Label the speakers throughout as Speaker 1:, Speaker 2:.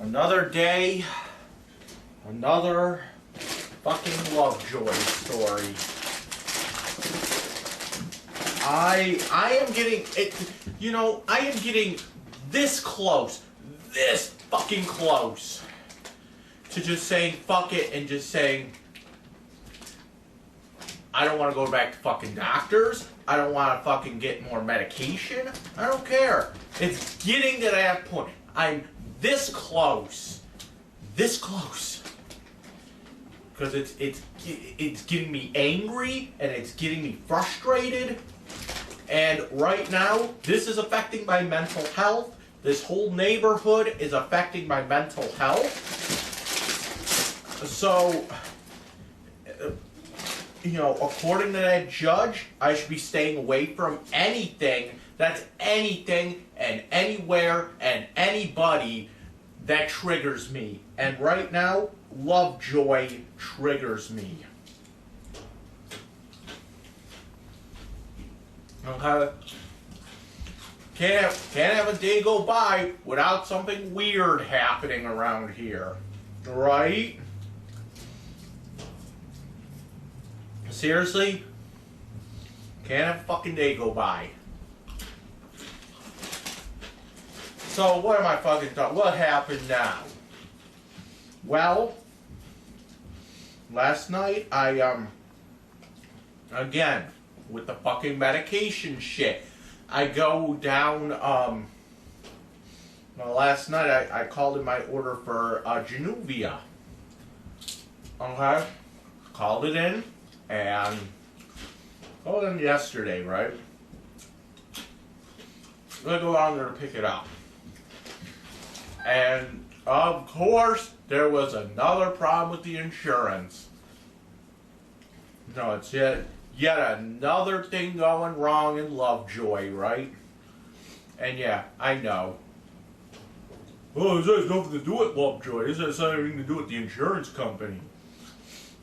Speaker 1: Another day, another fucking Lovejoy story. I am getting it, you know, I am getting this fucking close to just saying fuck it and just saying I don't want to go back to fucking doctors. I don't want to fucking get more medication. I don't care. It's getting to that point. I'm this close. This close. Because it's getting me angry and it's getting me frustrated. And right now, this is affecting my mental health. This whole neighborhood is affecting my mental health. So, you know, according to that judge, I should be staying away from anything that's anything and anywhere and anybody that triggers me. And right now, Lovejoy triggers me. Okay. Can't have a day go by without something weird happening around here. Right? Seriously? Can't have a fucking day go by. So what am I fucking talking? What happened now? Well, last night I again with the fucking medication shit. I go down well, last night I called in my order for Januvia. Okay? Called it in and called in yesterday, right? I'm gonna go down there to pick it up. And of course, there was another problem with the insurance. No, it's yet another thing going wrong in Lovejoy, right? And yeah, I know. Oh, this has nothing to do with Lovejoy. This has anything to do with the insurance company.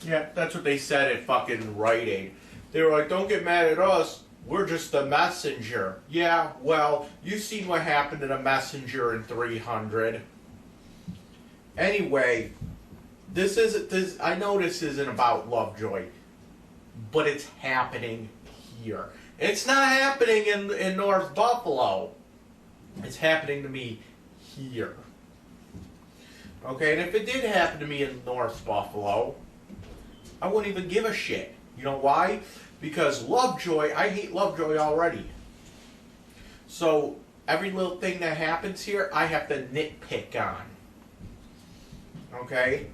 Speaker 1: Yeah, that's what they said at fucking Rite Aid. They were like, don't get mad at us. We're just the messenger. Yeah, well, you've seen what happened to the messenger in 300. Anyway, I know this isn't about Lovejoy, but it's happening here. It's not happening in North Buffalo. It's happening to me here. Okay, and if it did happen to me in North Buffalo, I wouldn't even give a shit. You know why? Because Lovejoy, I hate Lovejoy already. So, every little thing that happens here, I have to nitpick on. Okay?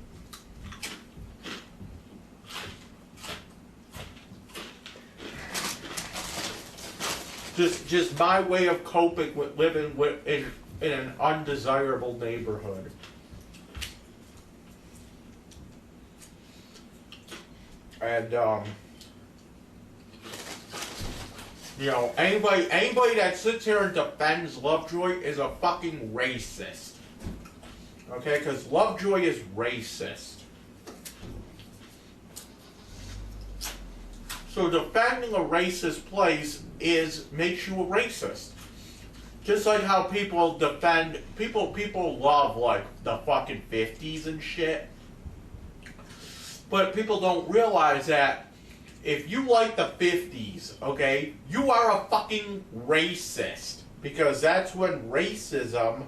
Speaker 1: Just my way of coping with living in an undesirable neighborhood. And, you know, anybody that sits here and defends Lovejoy is a fucking racist. Okay, because Lovejoy is racist. So defending a racist place makes you a racist. Just like how people love like the fucking 50s and shit. But people don't realize that if you like the 50s, okay, you are a fucking racist. Because that's when racism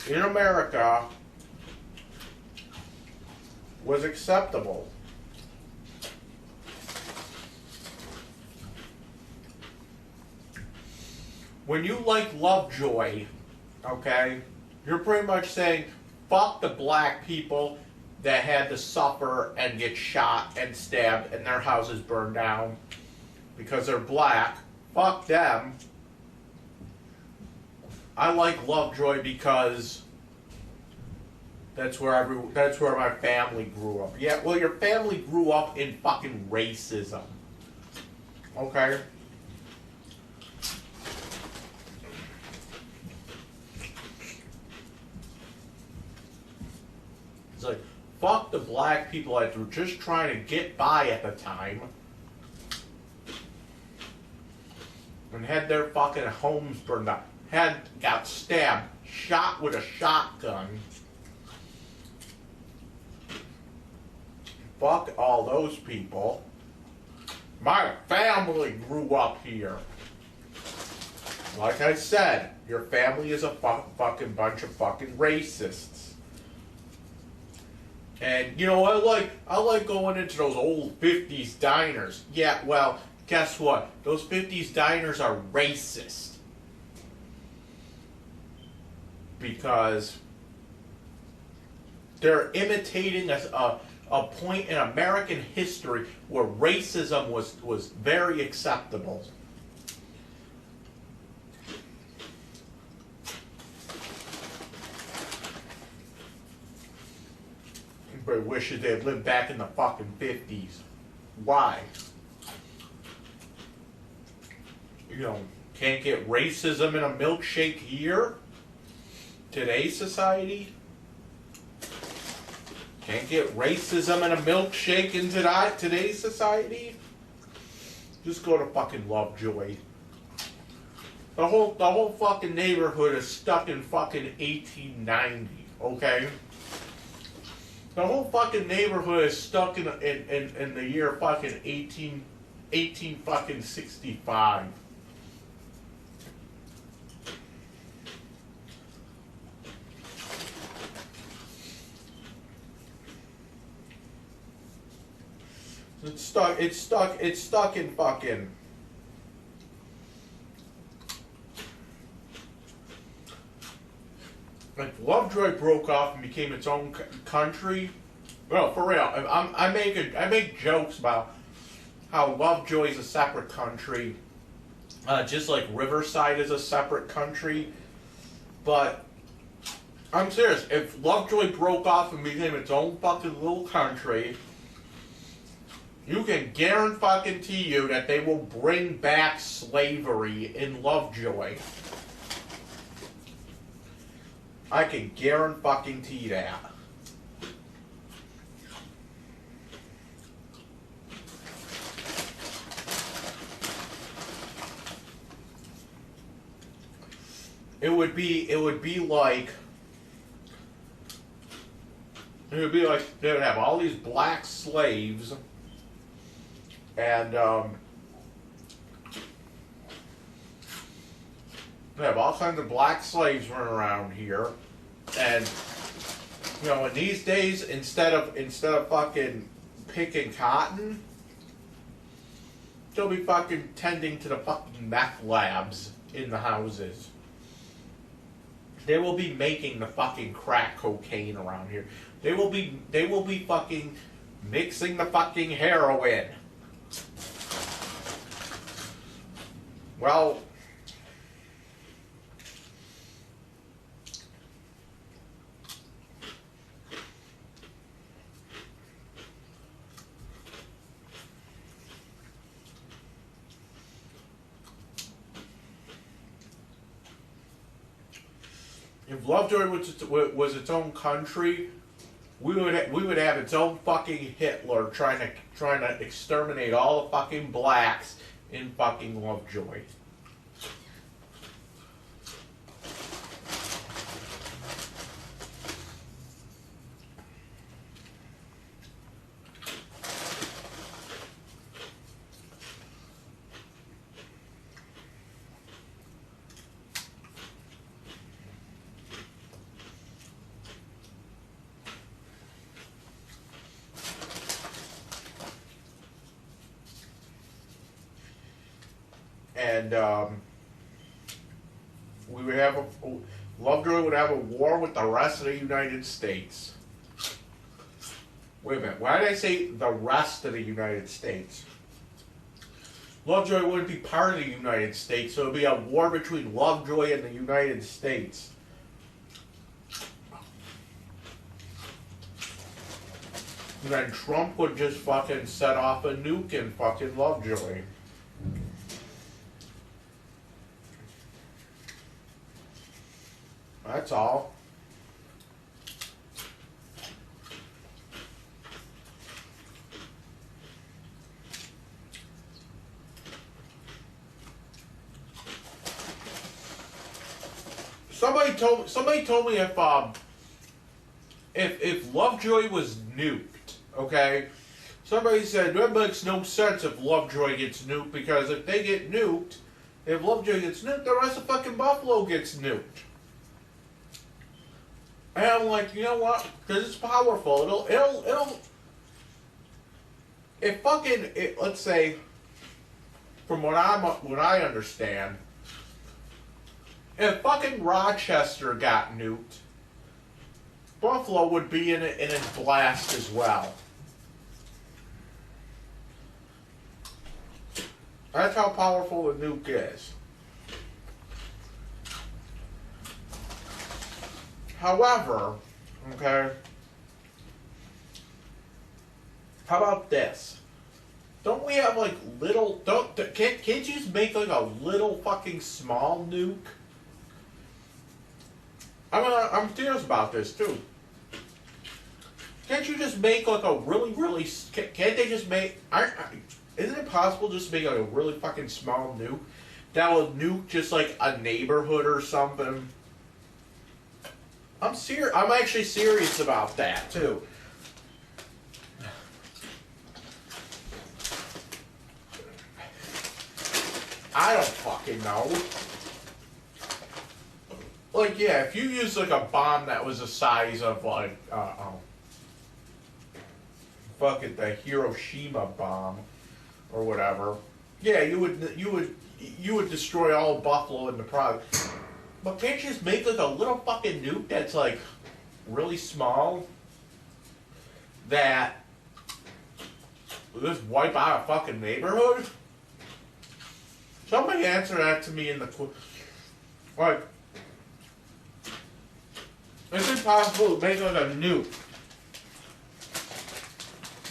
Speaker 1: in America was acceptable. When you like Lovejoy, okay, you're pretty much saying, fuck the black people that had to suffer and get shot and stabbed and their houses burned down because they're black. Fuck them. I like Lovejoy because that's where my family grew up. Yeah, well, your family grew up in fucking racism. Okay? It's like, fuck the black people that were just trying to get by at the time and had their fucking homes burned down. got stabbed, shot with a shotgun. Fuck all those people. My family grew up here. Like I said, your family is a fucking bunch of fucking racists. And you know, I like going into those old 50s diners. Yeah, well, guess what? Those 50s diners are racist. Because they're imitating a point in American history where racism was very acceptable. Everybody wishes they had lived back in the fucking 50s. Why? You know, can't get racism in a milkshake here? Today's society? Can't get racism in a milkshake in today's society? Just go to fucking Lovejoy. The whole fucking neighborhood is stuck in fucking 1890, okay? The whole fucking neighborhood is stuck in the year fucking 18 fucking 65. It's stuck in fucking. Like Lovejoy broke off and became its own country. Well, for real, I make jokes about how Lovejoy is a separate country, just like Riverside is a separate country. But I'm serious. If Lovejoy broke off and became its own fucking little country, you can guarantee you that they will bring back slavery in Lovejoy. I can guarantee that. It would be like they would have all these black slaves, and they have all kinds of black slaves running around here, and you know, in these days, instead of fucking picking cotton, they'll be fucking tending to the fucking meth labs in the houses. They will be making the fucking crack cocaine around here. They will be fucking mixing the fucking heroin. Well, if Lovejoy was its own country, we would have its own fucking Hitler trying to exterminate all the fucking blacks in fucking Lovejoy. And we would have Lovejoy would have a war with the rest of the United States. Wait a minute, why did I say the rest of the United States? Lovejoy wouldn't be part of the United States, so it would be a war between Lovejoy and the United States. And then Trump would just fucking set off a nuke in fucking Lovejoy. That's all. somebody told me if Lovejoy was nuked, okay? Somebody said that makes no sense if Lovejoy gets nuked, because if they get nuked, if Lovejoy gets nuked, the rest of fucking Buffalo gets nuked. And I'm like, you know what? Because it's powerful. Let's say, from what I understand, if fucking Rochester got nuked, Buffalo would be in a blast as well. That's how powerful the nuke is. However, okay, how about this? Don't we have like little, can't you just make like a little fucking small nuke? I'm serious about this too. Can't you just make like a really, can't they just make, isn't it possible just to make like a really fucking small nuke that will nuke just like a neighborhood or something? I'm actually serious about that too. I don't fucking know. Like, yeah, if you use like a bomb that was the size of like fucking the Hiroshima bomb or whatever, yeah, you would destroy all of Buffalo in the process. But can't you just make like a little fucking nuke that's like really small that will just wipe out a fucking neighborhood? Somebody answer that to me in the like. Is it possible to make like a nuke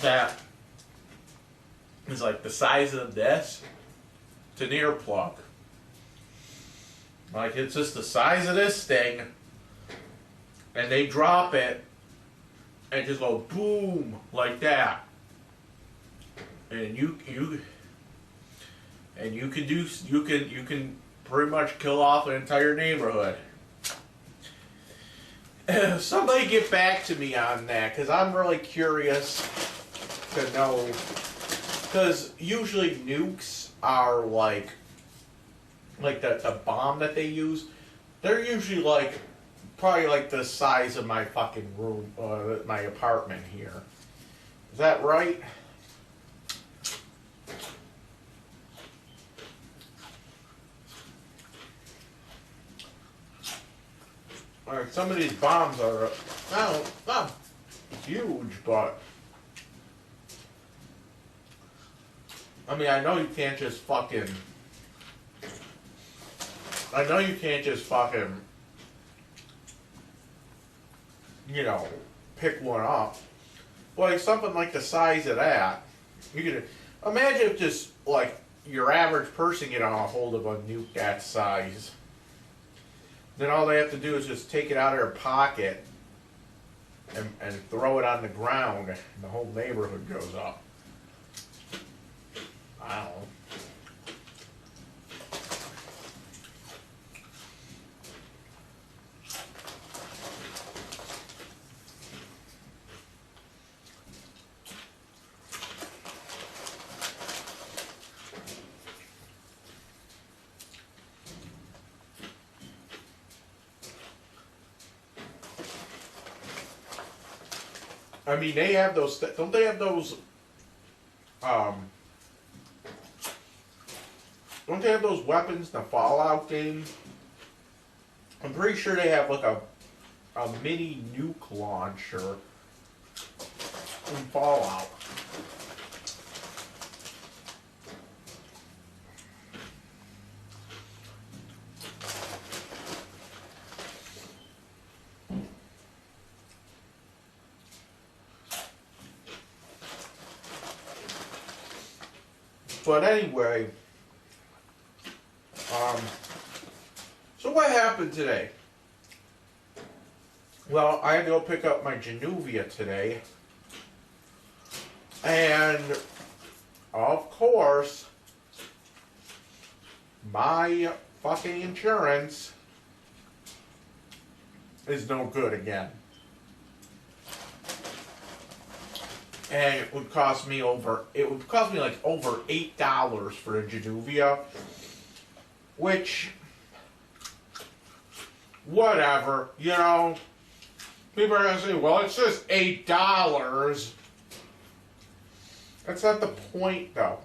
Speaker 1: that is like the size of this? It's an earplug. Like, it's just the size of this thing, and they drop it, and just go boom like that, and you can pretty much kill off an entire neighborhood. Somebody get back to me on that, because I'm really curious to know, because usually nukes are like the bomb that they use, they're usually like probably like the size of my fucking room, my apartment here. Is that right? Like, some of these bombs are not huge, but I mean, I know you can't just fucking pick one up. But like something like the size of that, you can imagine if just like your average person get on a hold of a nuke that size. Then all they have to do is just take it out of their pocket and throw it on the ground, and the whole neighborhood goes up. I don't know. I mean, they have those. Don't they have those? Don't they have those weapons in the Fallout game? I'm pretty sure they have like a mini nuke launcher in Fallout. But anyway, so what happened today? Well, I had to go pick up my Genuvia today, and of course, my fucking insurance is no good again. And it would cost me like over $8 for a Januvia, which, whatever, you know. People are gonna say, well, it's just $8. That's not the point, though.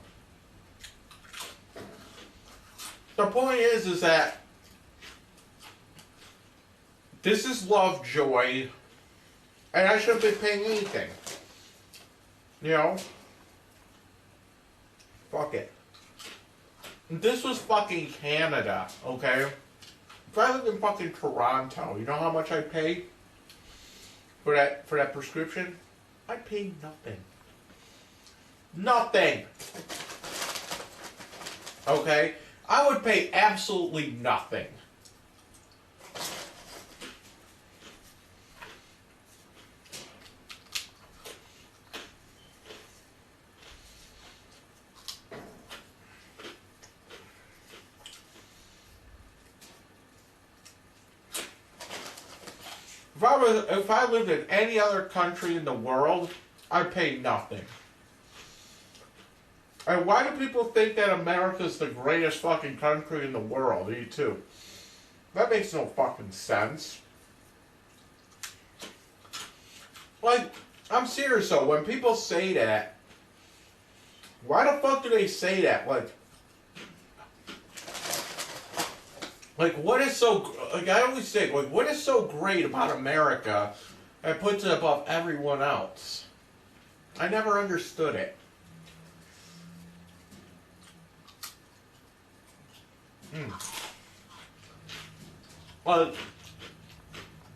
Speaker 1: The point is that this is Lovejoy, and I shouldn't be paying anything. You know? Fuck it. This was fucking Canada, okay? If I lived in fucking Toronto, you know how much I paid for that prescription? I paid nothing. Nothing! Okay? I would pay absolutely nothing. If I lived in any other country in the world, I'd pay nothing. And why do people think that America's the greatest fucking country in the world? Me too. That makes no fucking sense. Like, I'm serious though, when people say that, why the fuck do they say that? Like what is so, like I always say, like what is so great about America that puts it above everyone else? I never understood it.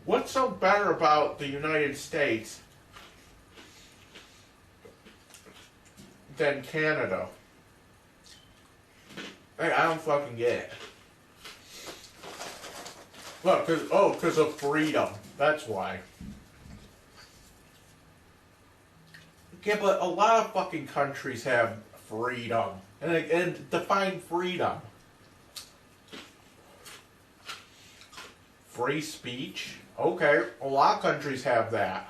Speaker 1: What's so better about the United States than Canada? I don't fucking get it. Look, because of freedom. That's why. Yeah, but a lot of fucking countries have freedom. And define freedom. Free speech? Okay, a lot of countries have that.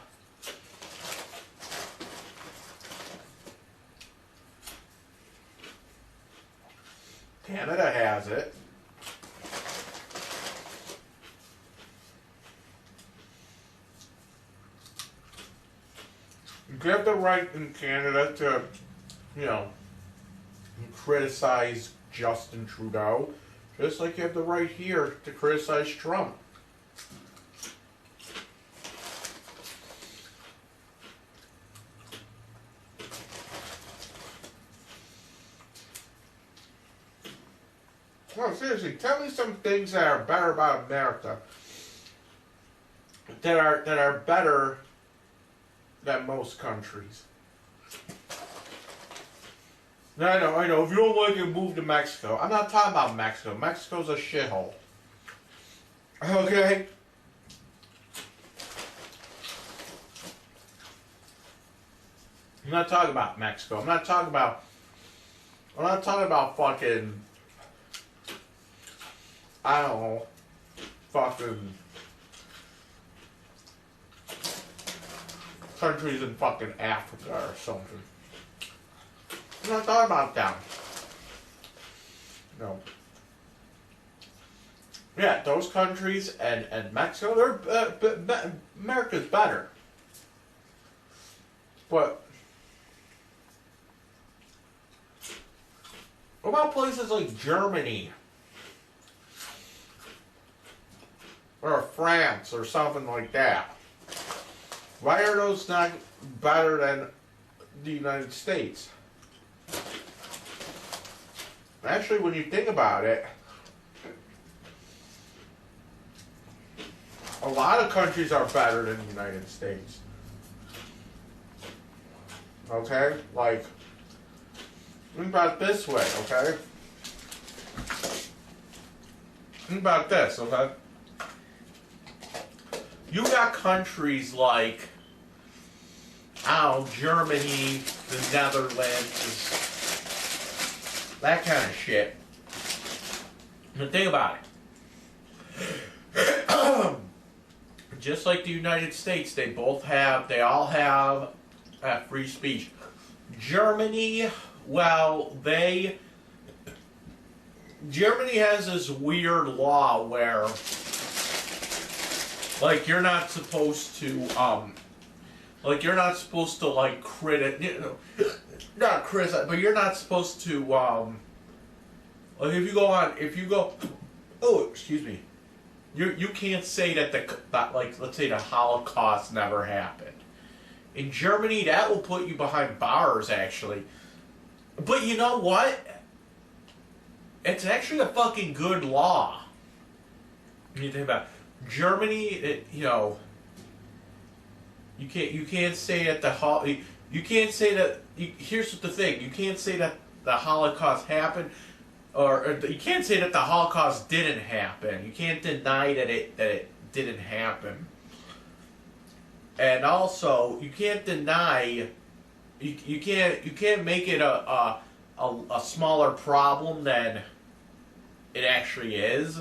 Speaker 1: Canada has it. You have the right in Canada to, you know, criticize Justin Trudeau, just like you have the right here to criticize Trump. No, seriously, tell me some things that are better about America. That are better than most countries. Now, I know. If you don't like it, move to Mexico. I'm not talking about Mexico. Mexico's a shithole. Okay? I'm not talking about Mexico. I'm not talking about fucking, I don't know, fucking countries in fucking Africa or something. I'm not talking about them. No. Yeah, those countries and Mexico, America's better. But what about places like Germany? Or France or something like that? Why are those not better than the United States? Actually, when you think about it, a lot of countries are better than the United States. Okay? Like, think about it this way, okay? Think about this, okay? You got countries like, I don't know, Germany, the Netherlands, that kind of shit. But think about it. just like the United States, they all have free speech. Germany, well, Germany has this weird law where, like, you're not supposed to, like, not criticize, but you're not supposed to, like, if you go, oh, excuse me, you can't say that like, let's say the Holocaust never happened. In Germany, that will put you behind bars, actually. But you know what? It's actually a fucking good law. When you think about it. Germany, you can't say that you can't say that. Here's the thing: you can't say that the Holocaust happened, or you can't say that the Holocaust didn't happen. You can't deny that it didn't happen. And also, you can't deny. You can't make it a smaller problem than it actually is.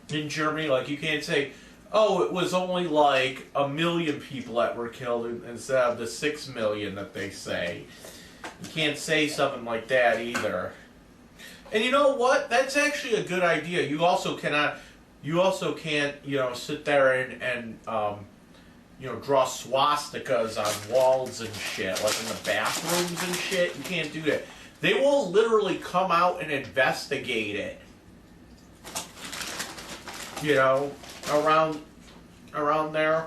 Speaker 1: In Germany, like, you can't say, oh, it was only like 1 million people that were killed instead of the 6 million that they say. You can't say something like that either. And you know what? That's actually a good idea. You also can't, sit there and draw swastikas on walls and shit, like in the bathrooms and shit. You can't do that. They will literally come out and investigate it. Around there.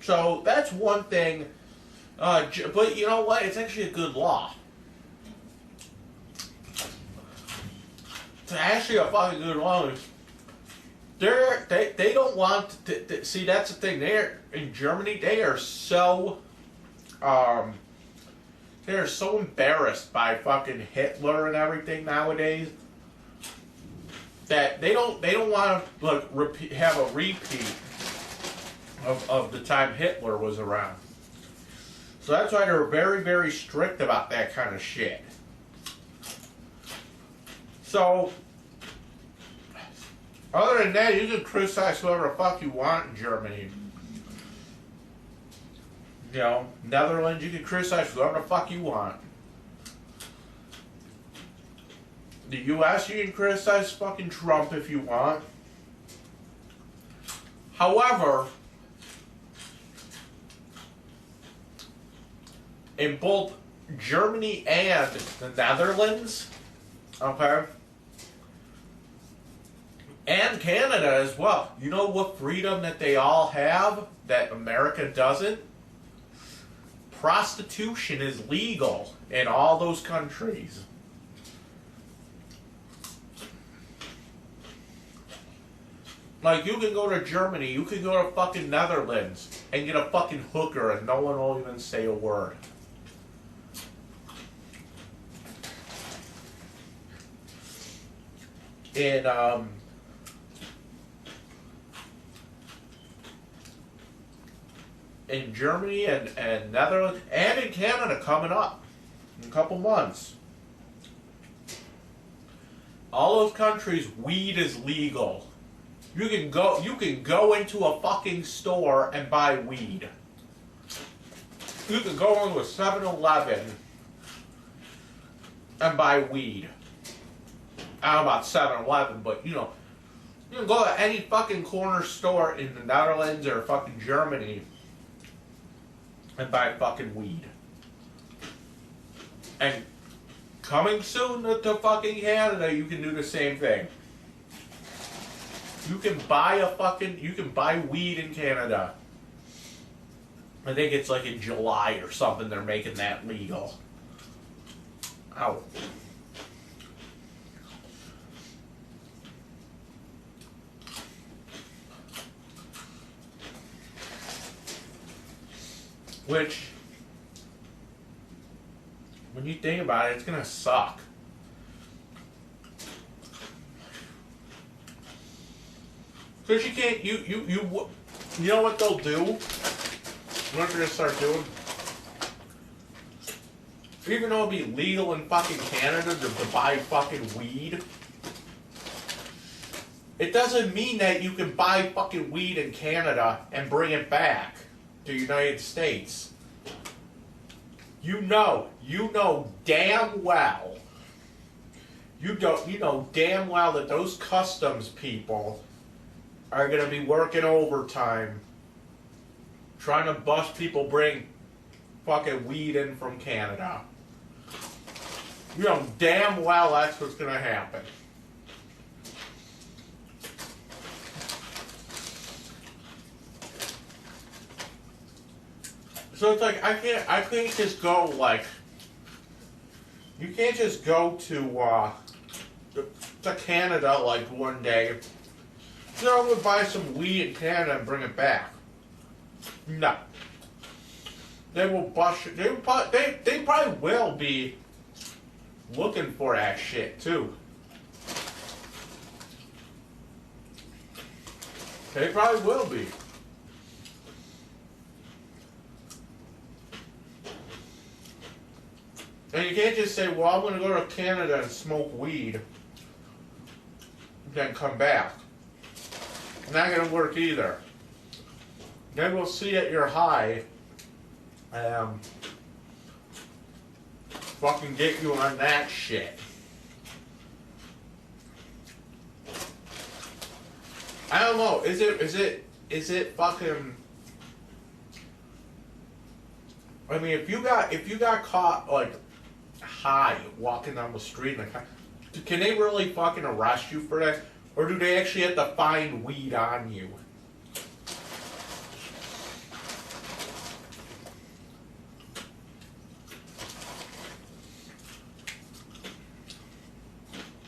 Speaker 1: So that's one thing. But you know what? It's actually a good law. It's actually a fucking good law. They don't want to see. That's the thing. In Germany. They are so embarrassed by fucking Hitler and everything nowadays that they don't want to, like, have a repeat of the time Hitler was around. So that's why they're very, very strict about that kind of shit. So, other than that, you can criticize whoever the fuck you want in Germany. Netherlands, you can criticize whoever the fuck you want. The U.S., you can criticize fucking Trump if you want. However, in both Germany and the Netherlands, okay, and Canada as well, you know what freedom that they all have that America doesn't? Prostitution is legal in all those countries. Like, you can go to Germany, you can go to fucking Netherlands and get a fucking hooker and no one will even say a word. In Germany and Netherlands and in Canada coming up in a couple months. All those countries, weed is legal. You can go into a fucking store and buy weed. You can go into a 7-Eleven and buy weed. I don't know about 7-Eleven, but you can go to any fucking corner store in the Netherlands or fucking Germany and buy fucking weed. And coming soon to fucking Canada, you can do the same thing. You can buy weed in Canada. I think it's like in July or something they're making that legal. Ow. Which, when you think about it, it's gonna suck. Because you can't, you know what they'll do? What they're gonna start doing? Even though it'd be legal in fucking Canada to buy fucking weed, it doesn't mean that you can buy fucking weed in Canada and bring it back to the United States. You know damn well. You know damn well that those customs people are gonna be working overtime trying to bust people bring fucking weed in from Canada. You know damn well that's what's gonna happen. So it's like I can't just go like you can't just go to Canada like one day. You know, I'm gonna buy some weed in Canada and bring it back. No. They will bust it. They probably will be looking for that shit too. They probably will be. And you can't just say, well, I'm going to go to Canada and smoke weed, then come back. Not going to work either. Then we'll see that you're high, fucking get you on that shit. I don't know, is it fucking, I mean, if you got caught, like, high walking down the street, like, can they really fucking arrest you for that, or do they actually have to find weed on you?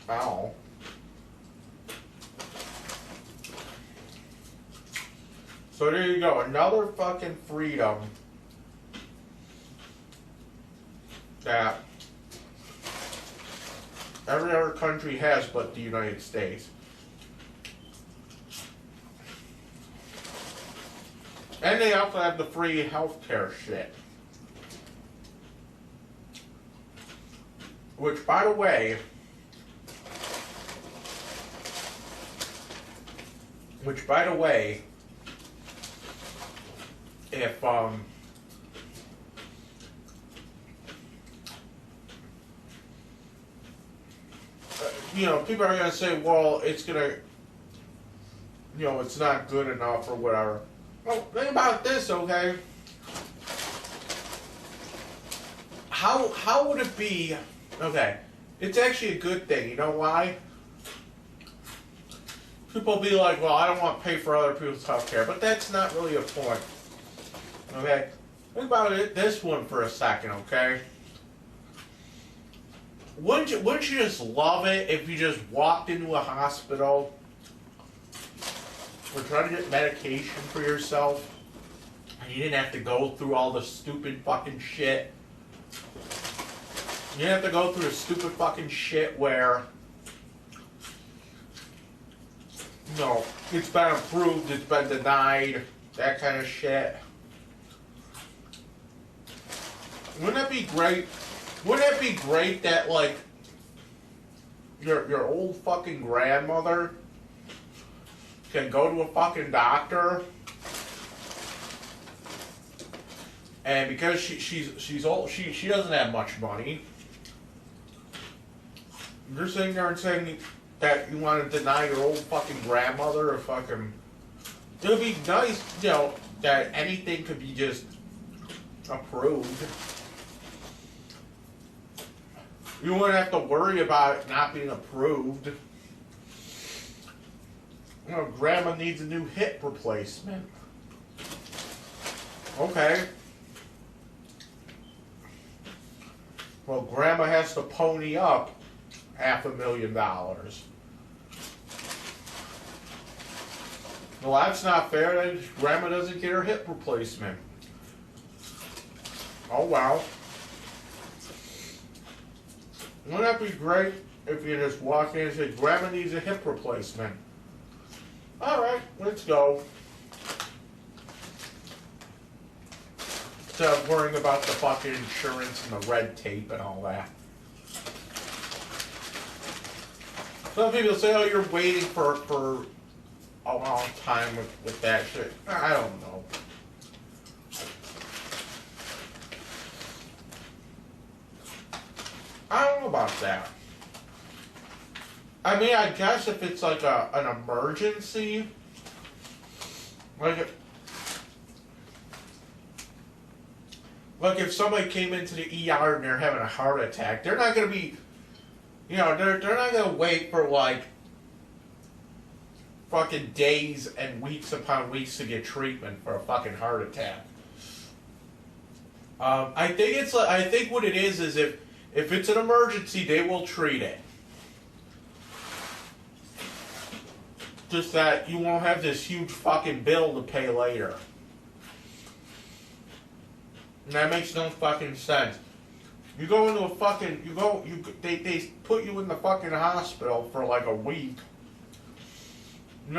Speaker 1: Ow. So there you go, another fucking freedom that every other country has but the United States. And they also have the free healthcare shit. Which, by the way, if you know, people are gonna say, well, it's gonna, you know, it's not good enough or whatever. Well, think about this, okay? How would it be? Okay, it's actually a good thing. You know why? People be like, well, I don't want to pay for other people's health care, but that's not really a point. Okay? Think about it, this one for a second, okay? Wouldn't you just love it if you just walked into a hospital or tried to get medication for yourself and you didn't have to go through all the stupid fucking shit? You didn't have to go through the stupid fucking shit where, you know, it's been approved, it's been denied, that kind of shit. Wouldn't that be great? Wouldn't it be great that, like, your old fucking grandmother can go to a fucking doctor, and because she's old, she doesn't have much money. You're sitting there and saying that you want to deny your old fucking grandmother a fucking. It would be nice, you know, that anything could be just approved. You wouldn't have to worry about it not being approved. You know, grandma needs a new hip replacement. Okay. Well, grandma has to pony up $500,000. Well, that's not fair. Then grandma doesn't get her hip replacement. Oh well. Wouldn't that be great if you just walk in and say, grandma needs a hip replacement? Alright, let's go. Instead of worrying about the fucking insurance and the red tape and all that. Some people say, oh, you're waiting for a long time with that shit. I don't know. I don't know about that. I mean, I guess if it's like an emergency, like if somebody came into the ER and they're having a heart attack, they're not gonna be, you know, they're not gonna wait for like fucking days and weeks upon weeks to get treatment for a fucking heart attack. I think what it is if it's an emergency, they will treat it. Just that you won't have this huge fucking bill to pay later. And that makes no fucking sense. You go into a fucking, they put you in the fucking hospital for like a week. And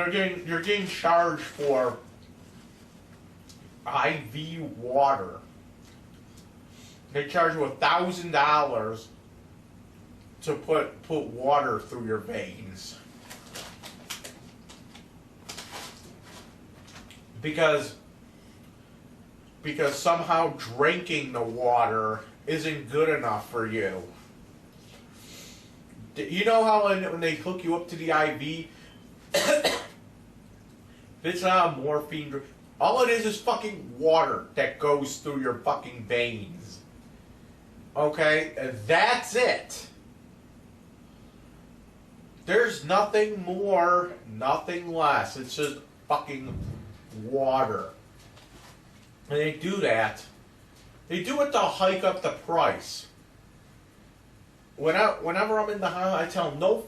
Speaker 1: you're getting charged for IV water. They charge you $1,000 to put water through your veins. Because somehow drinking the water isn't good enough for you. You know how when they hook you up to the IV, it's not a morphine drink. All it is fucking water that goes through your fucking veins. Okay? That's it. There's nothing more, nothing less. It's just fucking water. And they do that. They do it to hike up the price. Whenever I'm in the hospital, I tell them no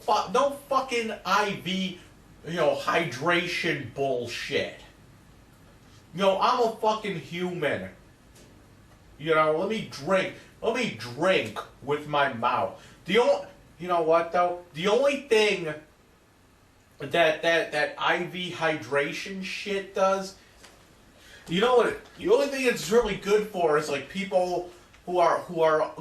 Speaker 1: fucking IV, hydration bullshit. I'm a fucking human. Let me drink with my mouth. You know what though? The only thing that IV hydration shit does, you know what? The only thing it's really good for is like people who are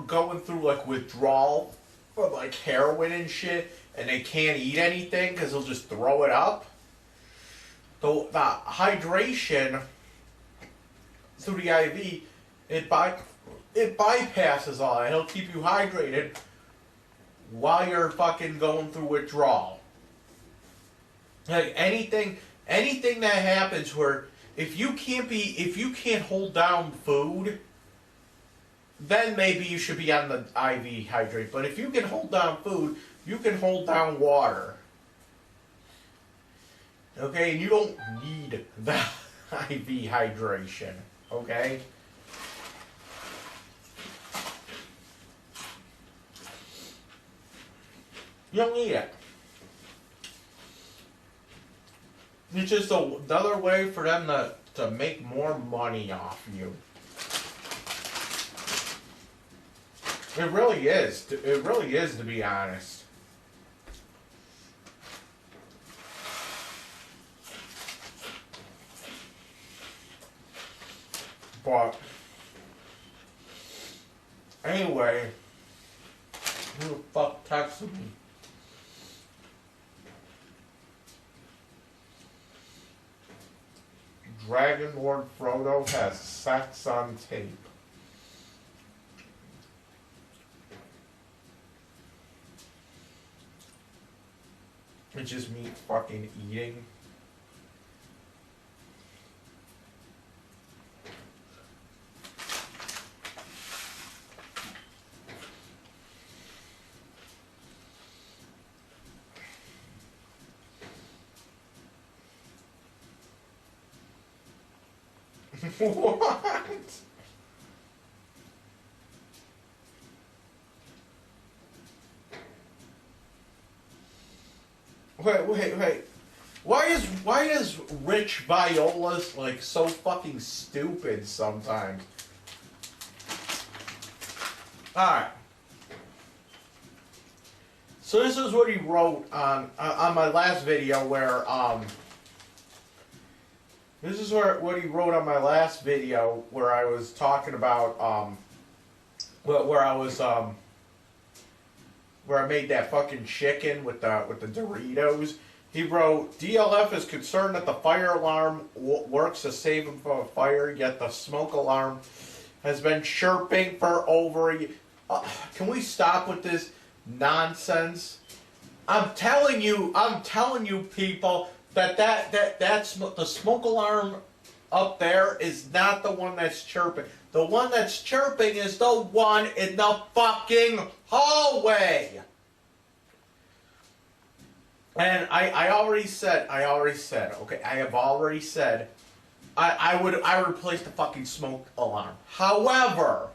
Speaker 1: going through like withdrawal from like heroin and shit, and they can't eat anything because they'll just throw it up. The hydration through the IV, it bypasses all that. It'll keep you hydrated while you're fucking going through withdrawal. Like anything that happens where if you can't hold down food, then maybe you should be on the IV hydrate. But if you can hold down food, you can hold down water. Okay, and you don't need the IV hydration. Okay? You don't need it. It's just another way for them to make more money off you. It really is. It really is, to be honest. But anyway, who the fuck texted me? Dragonlordfrodo has sex on tape. It's just me fucking eating. What? Wait. Why is Rich Viola's like so fucking stupid sometimes? Alright. So this is what he wrote on my last video where this is what he wrote on my last video where I was talking about where I was where I made that fucking chicken with the Doritos. He wrote, DLF is concerned that the fire alarm works to save him from a fire, yet the smoke alarm has been chirping for over a year. Can we stop with this nonsense? I'm telling you people, that's the smoke alarm up there is not the one that's chirping. The one that's chirping is the one in the fucking hallway. And I already said, okay, I have already said, I would replace the fucking smoke alarm. However,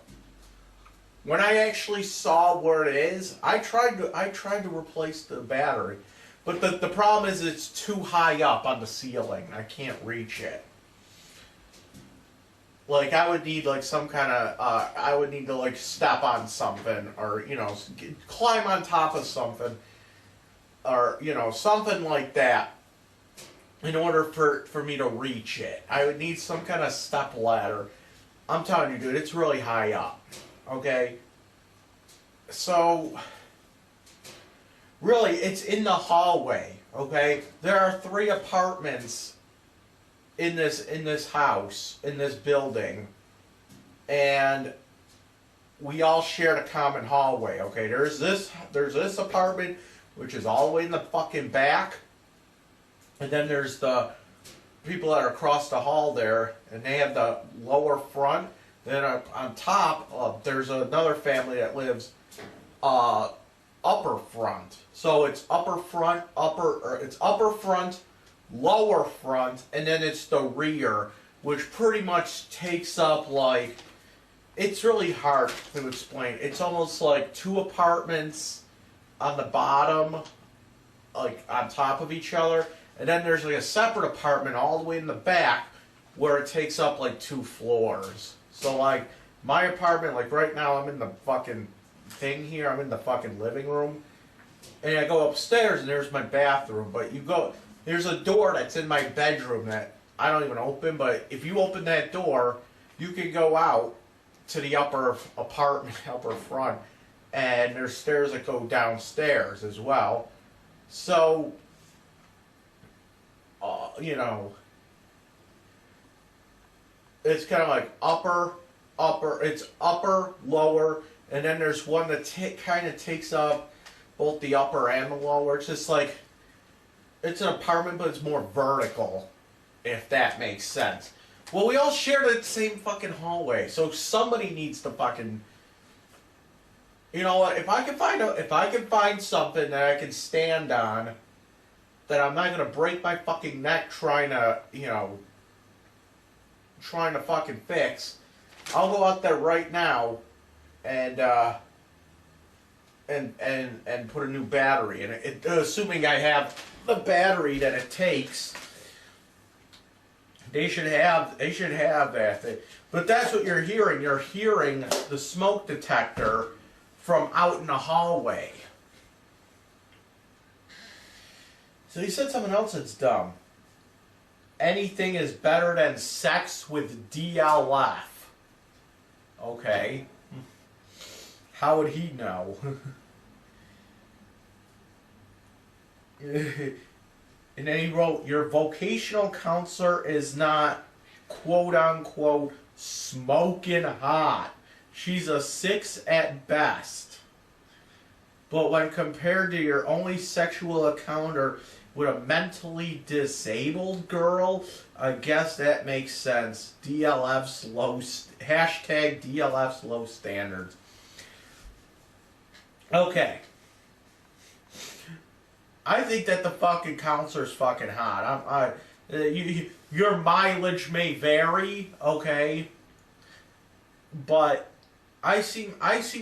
Speaker 1: when I actually saw where it is, I tried to replace the battery, but the problem is it's too high up on the ceiling. I can't reach it. Like, I would need like some kind of I would need to like step on something, or climb on top of something, or something like that, in order for me to reach it. I would need some kind of step ladder. I'm telling you, dude, it's really high up. Okay? So, really, it's in the hallway, okay? There are 3 apartments in this house, in this building, and we all shared a common hallway, okay? There's this apartment, which is all the way in the fucking back, and then there's the people that are across the hall there, and they have the lower front. Then on top, there's another family that lives upper front. So it's upper front, lower front, and then it's the rear, which pretty much takes up like, it's really hard to explain. It's almost like 2 apartments on the bottom, like on top of each other, and then there's like a separate apartment all the way in the back where it takes up like 2 floors. So like my apartment, like right now I'm in the fucking thing here, I'm in the fucking living room, and I go upstairs and there's my bathroom, but there's a door that's in my bedroom that I don't even open, but if you open that door, you can go out to the upper apartment, upper front, and there's stairs that go downstairs as well. So, it's kind of like it's upper, lower, and then there's one that kind of takes up both the upper and the lower. It's just like, it's an apartment, but it's more vertical, if that makes sense. Well, we all share the same fucking hallway, so somebody needs to fucking, you know what? If I can find something that I can stand on, that I'm not gonna break my fucking neck trying to fucking fix, I'll go out there right now and put a new battery in it. Assuming I have the battery that it takes, they should have that thing. But that's what you're hearing. You're hearing the smoke detector from out in the hallway. So he said something else that's dumb. Anything is better than sex with DLF. Okay. How would he know? And then he wrote, your vocational counselor is not, quote unquote, smoking hot. She's a 6 at best. But when compared to your only sexual encounter with a mentally disabled girl, I guess that makes sense. Hashtag DLF's low standards. Okay. I think that the fucking counselor's fucking hot. Your mileage may vary, okay? But I seem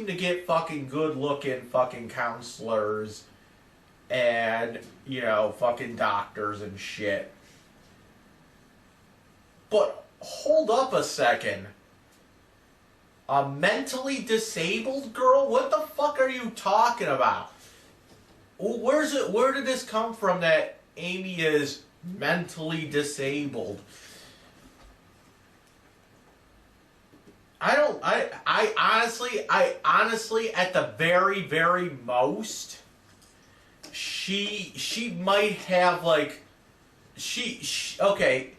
Speaker 1: to get fucking good looking fucking counselors and, fucking doctors and shit. But hold up a second. A mentally disabled girl? What the fuck are you talking about? Where did this come from that Amy is mentally disabled? I honestly, at the very, very most, she might have like, okay,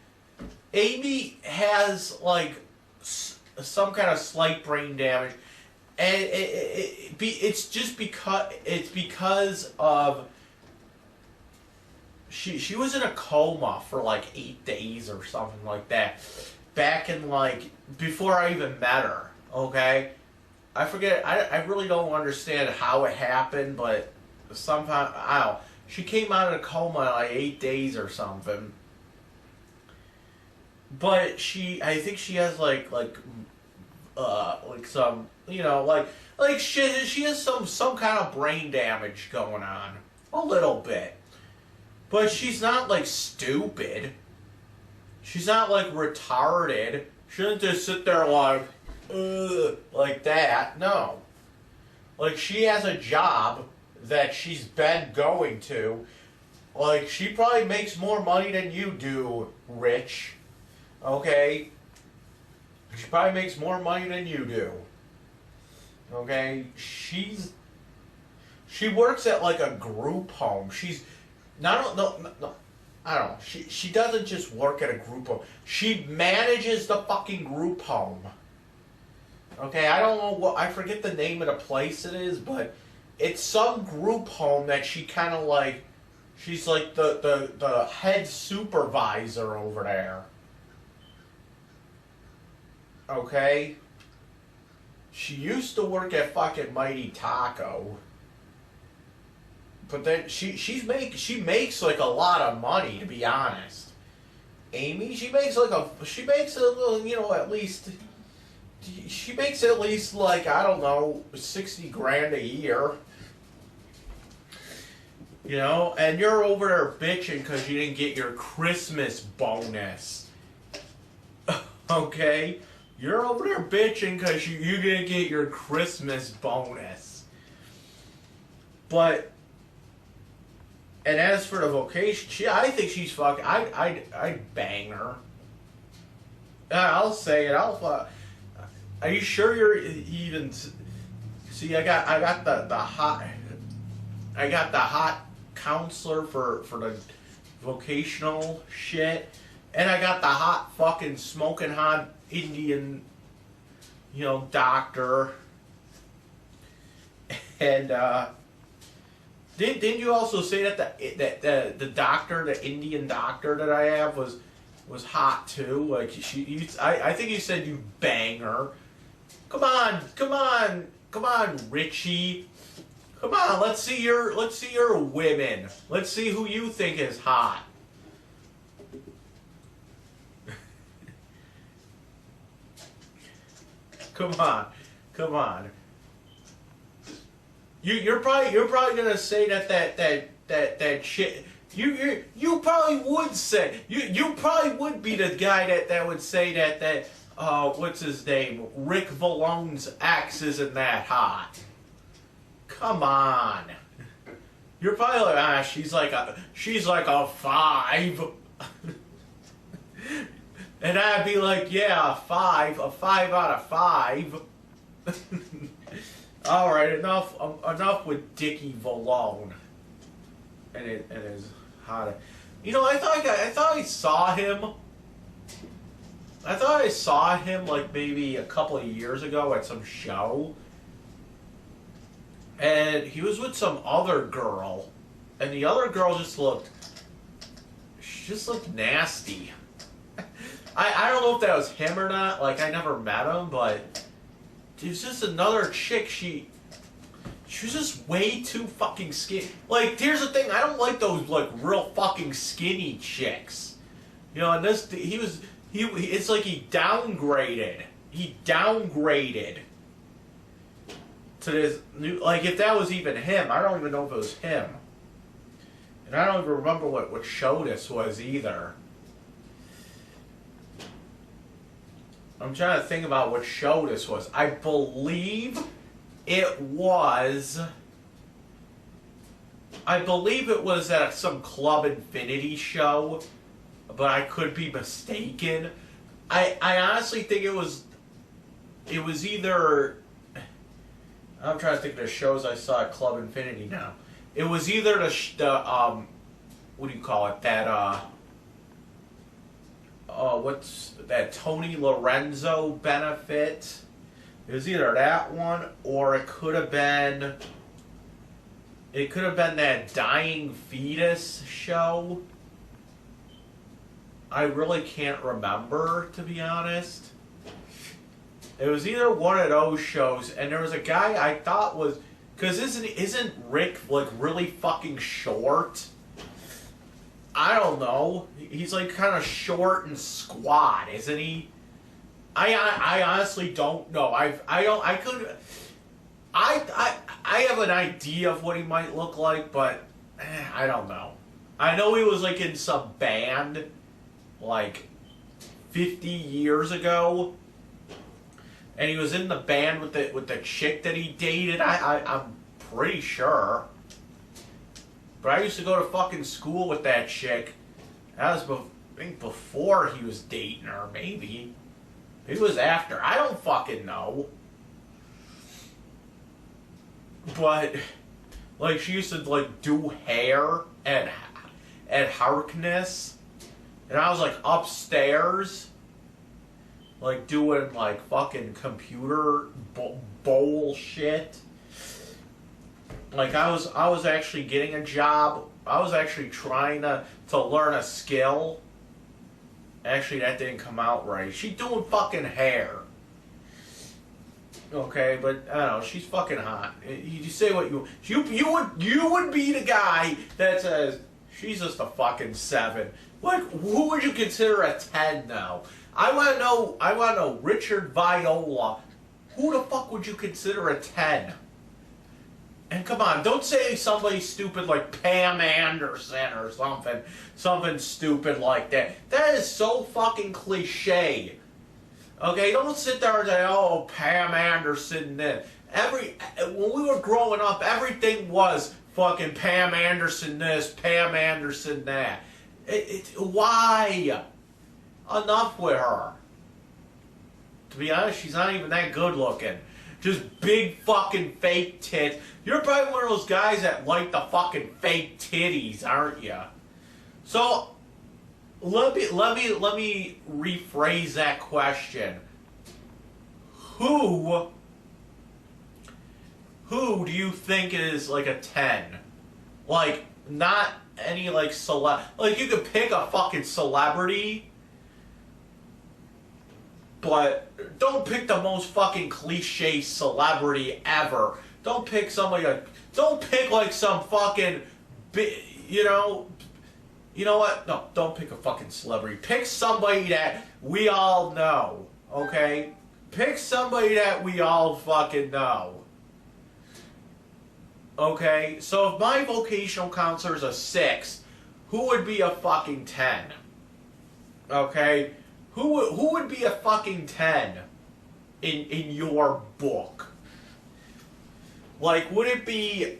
Speaker 1: Amy has like some kind of slight brain damage, and it's just because of she was in a coma for like 8 days or something like that, back in like before I even met her. Okay, I forget. I really don't understand how it happened, but somehow I don't know. She came out of a coma in like 8 days or something. But I think she has like some, like she has some kind of brain damage going on, a little bit. But she's not like stupid. She's not like retarded. She doesn't just sit there like that. No. Like, she has a job that she's been going to. Like, she probably makes more money than you do, Rich. Okay? She probably makes more money than you do. Okay? She works at like a group home. She's not no I don't know. She doesn't just work at a group home. She manages the fucking group home. Okay, I don't know I forget the name of the place it is, but it's some group home that she kind of like, she's like the head supervisor over there. Okay? She used to work at fucking Mighty Taco. But then she makes like a lot of money, to be honest. Amy, she makes a little, at least, she makes at least like, I don't know, 60 grand a year. And you're over there bitching because you didn't get your Christmas bonus. Okay? You're over there bitching because you didn't get your Christmas bonus. And as for the vocation, I think she's fucking. I'd bang her. I'll say it. Are you sure you're even? See, I got the hot. I got the hot counselor for the vocational shit, and I got the hot fucking smoking hot Indian, doctor. And didn't you also say that the doctor, the Indian doctor that I have was hot too? Like I think you said you bang her. Come on, Richie. Come on, let's see your women. Let's see who you think is hot. Come on. You're probably gonna say that shit. You probably would say you probably would be the guy that would say that what's his name, Rick Vallone's ex isn't that hot. Come on. You're probably like, she's like a 5. And I'd be like, yeah, a 5 out of 5. All right, enough with Dickie Vallone and his hot. I thought I saw him. I thought I saw him like maybe a couple of years ago at some show, and he was with some other girl, and the other girl just looked nasty. I don't know if that was him or not. Like, I never met him, but it was just another chick. She was just way too fucking skinny. Like, here's the thing. I don't like those, like, real fucking skinny chicks. And it's like he downgraded. He downgraded to this new, like, if that was even him. I don't even know if it was him. And I don't even remember what show this was either. I'm trying to think about what show this was. I believe it was at some Club Infinity show, but I could be mistaken. I honestly think it it was either, I'm trying to think of the shows I saw at Club Infinity now. It was either the what do you call it? That what's that Tony Lorenzo benefit? It was either that one or it could have been that Dying Fetus show. I really can't remember, to be honest. It was either one of those shows, and there was a guy I thought was, because isn't Rick like really fucking short? I don't know. He's like kind of short and squat, isn't he? I honestly don't know. I have an idea of what he might look like, but I don't know. I know he was like in some band like 50 years ago. And he was in the band with the chick that he dated. I'm pretty sure. But I used to go to fucking school with that chick. That was, I think, before he was dating her, maybe. Maybe it was after. I don't fucking know. But, like, she used to, like, do hair at Harkness. And I was, like, upstairs. Like, doing, like, fucking computer bullshit. Like, I was actually getting a job. I was actually trying to learn a skill. Actually, that didn't come out right. She's doing fucking hair. Okay, but, I don't know, she's fucking hot. You say what you would be the guy that says, she's just a fucking 7. Like, who would you consider a 10 now? I want to know, Richard Viola, who the fuck would you consider a 10? And come on, don't say somebody stupid like Pam Anderson or something stupid like that. That is so fucking cliche. Okay, don't sit there and say, oh, Pam Anderson this. When we were growing up, everything was fucking Pam Anderson this, Pam Anderson that. Why? Enough with her. To be honest, she's not even that good looking. Just big fucking fake tits. You're probably one of those guys that like the fucking fake titties, aren't you? So let me rephrase that question. Who do you think is like a 10? Like, not any like like you could pick a fucking celebrity, but don't pick the most fucking cliche celebrity ever. Don't pick somebody like, don't pick like some fucking, you know what? No, don't pick a fucking celebrity. Pick somebody that we all know, okay? Pick somebody that we all fucking know. Okay, so if my vocational counselor is a 6, who would be a fucking 10? Okay? Who would be a fucking 10 in your book? Like, would it be,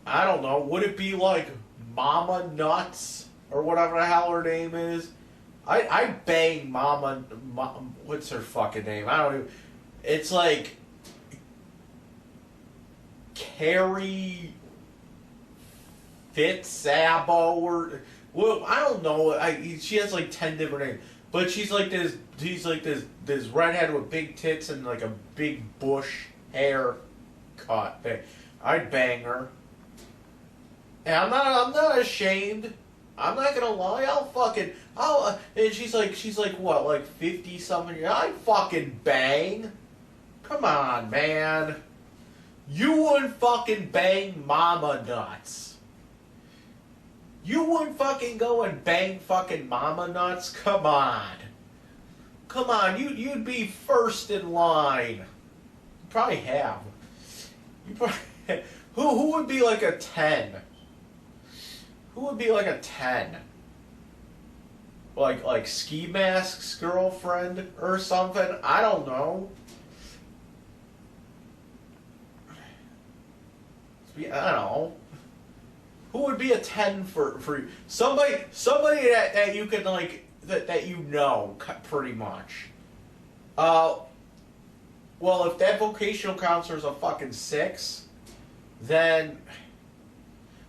Speaker 1: I don't know, would it be like Mama Nuts or whatever the hell her name is? I bang Mama, what's her fucking name? I don't even, it's like Carrie Fitzsabo or, well, I don't know. She has like 10 different names, but she's like this redhead with big tits and like a big bush hair cut thing. I'd bang her, and I'm not ashamed. I'm not gonna lie. And she's like what, like 50 something years. I'd fucking bang. Come on, man. You wouldn't fucking bang Mama Nuts. You wouldn't fucking go and bang fucking Mama Nuts? Come on. Come on, you'd be first in line. You probably have. You probably, who would be like a 10? Who would be like a 10? Like Ski Mask's girlfriend or something? I don't know. I don't know. Who would be a 10 for you? Somebody that you can like that you know, pretty much. Well, if that vocational counselor is a fucking 6, then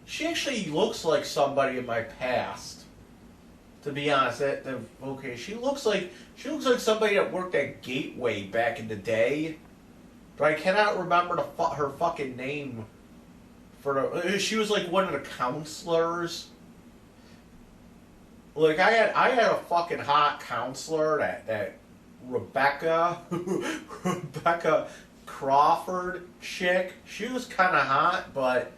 Speaker 1: she actually looks like somebody in my past. To be honest, she looks like somebody that worked at Gateway back in the day, but I cannot remember her fucking name. She was like one of the counselors. Like I had a fucking hot counselor that Rebecca Crawford chick. She was kind of hot, but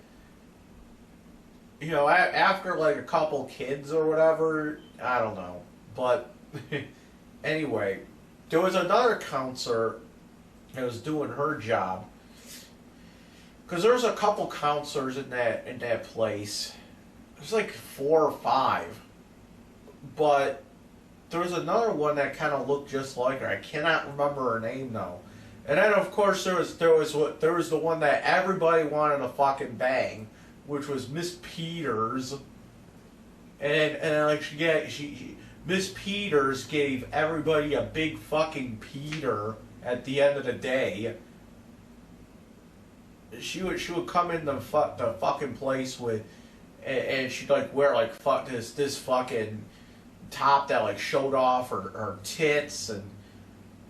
Speaker 1: you know, after like a couple kids or whatever, I don't know. But anyway, there was another counselor that was doing her job. Because there was a couple counselors in that place. There's like 4 or 5. But there was another one that kind of looked just like her. I cannot remember her name though. And then of course there was the one that everybody wanted to fucking bang, which was Miss Peters. And like Miss Peters gave everybody a big fucking Peter at the end of the day. She would come in the fucking place with, and she'd like wear like this fucking top that like showed off her tits, and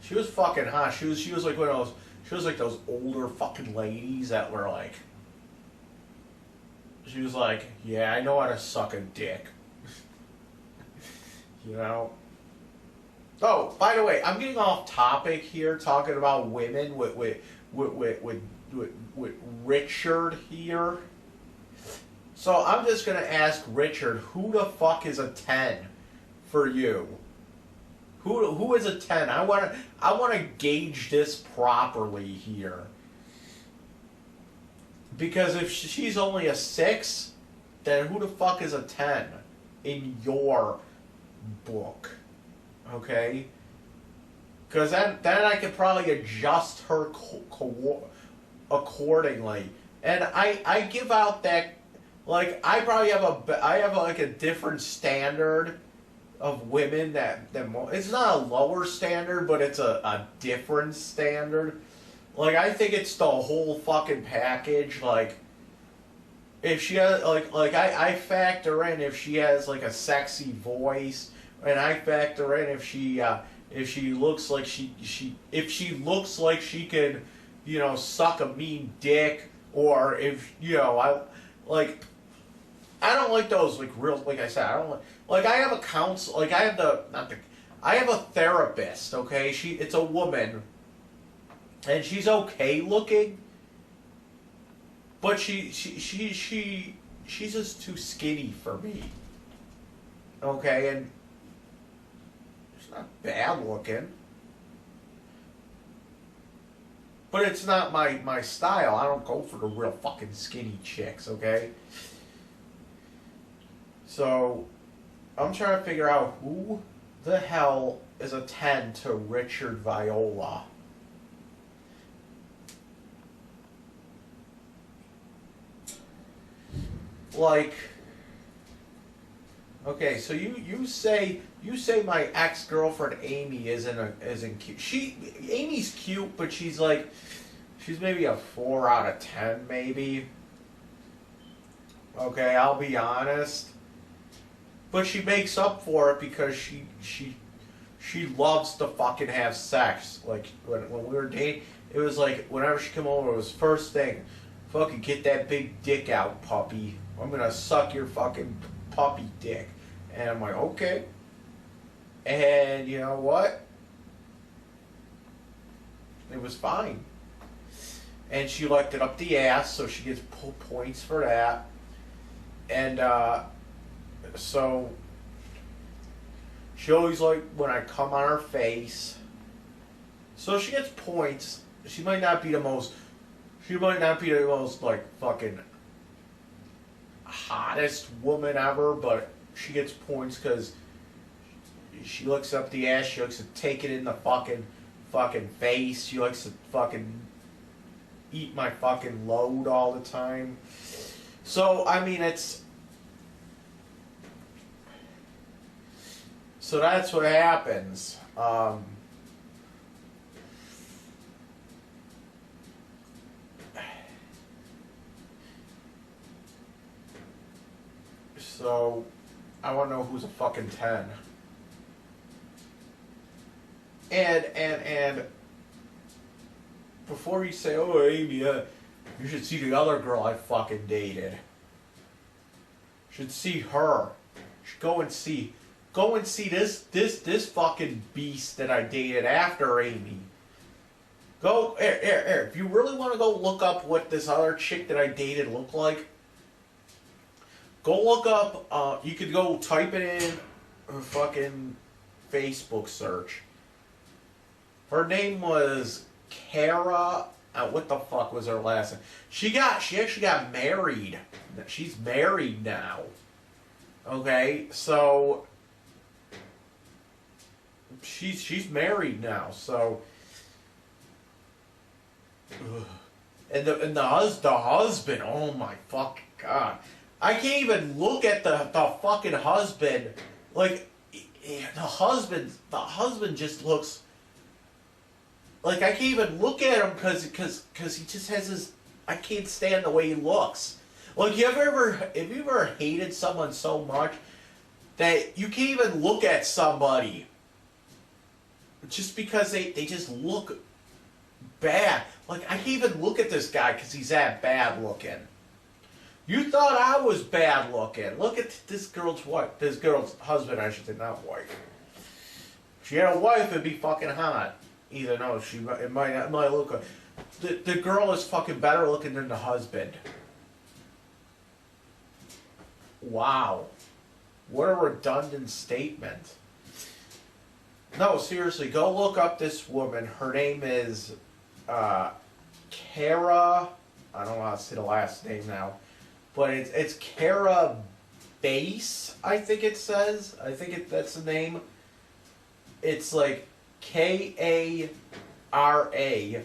Speaker 1: she was fucking hot. She was like one of those. She was like those older fucking ladies that were like. She was like, yeah, I know how to suck a dick. You know. Oh, by the way, I'm getting off topic here, talking about women with Richard here. So I'm just gonna ask Richard, who the fuck is a 10 for you? Who is a 10? I wanna gauge this properly here. Because if she's only a 6, then who the fuck is a 10 in your book? Okay? Because then I could probably adjust her accordingly. And I give out that, like, I probably have like a different standard of women than it's not a lower standard, but it's a different standard. Like, I think it's the whole fucking package. Like, if she has, I factor in if she has, like, a sexy voice, and I factor in if she looks like if she looks like she could, you know, suck a mean dick, or if, you know, I don't like those, like, real, like I said, I don't like I have a counsel, like, I have a therapist, okay? It's a woman. And she's okay looking, but she's just too skinny for me. Okay, and she's not bad looking, but it's not my style. I don't go for the real fucking skinny chicks. Okay, so I'm trying to figure out who the hell is a 10 to Richard Viola. Like, okay, so you say my ex-girlfriend Amy isn't cute. Amy's cute, but she's maybe a 4 out of 10 maybe. Okay, I'll be honest. But she makes up for it because she loves to fucking have sex. Like when we were dating, it was like whenever she came over, it was first thing, fucking get that big dick out, puppy. I'm gonna suck your fucking puppy dick. And I'm like, okay. And you know what? It was fine. And she liked it up the ass, so she gets points for that. And so she always like when I come on her face. So she gets points. She might not be the most like fucking hottest woman ever, but she gets points because she looks up the ass. She likes to take it in the fucking face. She likes to fucking eat my fucking load all the time. So I mean, So that's what happens. So, I want to know who's a fucking 10. And before you say, oh, Amy, you should see the other girl I fucking dated. You should see her. You should go and see this fucking beast that I dated after Amy. Go, if you really want to go look up what this other chick that I dated looked like, go look up, you could go type it in her fucking Facebook search. Her name was Kara, what the fuck was her last name? She actually got married. She's married now. Okay, so she's married now, so and the husband, oh my fucking god. I can't even look at the fucking husband. Like the husband just looks like I can't even look at him because he just has his. I can't stand the way he looks. Like have you ever hated someone so much that you can't even look at somebody just because they just look bad. Like I can't even look at this guy because he's that bad looking. You thought I was bad looking. Look at this girl's wife. This girl's husband, I should say, not wife. If she had a wife, it'd be fucking hot. Either no, it might look good. The girl is fucking better looking than the husband. Wow. What a redundant statement. No, seriously, go look up this woman. Her name is Kara. I don't know how to say the last name now. But it's Kara Base, I think it says. I think that's the name. It's like Kara, and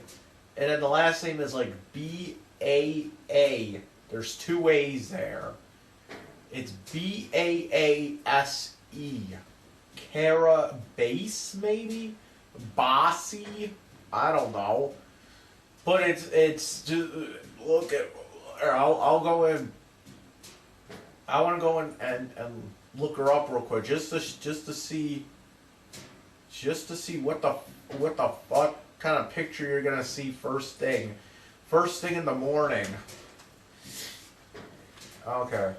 Speaker 1: then the last name is like Baa. There's two A's there. It's Baase. Kara Base, maybe? Bossy? I don't know. But it's just, look at, I'll go in. I want to go in and look her up real quick just to see what the fuck kind of picture you're gonna see first thing in the morning. Okay.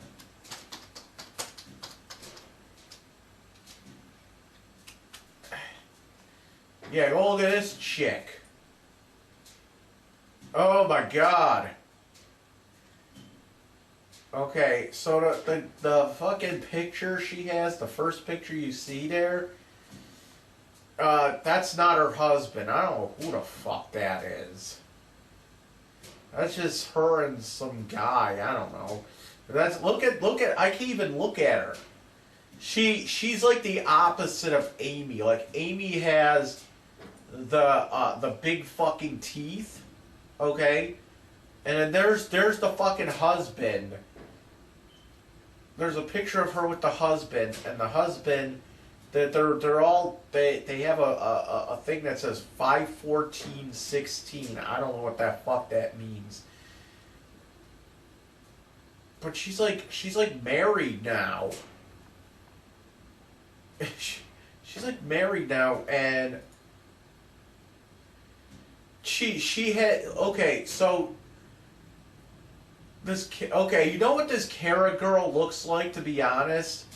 Speaker 1: Yeah, go look at this chick. Oh my god. Okay, so the fucking picture she has, the first picture you see there, that's not her husband. I don't know who the fuck that is. That's just her and some guy. I don't know. But look at. I can't even look at her. She's like the opposite of Amy. Like Amy has the big fucking teeth. Okay, and then there's the fucking husband. There's a picture of her with the husband, and the husband, they have a thing that says 5/14/16. I don't know what that fuck that means. But she's like married now. She's like married now, and she had, okay, so you know what this Kara girl looks like, to be honest?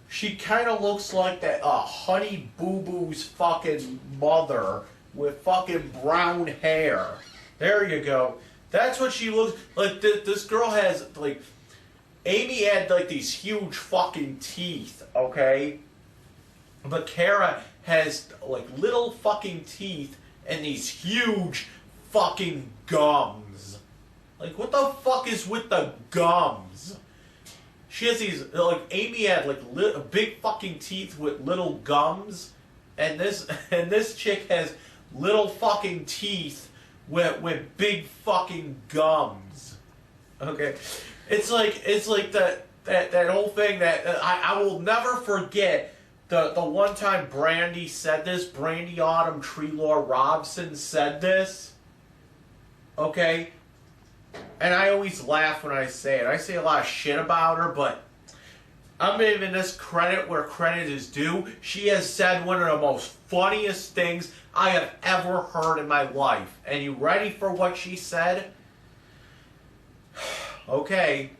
Speaker 1: She kind of looks like that Honey Boo Boo's fucking mother with fucking brown hair. There you go. That's what she looks like. This girl has, like, Amy had like these huge fucking teeth, okay? But Kara has like little fucking teeth and these huge fucking gums. Like, what the fuck is with the gums? She has these, like, Amy had like big fucking teeth with little gums, and this chick has little fucking teeth with big fucking gums. Okay, it's like that whole thing that I will never forget. the one time Brandy said this, Brandy Autumn Treelore Robson said this, okay? And I always laugh when I say it. I say a lot of shit about her, but I'm giving this credit where credit is due. She has said one of the most funniest things I have ever heard in my life. And you ready for what she said? Okay.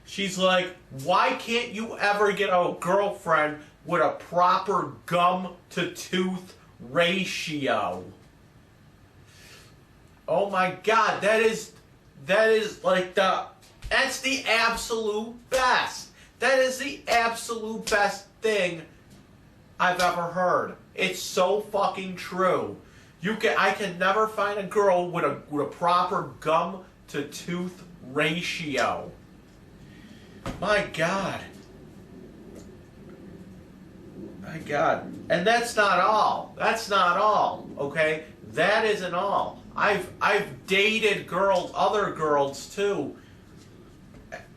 Speaker 1: She's like, why can't you ever get a girlfriend with a proper gum-to-tooth ratio? Oh my God, that is like that's the absolute best. That is the absolute best thing I've ever heard. It's so fucking true. I can never find a girl with a proper gum-to-tooth ratio. My God. My God. And that's not all. That's not all. Okay? That isn't all. I've dated girls, other girls too.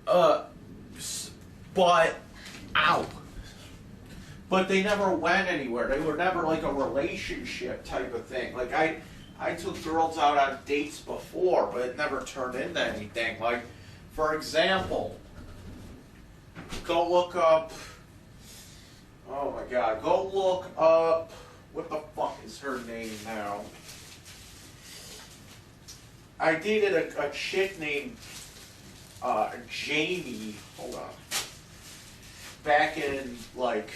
Speaker 1: But they never went anywhere. They were never like a relationship type of thing. Like I took girls out on dates before, but it never turned into anything. Like, for example, go look up, oh my God, go look up, what the fuck is her name now? I dated a chick named Jamie, hold on, back in like,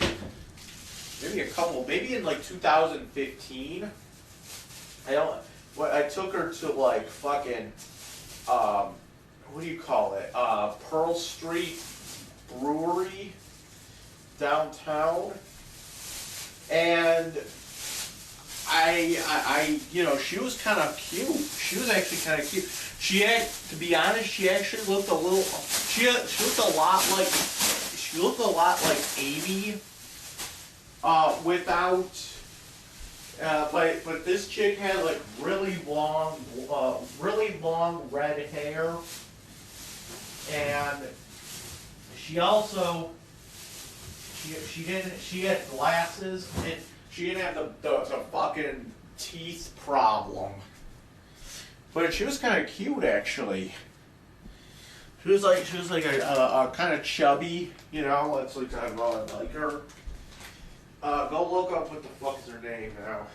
Speaker 1: maybe in like 2015. I took her to like fucking, what do you call it? Pearl Street Brewery downtown, and I she was kind of cute. She was actually kind of cute. To be honest, she actually looked a little. She looked a lot like Amy. But this chick had like really long red hair, and she had glasses, and she didn't have the fucking teeth problem. But she was kind of cute actually. She was like a kind of chubby, That's like I like her. Go look up what the fuck is her name now.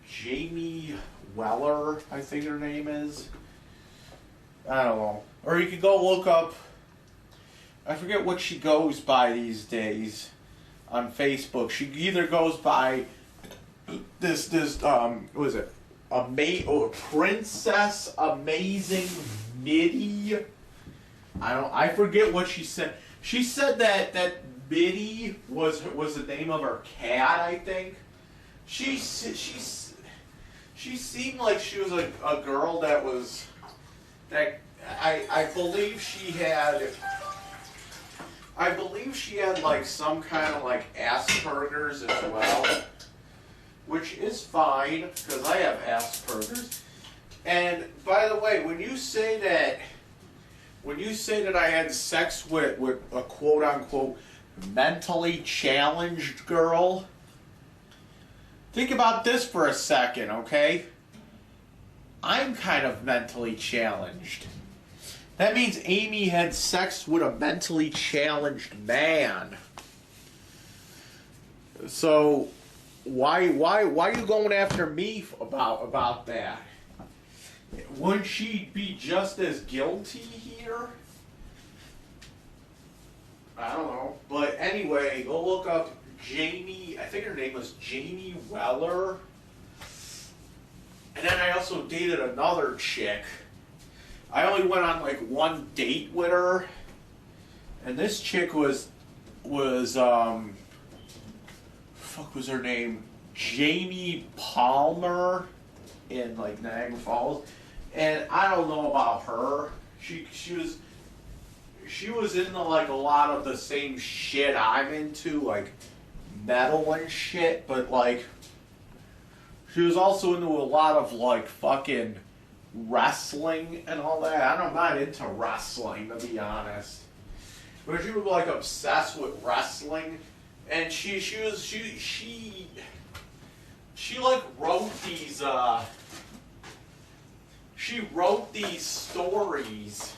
Speaker 1: Jamie Weller, I think her name is. I don't know. Or you could go look up, I forget what she goes by these days on Facebook. She either goes by this what is it? Princess Amazing Mitty. I forget what she said. She said that Mitty was the name of her cat, I think. She seemed like she was a girl that I believe she had like some kind of like Asperger's as well, which is fine because I have Asperger's. And by the way, when you say that I had sex with a quote unquote mentally challenged girl, think about this for a second, okay? I'm kind of mentally challenged. That means Amy had sex with a mentally challenged man. So why are you going after me about that? Wouldn't she be just as guilty here? I don't know. But anyway, go look up Jamie, I think her name was Jamie Weller. And then I also dated another chick. I only went on like one date with her. And this chick was fuck was her name? Jamie Palmer in like Niagara Falls. And I don't know about her. She was into like a lot of the same shit I'm into, like metal and shit, but like she was also into a lot of like fucking wrestling and all that. I'm not into wrestling, to be honest. But she was like obsessed with wrestling and she like wrote these she wrote these stories.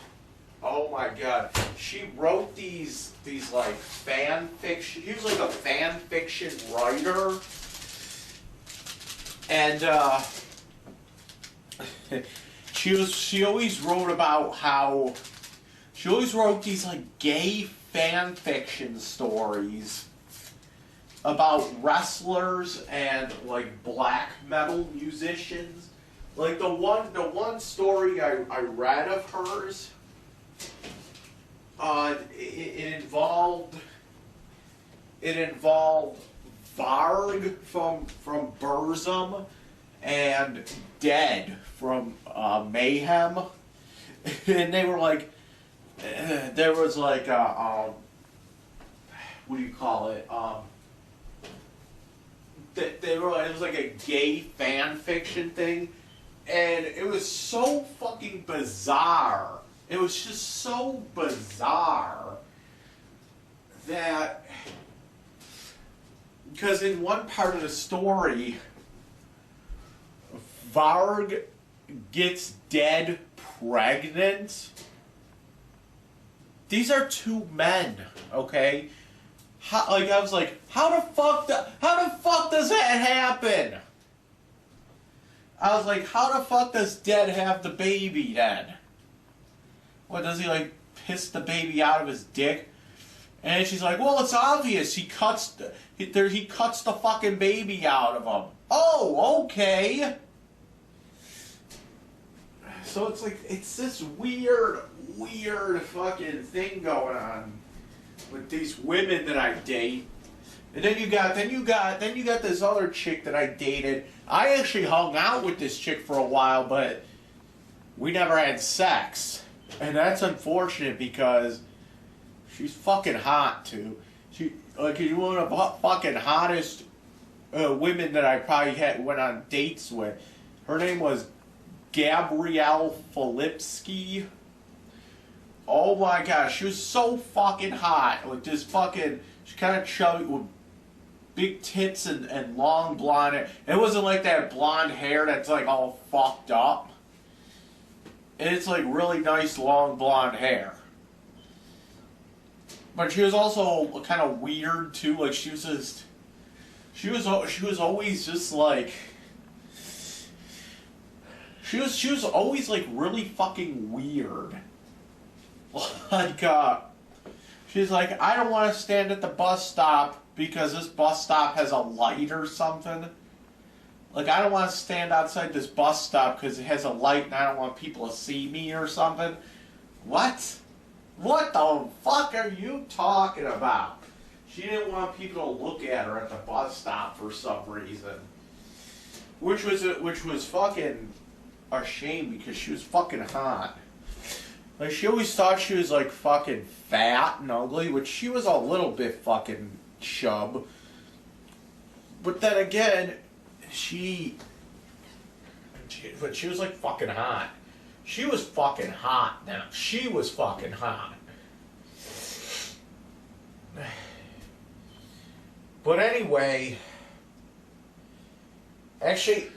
Speaker 1: Oh my god. She wrote these like fan fiction. She was like a fan fiction writer. And she always wrote about how she always wrote these like gay fan fiction stories about wrestlers and like black metal musicians. Like the one story I read of hers, it involved Varg from Burzum and Dead from Mayhem, and they were like, there was like what do you call it? It was like a gay fan fiction thing, and it was so fucking bizarre. It was just so bizarre that, because in one part of the story, Varg gets Dead pregnant. These are two men, okay? I was like, how the fuck does that happen? I was like, how the fuck does Dead have the baby then? What, does he like piss the baby out of his dick? And she's like, well, it's obvious. He cuts the fucking baby out of him. Oh, okay. So it's like, it's this weird fucking thing going on with these women that I date. And then you got this other chick that I dated. I actually hung out with this chick for a while, but we never had sex. And that's unfortunate because she's fucking hot too. She like one of the fucking hottest women that I probably went on dates with. Her name was Gabrielle Filipski. Oh my gosh, she was so fucking hot with this fucking. She kind of chubby with big tits and long blonde hair. It wasn't like that blonde hair that's like all fucked up. It's like really nice long blonde hair. But she was also kind of weird too. Like she was always just like. She was always like really fucking weird. Like she's like, I don't want to stand at the bus stop because this bus stop has a light or something. Like, I don't want to stand outside this bus stop because it has a light and I don't want people to see me or something. What? What the fuck are you talking about? She didn't want people to look at her at the bus stop for some reason. Which was fucking a shame because she was fucking hot. Like, she always thought she was like fucking fat and ugly, which she was a little bit fucking chub. But then again, but she was like fucking hot. She was fucking hot now. She was fucking hot. But anyway, actually,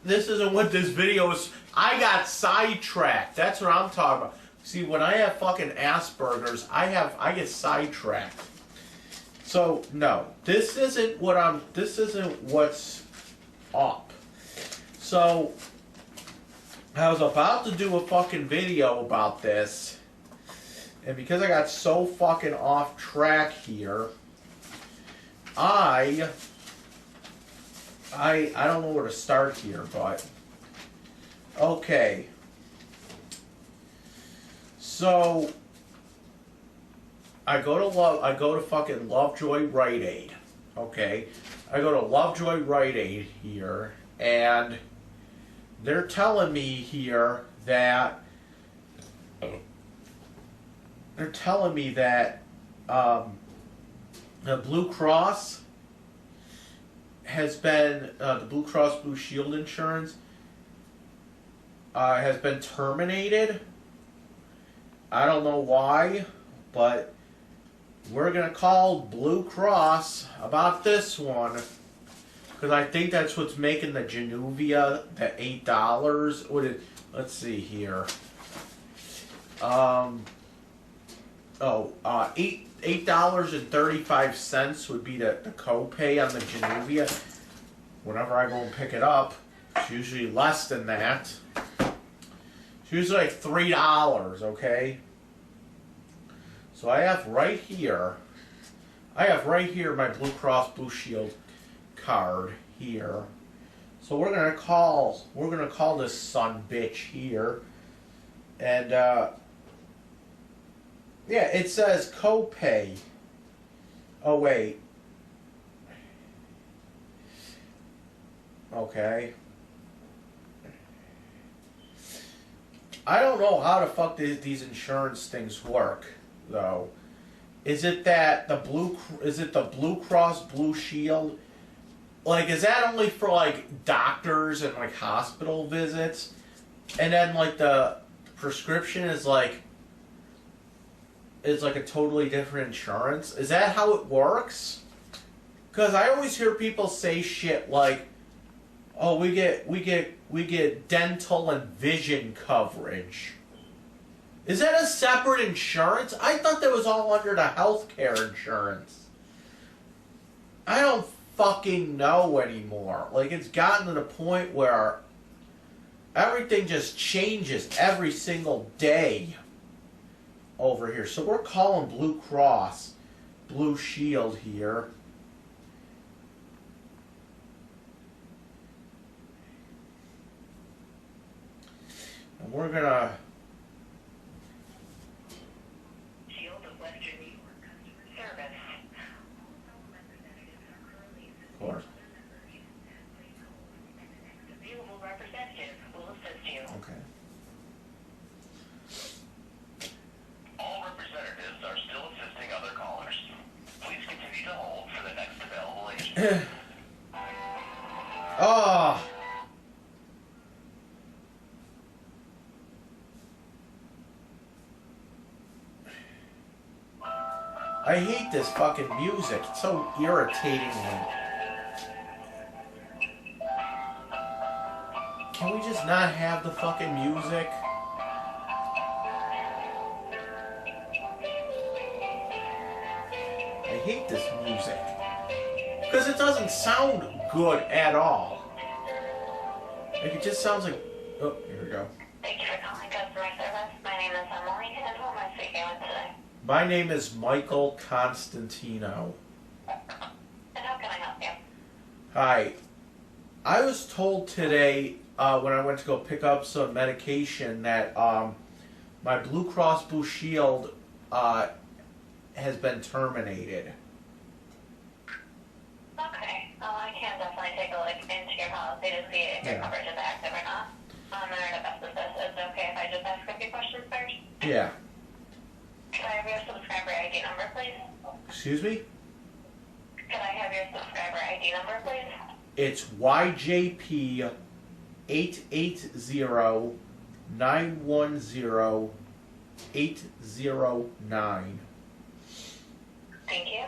Speaker 1: this isn't what this video is. I got sidetracked. That's what I'm talking about. See, when I have fucking Asperger's, I get sidetracked. So no, this isn't what's up. So I was about to do a fucking video about this, and because I got so fucking off track here, I don't know where to start here, but okay. So I go to fucking Lovejoy Rite Aid. Okay. I go to Lovejoy Rite Aid here, and they're telling me here that the Blue Cross has been the Blue Cross Blue Shield insurance has been terminated. I don't know why, but we're going to call Blue Cross about this one. Because I think that's what's making the Januvia the $8. Let's see here. $8.35 would be the copay on the Januvia. Whenever I go and pick it up, it's usually less than that. It's usually like $3, okay? So I have right here my Blue Cross Blue Shield card here. So we're gonna call this son bitch here. And yeah, it says copay. Oh wait. Okay. I don't know how the fuck these insurance things work, though. Is it the Blue Cross Blue Shield? Like, is that only for like doctors and like hospital visits? And then like the prescription is like a totally different insurance? Is that how it works? Because I always hear people say shit like, "Oh, we get dental and vision coverage." Is that a separate insurance? I thought that was all under the healthcare insurance. I don't fucking know anymore. Like, it's gotten to the point where everything just changes every single day over here. So we're calling Blue Cross Blue Shield here. And we're gonna
Speaker 2: Shield of Western New York customer service.
Speaker 1: Of course.
Speaker 2: Available representative will assist you.
Speaker 1: Okay.
Speaker 2: All representatives are still assisting other callers. Please continue to hold for the next available agent.
Speaker 1: Oh. I hate this fucking music. It's so irritating me. Can we just not have the fucking music? I hate this music. Because it doesn't sound good at all. Like, it just sounds like... Oh, here we go.
Speaker 2: Thank you for calling customer service. My name is Emily, and who am I speaking with today?
Speaker 1: My name is Michael Constantino.
Speaker 2: And how can I help you?
Speaker 1: Hi. I was told today when I went to go pick up some medication that my Blue Cross Blue Shield has been terminated.
Speaker 2: Okay. I can definitely take a look into your policy to see if your coverage is active or not. In order to best assist, is it okay if I just ask a few questions first?
Speaker 1: Yeah.
Speaker 2: Could I have your subscriber ID number, please?
Speaker 1: Excuse me?
Speaker 2: Could I have your subscriber ID number, please?
Speaker 1: It's YJP 880-910-809.
Speaker 2: Thank you.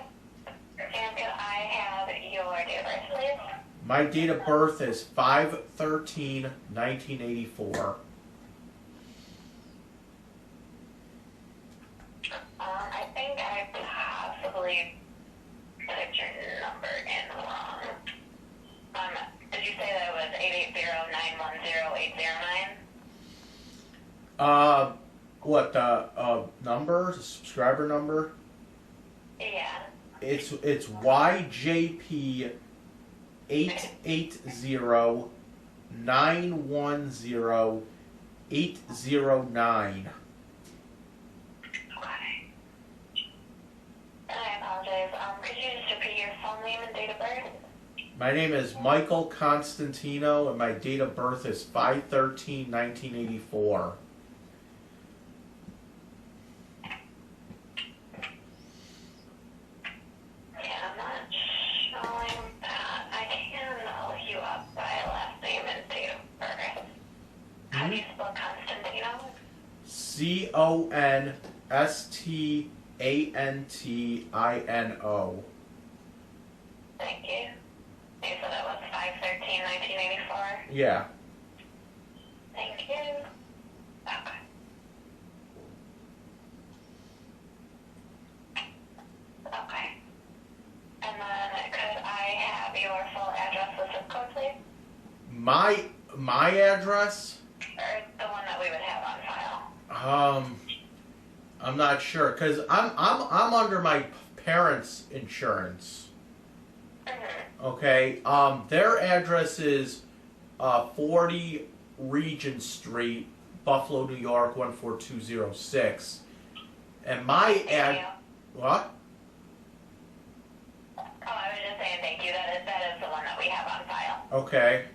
Speaker 2: And could I have your date of birth, please?
Speaker 1: My date of birth is 5/13/1984.
Speaker 2: I think I possibly put your number in wrong. Did you say that it was 880-910-809?
Speaker 1: What, the number? The subscriber number?
Speaker 2: Yeah.
Speaker 1: It's YJP 880-910-809.
Speaker 2: Okay. And I apologize. Could you just repeat your full name and date of birth?
Speaker 1: My name is Michael Constantino, and my date of birth is 5/13/1984.
Speaker 2: Yeah, I'm not showing that. I can look you up by last name and date of birth. How do you spell Constantino?
Speaker 1: CONSTANTINO. Antino.
Speaker 2: Thank you. You said it was 5/13/1984.
Speaker 1: Yeah.
Speaker 2: Thank you. Okay. Okay. And then could I have your full address with zip code, please?
Speaker 1: My address?
Speaker 2: Or the one that we would have on file?
Speaker 1: I'm not sure, cause I'm under my parents' insurance.
Speaker 2: Mm-hmm.
Speaker 1: Okay. Their address is 40 Regent Street, Buffalo, New York 14206. And my
Speaker 2: Thank you.
Speaker 1: what?
Speaker 2: Oh, I was just saying thank you. That is the one that we have on file.
Speaker 1: Okay.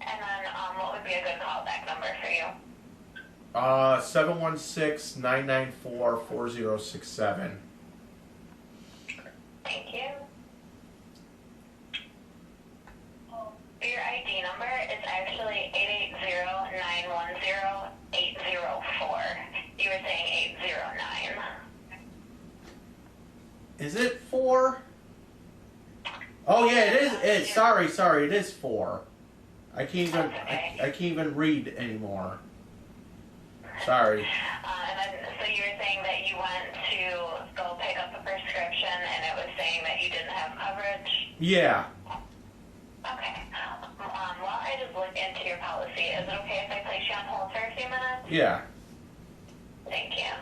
Speaker 2: And then what would be a good callback number for you?
Speaker 1: 716-994-4067.
Speaker 2: Thank you. Your ID number is actually 880-910-804. You were saying 809.
Speaker 1: Is it 4? Oh yeah, it is. Sorry, it is 4. I can't even.
Speaker 2: Okay.
Speaker 1: I can't even read anymore. Sorry.
Speaker 2: And then, so you were saying that you went to go pick up a prescription, and it was saying that you didn't have coverage.
Speaker 1: Yeah.
Speaker 2: Okay. While I just look into your policy, is it okay if I place you on hold for a few minutes?
Speaker 1: Yeah.
Speaker 2: Thank you.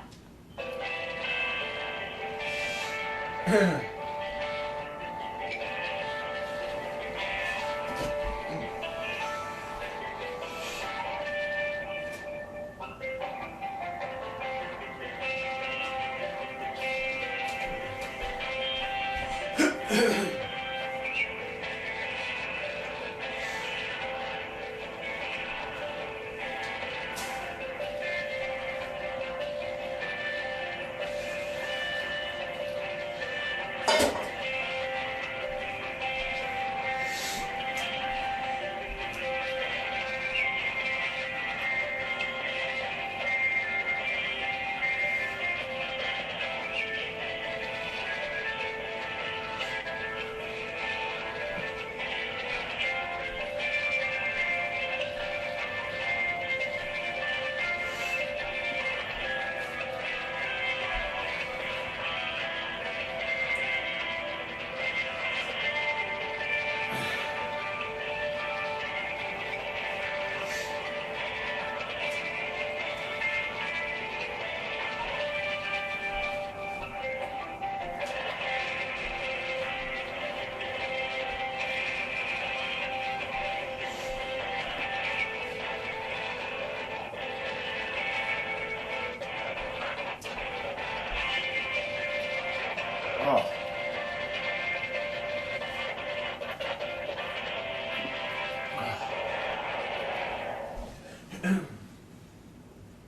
Speaker 1: Oh.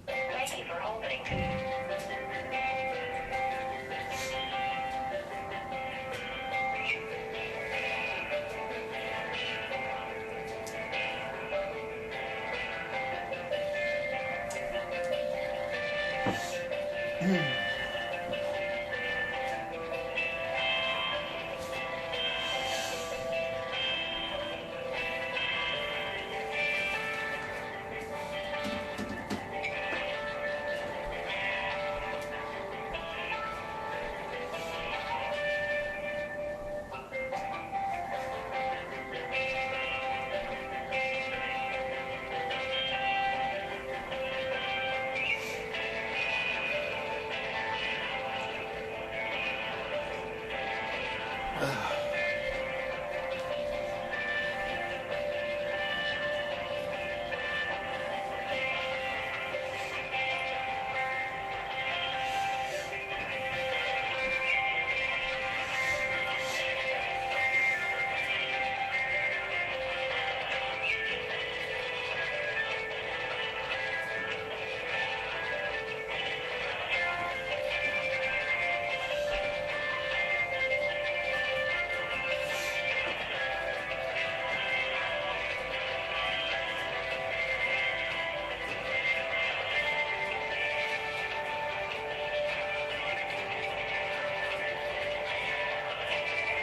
Speaker 2: Thank you for holding.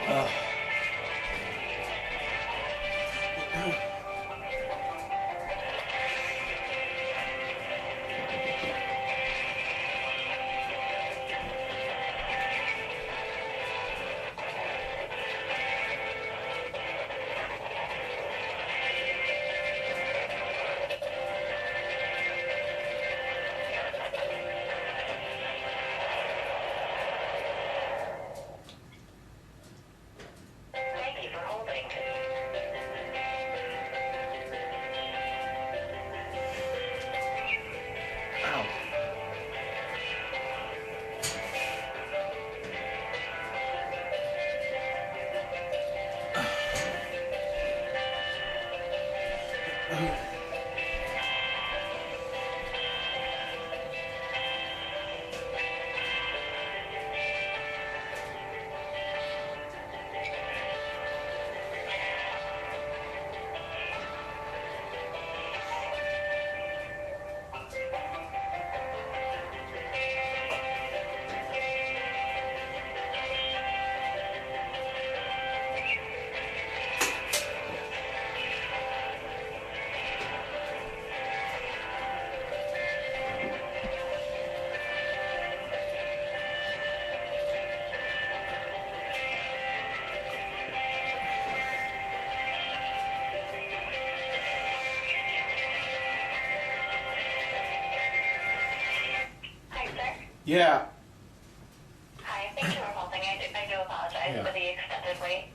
Speaker 2: Thank you for holding.
Speaker 1: Ow.
Speaker 2: Hi, sir.
Speaker 1: Yeah.
Speaker 2: Hi, thank you for holding. I do apologize
Speaker 1: Yeah.
Speaker 2: for the extended wait.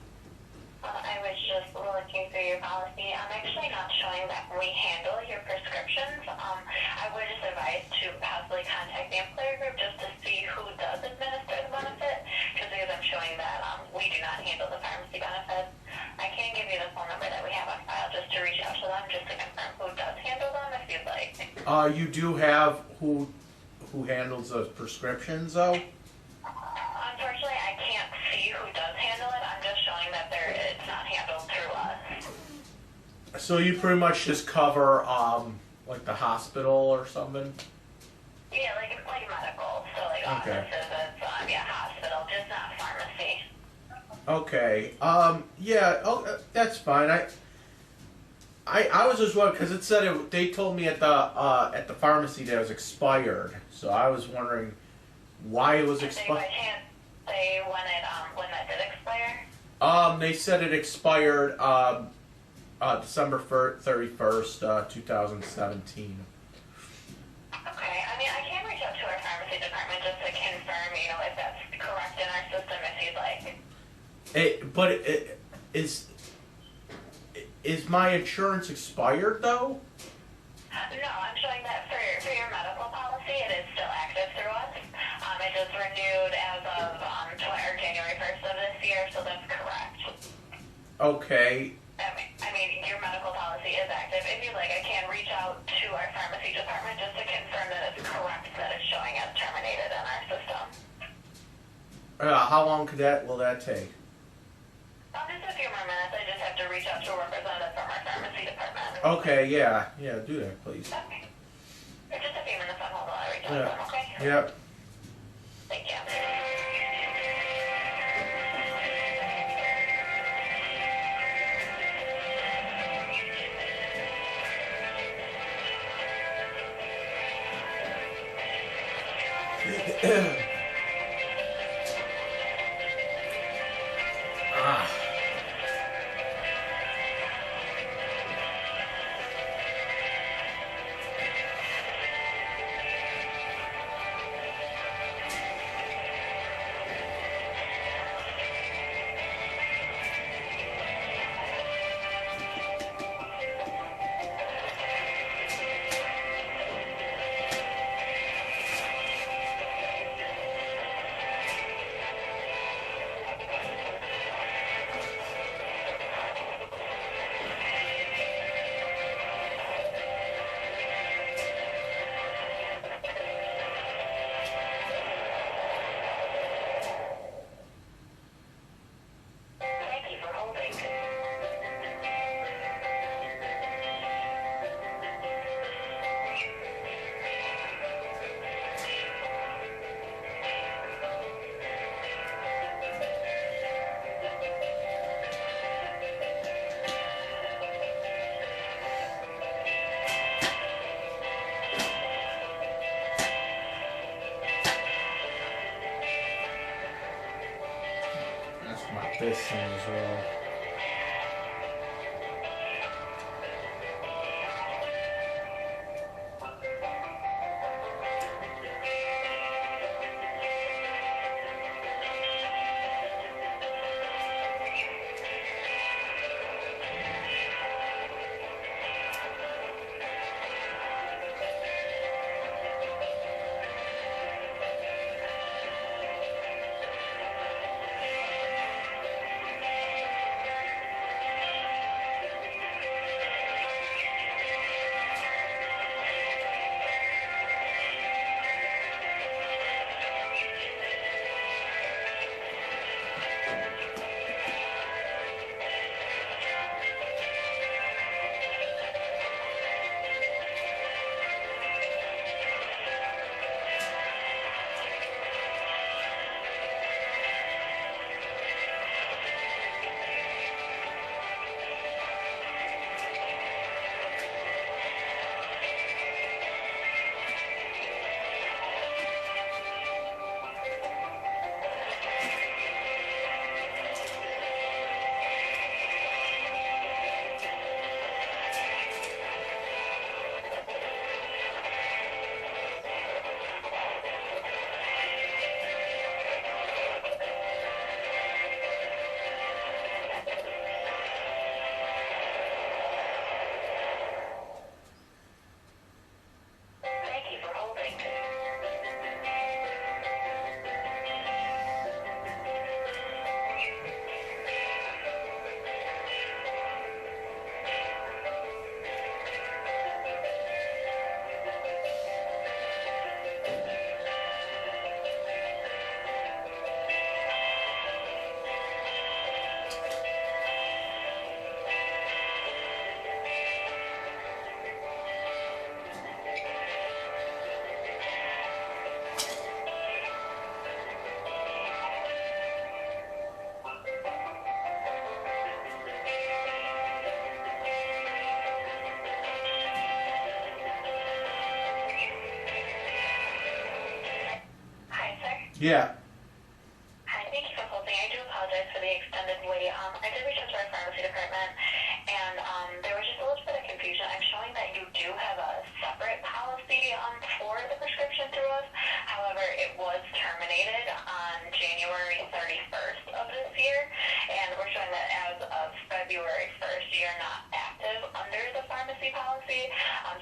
Speaker 2: I was just looking through your policy. I'm actually not showing that we handle your prescriptions. I would just advise to possibly contact the employer group just to see who does administer the benefit, because I'm showing that we do not handle the pharmacy benefits. I can give you the phone number that we have on file just to reach out to them, just to confirm who does handle them if you'd like.
Speaker 1: You do have who handles those prescriptions though?
Speaker 2: Unfortunately, I can't see who does handle it. I'm just showing that it's not handled through us.
Speaker 1: So you pretty much just cover like the hospital or something?
Speaker 2: Yeah, like medical, so like
Speaker 1: Okay.
Speaker 2: office visits, hospital, just not pharmacy.
Speaker 1: Okay. Yeah. Oh, that's fine. I was just wondering because it said they told me at the pharmacy that it was expired, so I was wondering why it was
Speaker 2: Did they by
Speaker 1: expired.
Speaker 2: chance say when that did expire?
Speaker 1: They said it expired December 31st, 2017.
Speaker 2: Okay, I mean, I can reach out to our pharmacy department just to confirm, if that's correct in our system if you'd like.
Speaker 1: Is my insurance expired though?
Speaker 2: No, I'm showing that for your medical policy, it is still active through us. It just renewed as of January 1st of this year, so that's correct.
Speaker 1: Okay.
Speaker 2: I mean, your medical policy is active. If you'd like, I can reach out to our pharmacy department just to confirm that it's correct, that it's showing as terminated in our system.
Speaker 1: How long will that take?
Speaker 2: Just a few more minutes. I just have to reach out to a representative from our pharmacy department.
Speaker 1: Okay, yeah, do that, please.
Speaker 2: Okay. Just a few minutes on hold while I reach out to them, okay?
Speaker 1: Yep.
Speaker 2: Thank you.
Speaker 1: Ah. this thing as well.
Speaker 2: Thank you for holding. Hi, sir.
Speaker 1: Yeah.
Speaker 2: Hi, thank you for holding. I do apologize for the extended wait. I did reach out to our pharmacy department, and there was just a little bit of confusion. I'm showing that you do have a separate policy for the prescription through us. However, it was terminated on January 31st of this year, and we're showing that as of February 1st, you're not active under the pharmacy policy.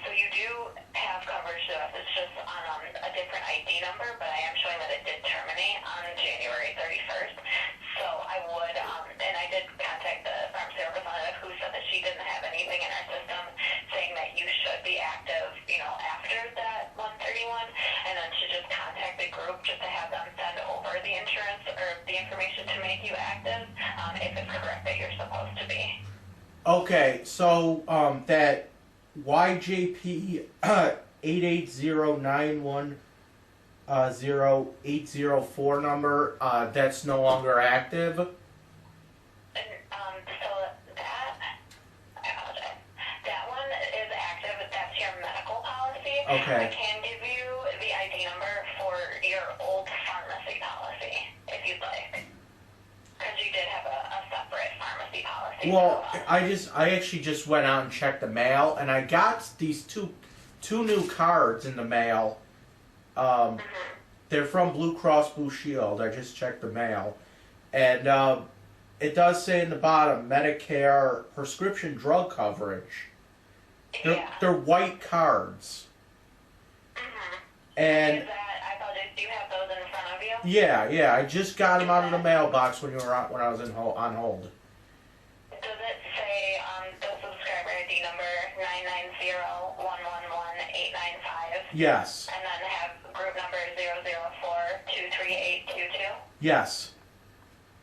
Speaker 2: So you do have coverage through us. It's just on a different ID number, but I am showing that it did terminate on January 31st. So I would, and I did contact the pharmacy representative who said that she didn't have anything in our system saying that you should be active, after that 131, and then to just contact the group just to have them send over the insurance or the information to make you active, if it's correct that you're supposed to be.
Speaker 1: Okay, so that YJP 880910804 number, that's no longer active.
Speaker 2: And, so that, I apologize. That one is active. That's your medical policy.
Speaker 1: Okay.
Speaker 2: I can give you the ID number for your old pharmacy policy, if you'd like. Because you did have a separate pharmacy policy.
Speaker 1: Well, I actually just went out and checked the mail, and I got these two new cards in the mail. They're from Blue Cross Blue Shield. I just checked the mail, and it does say in the bottom Medicare prescription drug coverage. They're white cards. And
Speaker 2: Is that, I apologize, do you have those in front of you?
Speaker 1: yeah, I just got them out of the mailbox when I was on hold.
Speaker 2: Does it say the subscriber ID number 990111895?
Speaker 1: Yes.
Speaker 2: And then have group number 004238822?
Speaker 1: Yes.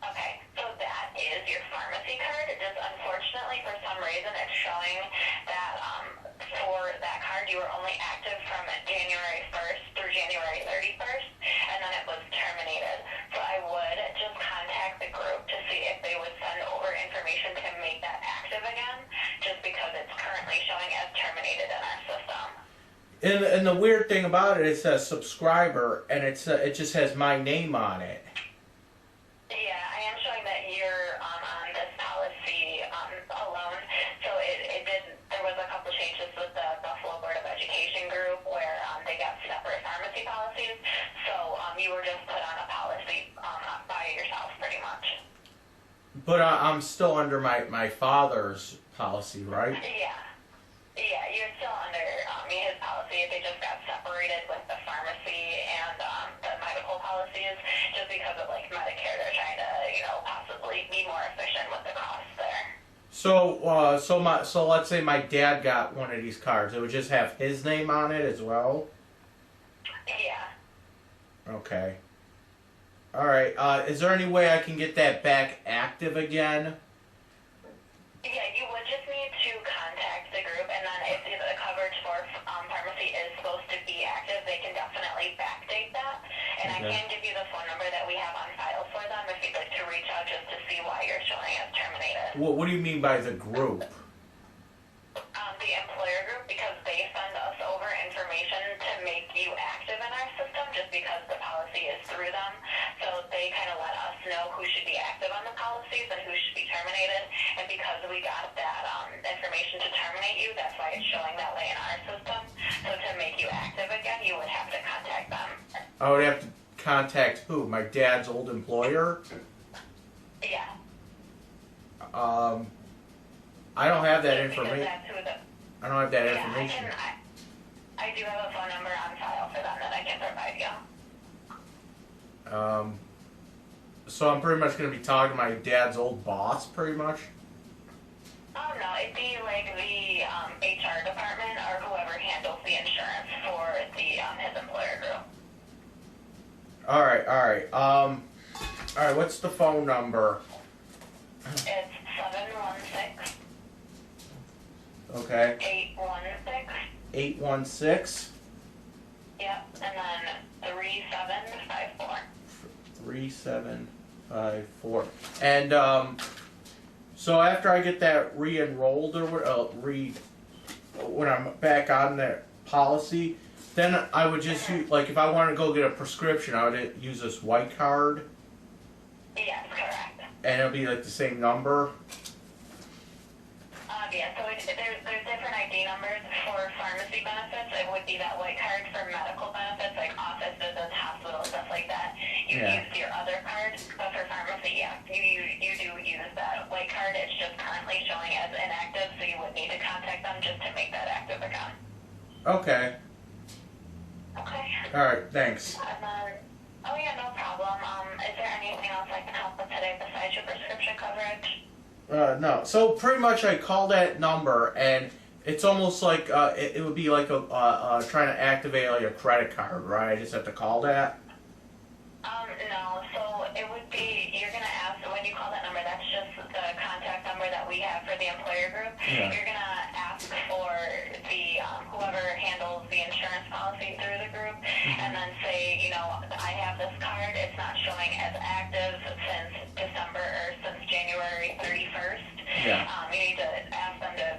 Speaker 2: Okay, so that is your pharmacy card. It just unfortunately for some reason it's showing that for that card you were only active from January 1st through January 31st, and then it was terminated. So I would just contact the group to see if they would send over information to make that active again, just because it's currently showing as terminated in our system.
Speaker 1: And the weird thing about it says subscriber, and it just has my name on it.
Speaker 2: Yeah, I am showing that you're
Speaker 1: But I'm still under my father's policy, right?
Speaker 2: Yeah, you're still under his policy. They just got separated with the pharmacy and the medical policies just because of like Medicare. They're trying to, possibly be more efficient with the costs there.
Speaker 1: So let's say my dad got one of these cards. It would just have his name on it as well?
Speaker 2: Yeah.
Speaker 1: Okay. Alright, is there any way I can get that back active again?
Speaker 2: Yeah, you would just need to contact the group, and then if the coverage for pharmacy is supposed to be active, they can definitely backdate that. And I can give you the phone number that we have on file for them if you'd like to reach out just to see why you're showing as terminated.
Speaker 1: What do you mean by the group?
Speaker 2: The employer group, because they send us over information to make you active in our system just because the policy is through them. So they kind of let us know who should be active on the policies and who should be terminated. And because we got that information to terminate you, that's why it's showing that way in our system. So to make you active again, you would have to contact them.
Speaker 1: I would have to contact who? My dad's old employer?
Speaker 2: Yeah.
Speaker 1: I don't have that
Speaker 2: Because
Speaker 1: information.
Speaker 2: that's who the...
Speaker 1: I don't have that
Speaker 2: Yeah,
Speaker 1: information.
Speaker 2: I do have a phone number on file for them that I can provide you.
Speaker 1: So I'm pretty much going to be talking to my dad's old boss, pretty much?
Speaker 2: Oh no, it'd be like the HR department or whoever handles the insurance for the his employer group.
Speaker 1: Alright, what's the phone number?
Speaker 2: It's 716
Speaker 1: Okay.
Speaker 2: 816.
Speaker 1: 816?
Speaker 2: Yep, and then 3754.
Speaker 1: 3754. And so after I get that re-enrolled or when I'm back on that policy, then I would just use, like if I want to go get a prescription, I would use this white card.
Speaker 2: Yes, correct.
Speaker 1: And it'll be like the same number.
Speaker 2: Yeah, so there's different ID numbers for pharmacy benefits. It would be that white card for medical benefits, like office visits, hospitals, stuff like that. You used your other card, but for pharmacy, yeah, you do use that white card. It's just currently showing as inactive, so you would need to contact them just to make that active again.
Speaker 1: Okay.
Speaker 2: Okay.
Speaker 1: Alright, thanks.
Speaker 2: And then, oh yeah, no problem. Is there anything else I can help with today besides your prescription coverage?
Speaker 1: No. So pretty much I call that number and it's almost like it would be like trying to activate like a credit card, right? I just have to call that?
Speaker 2: No. So it would be, you're going to ask, when you call that number, that's just the contact number that we have for the employer group.
Speaker 1: Yeah.
Speaker 2: You're going to ask for the, whoever handles the insurance policy through the group and then say, I have this card. It's not showing as active since December or since January 31st.
Speaker 1: Yeah.
Speaker 2: You need to ask them to,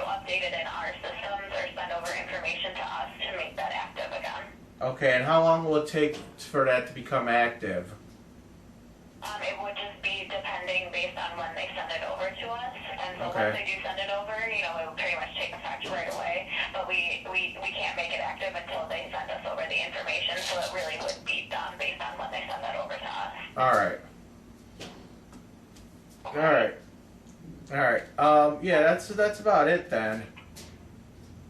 Speaker 2: update it in our systems or send over information to us to make that active again.
Speaker 1: Okay, and how long will it take for that to become active?
Speaker 2: It would just be depending based on when they send it over to us. And so
Speaker 1: Okay.
Speaker 2: once they do send it over, it will pretty much take effect right away. But we can't make it active until they send us over the information. So it really would be done based on when they send that over to us.
Speaker 1: Alright. Alright. Yeah, that's about it then.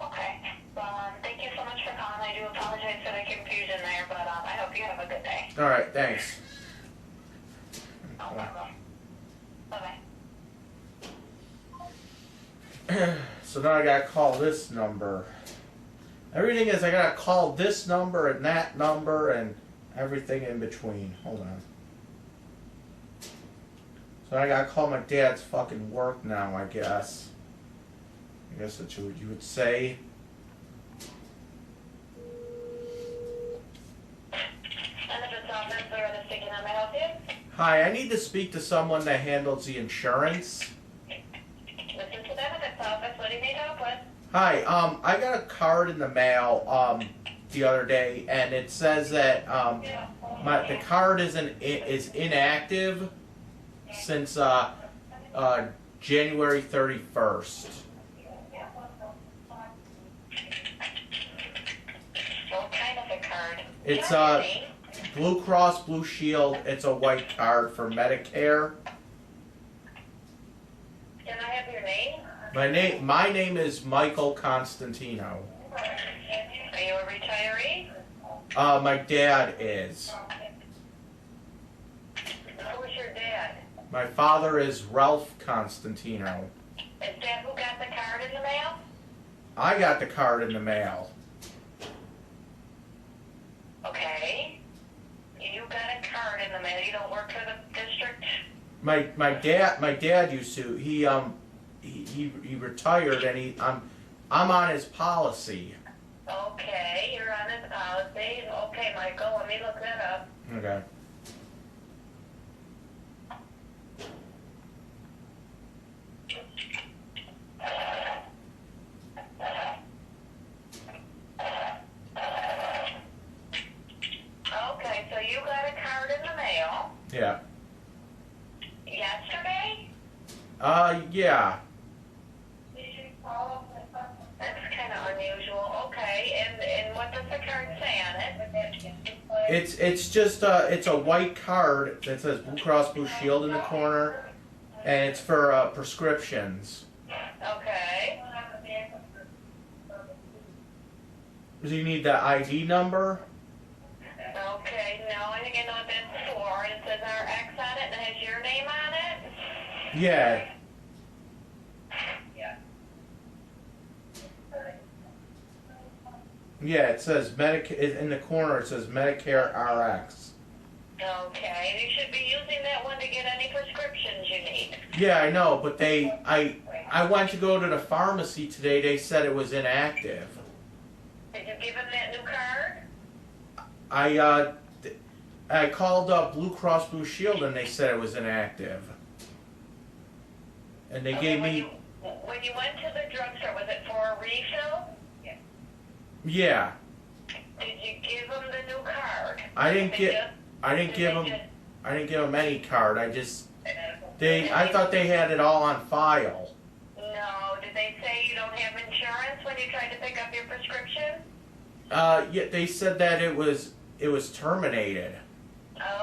Speaker 2: Okay. Well, thank you so much for calling. I do apologize for the confusion there, but I hope you have a good day.
Speaker 1: Alright, thanks.
Speaker 2: No problem. Bye-bye.
Speaker 1: So now I gotta call this number. Everything is I gotta call this number and that number and everything in between. Hold on. So I gotta call my dad's fucking work now, I guess. I guess that's what you would say.
Speaker 2: Benefits office, Loretta speaking. How may I help you?
Speaker 1: Hi, I need to speak to someone that handles the insurance.
Speaker 2: This is the benefits office. What do you need help with?
Speaker 1: Hi, I got a card in the mail the other day, and it says that the card is inactive since January 31st.
Speaker 2: What kind of a card?
Speaker 1: It's Blue Cross Blue Shield. It's a white card for Medicare. My name is Michael Constantino.
Speaker 2: Are you a retiree?
Speaker 1: My dad is.
Speaker 2: Who's your dad?
Speaker 1: My father is Ralph Constantino.
Speaker 2: Is that who got the card in the mail?
Speaker 1: I got the card in the mail.
Speaker 2: Okay. You got a card in the mail. You don't work for the district?
Speaker 1: My dad used to. He retired and I'm on his policy.
Speaker 2: Okay, you're on his policy. Okay, Michael, let me look that up.
Speaker 1: Okay.
Speaker 2: Okay, so you got a card in the mail
Speaker 1: Yeah.
Speaker 2: yesterday?
Speaker 1: Yeah.
Speaker 2: That's kind of unusual. Okay, and what does the card say on it?
Speaker 1: It's just it's a white card that says Blue Cross Blue Shield in the corner, and it's for prescriptions.
Speaker 2: Okay.
Speaker 1: Do you need the ID number?
Speaker 2: Okay, no, I think I know what that's for. It says RX on it and it has your name on it?
Speaker 1: Yeah. Yeah, it says in the corner. It says Medicare RX.
Speaker 2: Okay, you should be using that one to get any prescriptions you need.
Speaker 1: Yeah, I know, but I went to go to the pharmacy today. They said it was inactive.
Speaker 2: Did you give them that new card?
Speaker 1: I called up Blue Cross Blue Shield and they said it was inactive. And they gave me.
Speaker 2: When you went to the drugstore, was it for a refill?
Speaker 1: Yeah.
Speaker 2: Did you give them the new card?
Speaker 1: I didn't give them any card. I thought they had it all on file.
Speaker 2: No, did they say you don't have insurance when you tried to pick up your prescription?
Speaker 1: Yeah, they said that it was terminated.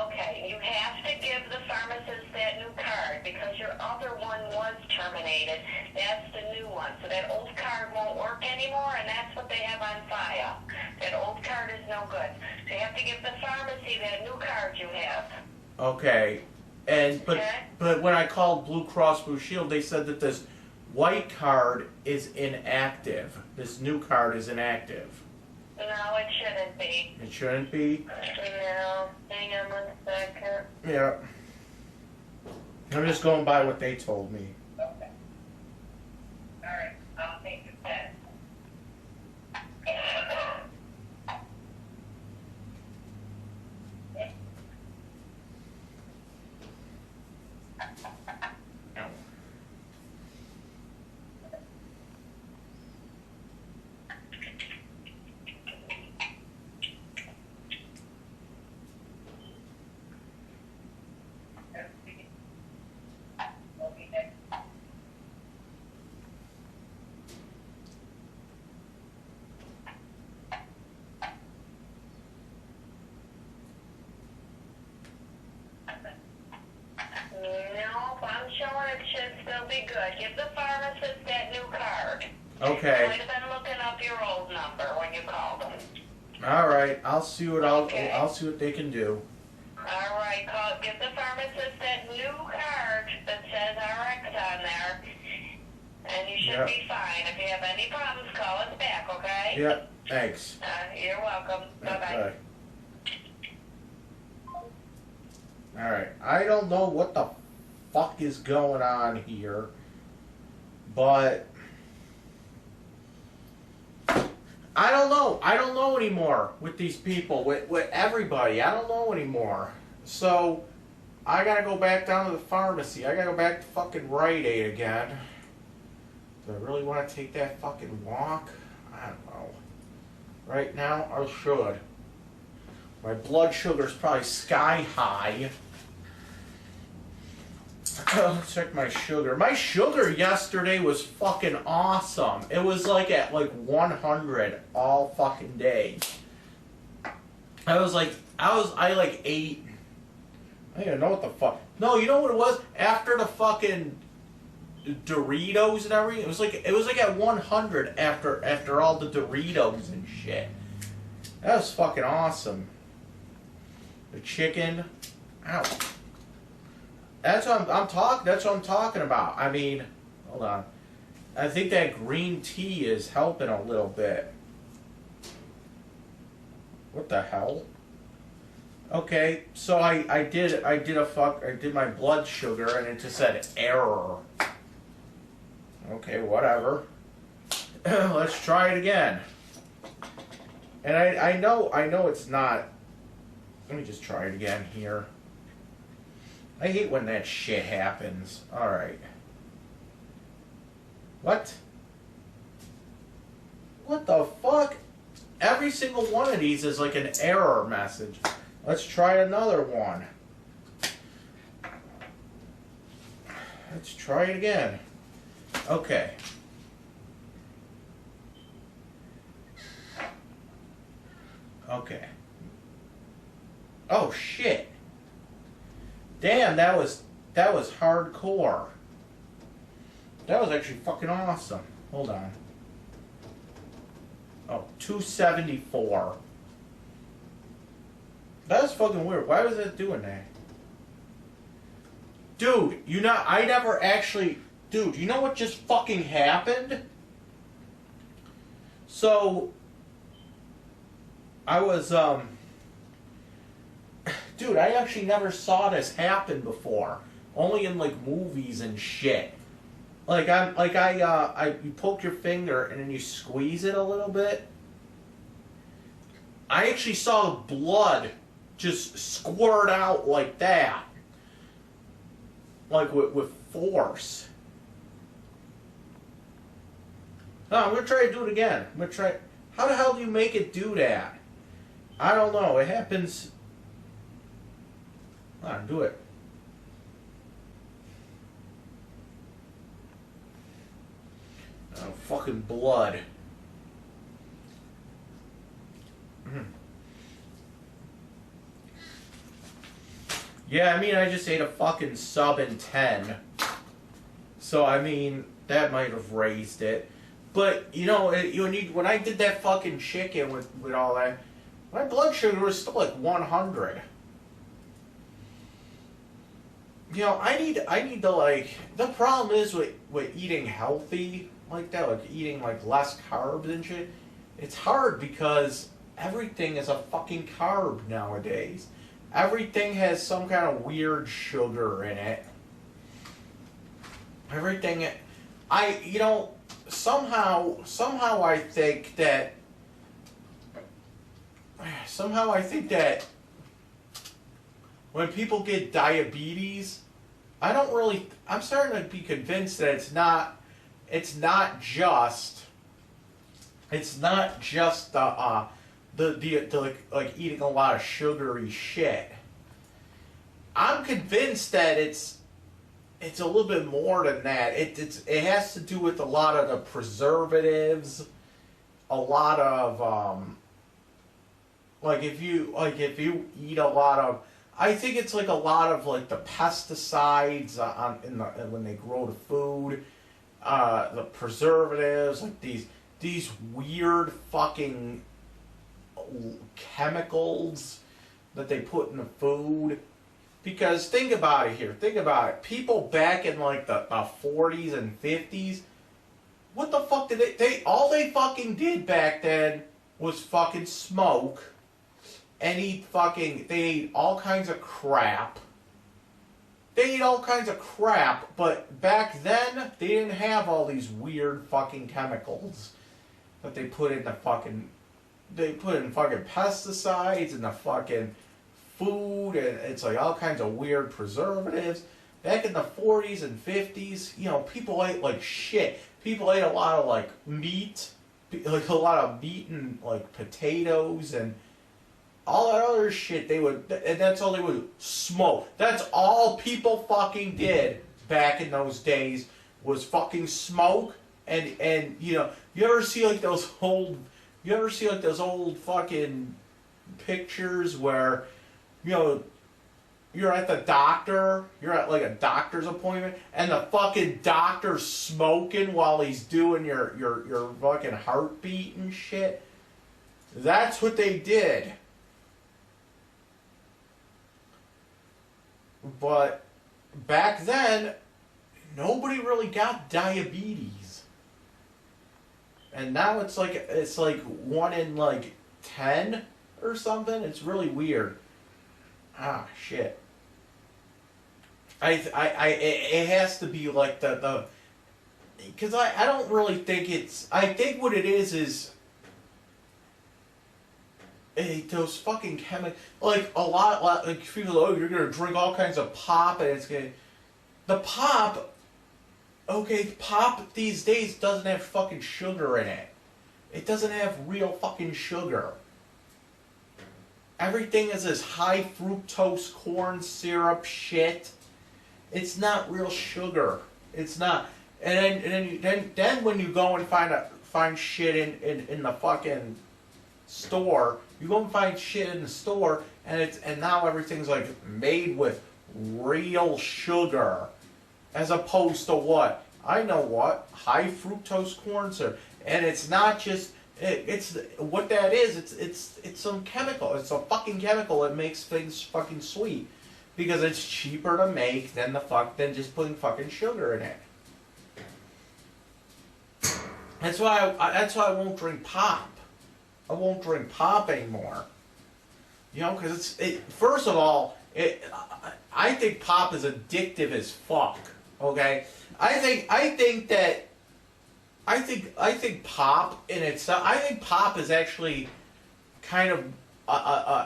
Speaker 2: Okay, you have to give the pharmacist that new card because your other one was terminated. That's the new one. So that old card won't work anymore, and that's what they have on file. That old card is no good. So you have to give the pharmacy that new card you have.
Speaker 1: Okay. But when I called Blue Cross Blue Shield, they said that this white card is inactive. This new card is inactive.
Speaker 2: No, it shouldn't be.
Speaker 1: It shouldn't be?
Speaker 2: No. Hang on 1 second.
Speaker 1: Yeah. I'm just going by what they told me.
Speaker 2: Okay. All right. I'll take your pen. Nope, I'm showing it should still be good. Give the pharmacist that new card.
Speaker 1: Okay.
Speaker 2: You might have been looking up your old number when you called them.
Speaker 1: All right. I'll see what
Speaker 2: Okay.
Speaker 1: I'll see what they can do.
Speaker 2: All right, give the pharmacist that new card that says RX on there, and you should
Speaker 1: Yep.
Speaker 2: be fine. If you have any problems, call us back, okay?
Speaker 1: Yep. Thanks.
Speaker 2: You're welcome. Bye-bye.
Speaker 1: All right. I don't know what the fuck is going on here, but I don't know. I don't know anymore with these people, with everybody. I don't know anymore. So I gotta go back down to the pharmacy. I gotta go back to fucking Rite Aid again. Do I really want to take that fucking walk? I don't know. Right now, I should. My blood sugar's probably sky high. Let's check my sugar. My sugar yesterday was fucking awesome. It was like at like 100 all fucking day. I ate. I don't even know what the fuck. No, you know what it was? After the fucking Doritos and everything. It was like at 100 after all the Doritos and shit. That was fucking awesome. The chicken, ow. That's what I'm talking. That's what I'm talking about. I mean, hold on. I think that green tea is helping a little bit. What the hell? Okay, so I did my blood sugar and it just said error. Okay, whatever. Let's try it again. And I know it's not. Let me just try it again here. I hate when that shit happens. Alright. What? What the fuck? Every single one of these is like an error message. Let's try another one. Let's try it again. Okay. Okay. Oh shit. Damn, that was hardcore. That was actually fucking awesome. Hold on. Oh, 274. That was fucking weird. Why was it doing that? Dude, I never actually... Dude, you know what just fucking happened? So... I was, Dude, I actually never saw this happen before. Only in, like, movies and shit. You poke your finger and then you squeeze it a little bit. I actually saw the blood just squirt out like that. Like with force. No, I'm gonna try to do it again. I'm gonna try. How the hell do you make it do that? I don't know. It happens. Come on, do it. Oh, fucking blood. Yeah, I mean, I just ate a fucking sub in 10. So, I mean, that might have raised it. But, you know, when I did that fucking chicken with all that, my blood sugar was still like 100. You know, I need to, like, the problem is with eating healthy like that, like eating like less carbs and shit, it's hard because everything is a fucking carb nowadays. Everything has some kind of weird sugar in it. Everything, somehow I think that when people get diabetes, I'm starting to be convinced that it's not just like eating a lot of sugary shit. I'm convinced that it's a little bit more than that. It has to do with a lot of the preservatives, a lot of if you eat a lot of, I think it's like a lot of like the pesticides when they grow the food, the preservatives, like these weird fucking chemicals that they put in the food. Because think about it. People back in like the 40s and 50s, what the fuck did they all they fucking did back then was fucking smoke and they ate all kinds of crap. But back then they didn't have all these weird fucking chemicals that they put in fucking pesticides and the fucking food, and it's like all kinds of weird preservatives. Back in the 40s and 50s, people ate like shit. People ate a lot of like meat, and like potatoes and all that other shit. And that's all they would smoke. That's all people fucking did back in those days was fucking smoke. And you ever see like those old fucking pictures where you're at the doctor, you're at like a doctor's appointment, and the fucking doctor's smoking while he's doing your fucking heartbeat and shit. That's what they did. But back then, nobody really got diabetes. And now it's like 1 in like 10 or something. It's really weird. Ah, shit. It has to be like the because I don't really think it's, I think what it is those fucking chemicals, like a lot like people, oh, you're gonna drink all kinds of pop and it's gonna, the pop, okay, pop these days doesn't have fucking sugar in it. It doesn't have real fucking sugar. Everything is this high fructose corn syrup shit. It's not real sugar. It's not. And then when you go and find shit in the fucking store, you go and find shit in the store, and now everything's like made with real sugar, as opposed to what? I know what, high fructose corn syrup, and it's not just. It's what that is. It's some chemical. It's a fucking chemical that makes things fucking sweet, because it's cheaper to make than just putting fucking sugar in it. That's why I won't drink pop. I won't drink pop anymore. You know, because first of all, I think pop is addictive as fuck. Okay, I think pop in itself. I think pop is actually kind of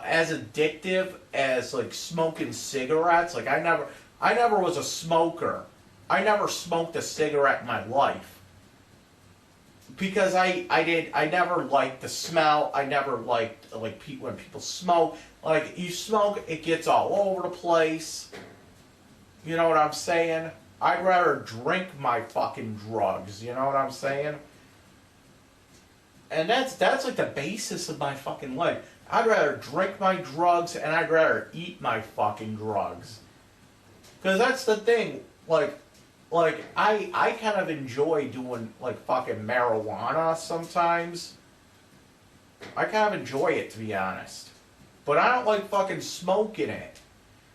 Speaker 1: as addictive as like smoking cigarettes. Like I never was a smoker. I never smoked a cigarette in my life because I never liked the smell. I never liked when people smoke. Like you smoke, it gets all over the place. You know what I'm saying? I'd rather drink my fucking drugs, you know what I'm saying? And that's like the basis of my fucking life. I'd rather drink my drugs and I'd rather eat my fucking drugs. Because that's the thing, like I kind of enjoy doing like fucking marijuana sometimes. I kind of enjoy it, to be honest. But I don't like fucking smoking it.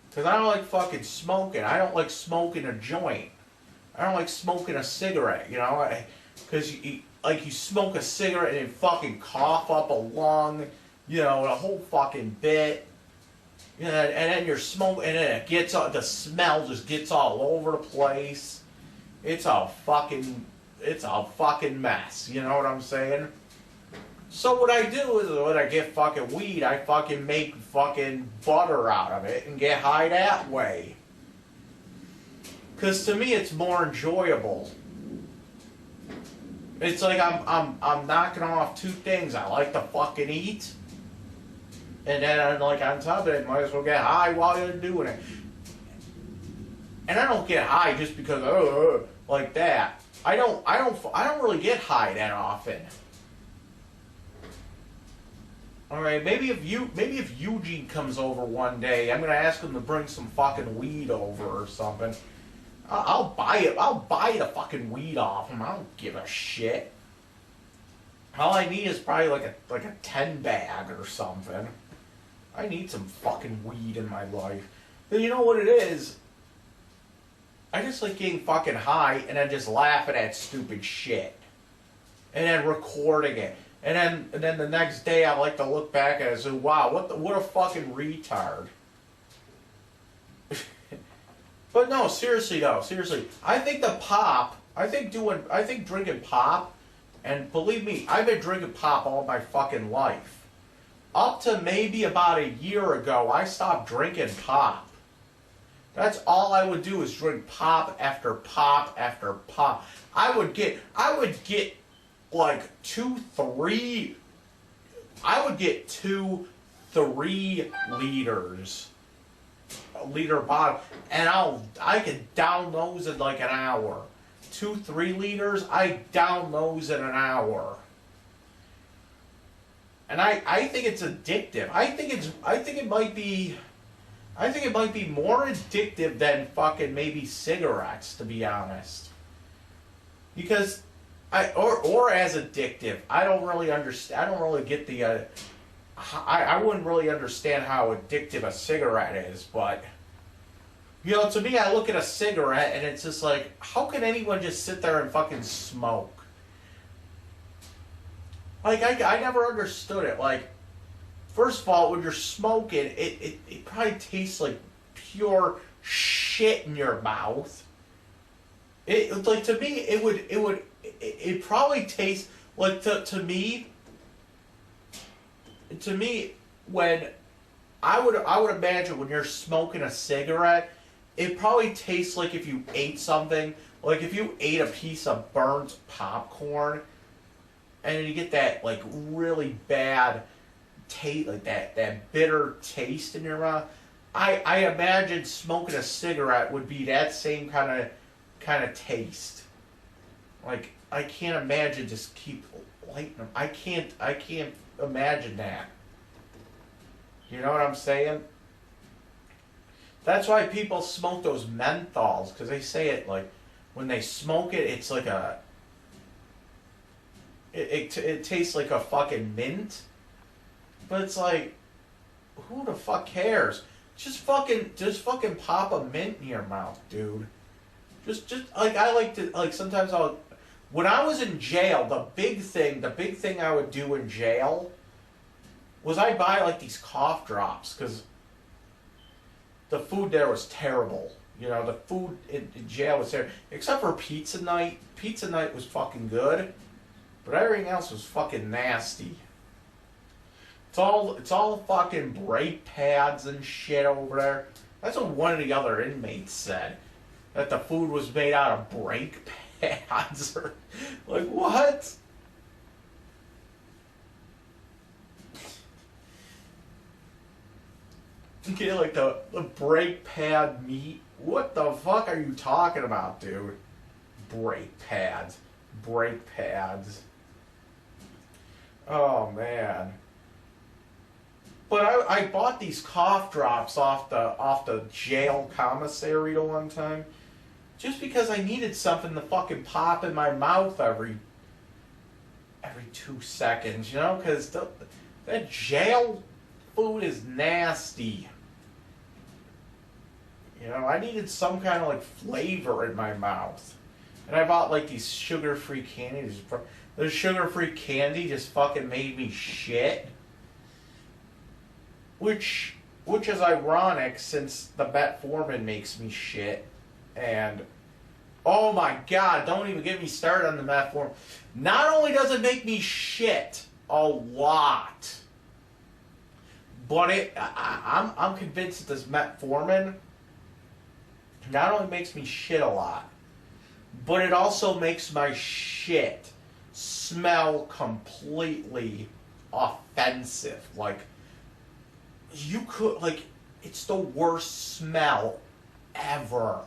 Speaker 1: Because I don't like fucking smoking. I don't like smoking a joint. I don't like smoking a cigarette, you know? Because you smoke a cigarette and you fucking cough up a lung, you know, the whole fucking bit. You know, and then you're smoking, and then it gets, the smell just gets all over the place. It's a fucking mess, you know what I'm saying? So what I do is when I get fucking weed, I fucking make fucking butter out of it and get high that way. Cause to me it's more enjoyable. It's like I'm knocking off two things. I like to fucking eat, and then like on top of it, might as well get high while you're doing it. And I don't get high just because like that. I don't really get high that often. All right, maybe if Eugene comes over one day, I'm gonna ask him to bring some fucking weed over or something. I'll buy it. I'll buy the fucking weed off him. I don't give a shit. All I need is probably like a 10 bag or something. I need some fucking weed in my life. But you know what it is? I just like getting fucking high and then just laughing at stupid shit, and then recording it. And then the next day I like to look back at it and say, wow, what a fucking retard. But no, seriously though, seriously. I think drinking pop, and believe me, I've been drinking pop all my fucking life. Up to maybe about a year ago, I stopped drinking pop. That's all I would do is drink pop after pop after pop. I would get like 2-3 liters, a liter bottle, and I could down those in like an hour. 2-3 liters, I down those in an hour. And I think it's addictive. I think it might be I think it might be more addictive than fucking maybe cigarettes, to be honest. Because or as addictive. I don't really understand. I don't really get the. I wouldn't really understand how addictive a cigarette is, but you know, to me, I look at a cigarette and it's just like, how can anyone just sit there and fucking smoke? Like, I never understood it. Like, first of all, when you're smoking, it probably tastes like pure shit in your mouth. It like, to me, it probably tastes like, to me, when I would imagine when you're smoking a cigarette, it probably tastes like if you ate something, like if you ate a piece of burnt popcorn, and you get that like really bad taste, like that bitter taste in your mouth. I imagine smoking a cigarette would be that same kind of taste. Like, I can't imagine just keep lighting them. I can't imagine that. You know what I'm saying? That's why people smoke those menthols, because they say it like, when they smoke it, it's like a, it tastes like a fucking mint. But it's like, who the fuck cares? Just fucking pop a mint in your mouth, dude. Just like, I like to, like, sometimes when I was in jail, the big thing I would do in jail was I buy like these cough drops, because the food there was terrible. You know, the food in jail was terrible. Except for pizza night. Pizza night was fucking good. But everything else was fucking nasty. It's all fucking brake pads and shit over there. That's what one of the other inmates said. That the food was made out of brake pads. Like, what? Okay, like the brake pad meat. What the fuck are you talking about, dude? Brake pads. Brake pads. Oh, man. But I bought these cough drops off the jail commissary the one time, just because I needed something to fucking pop in my mouth every 2 seconds, you know? Because that jail food is nasty. You know, I needed some kind of like flavor in my mouth. And I bought like these sugar-free candies. The sugar-free candy just fucking made me shit. Which is ironic, since the metformin makes me shit. And oh my god, don't even get me started on the metformin. Not only does it make me shit a lot, but I'm convinced that this metformin not only makes me shit a lot, but it also makes my shit smell completely offensive. Like, you could, like, it's the worst smell ever.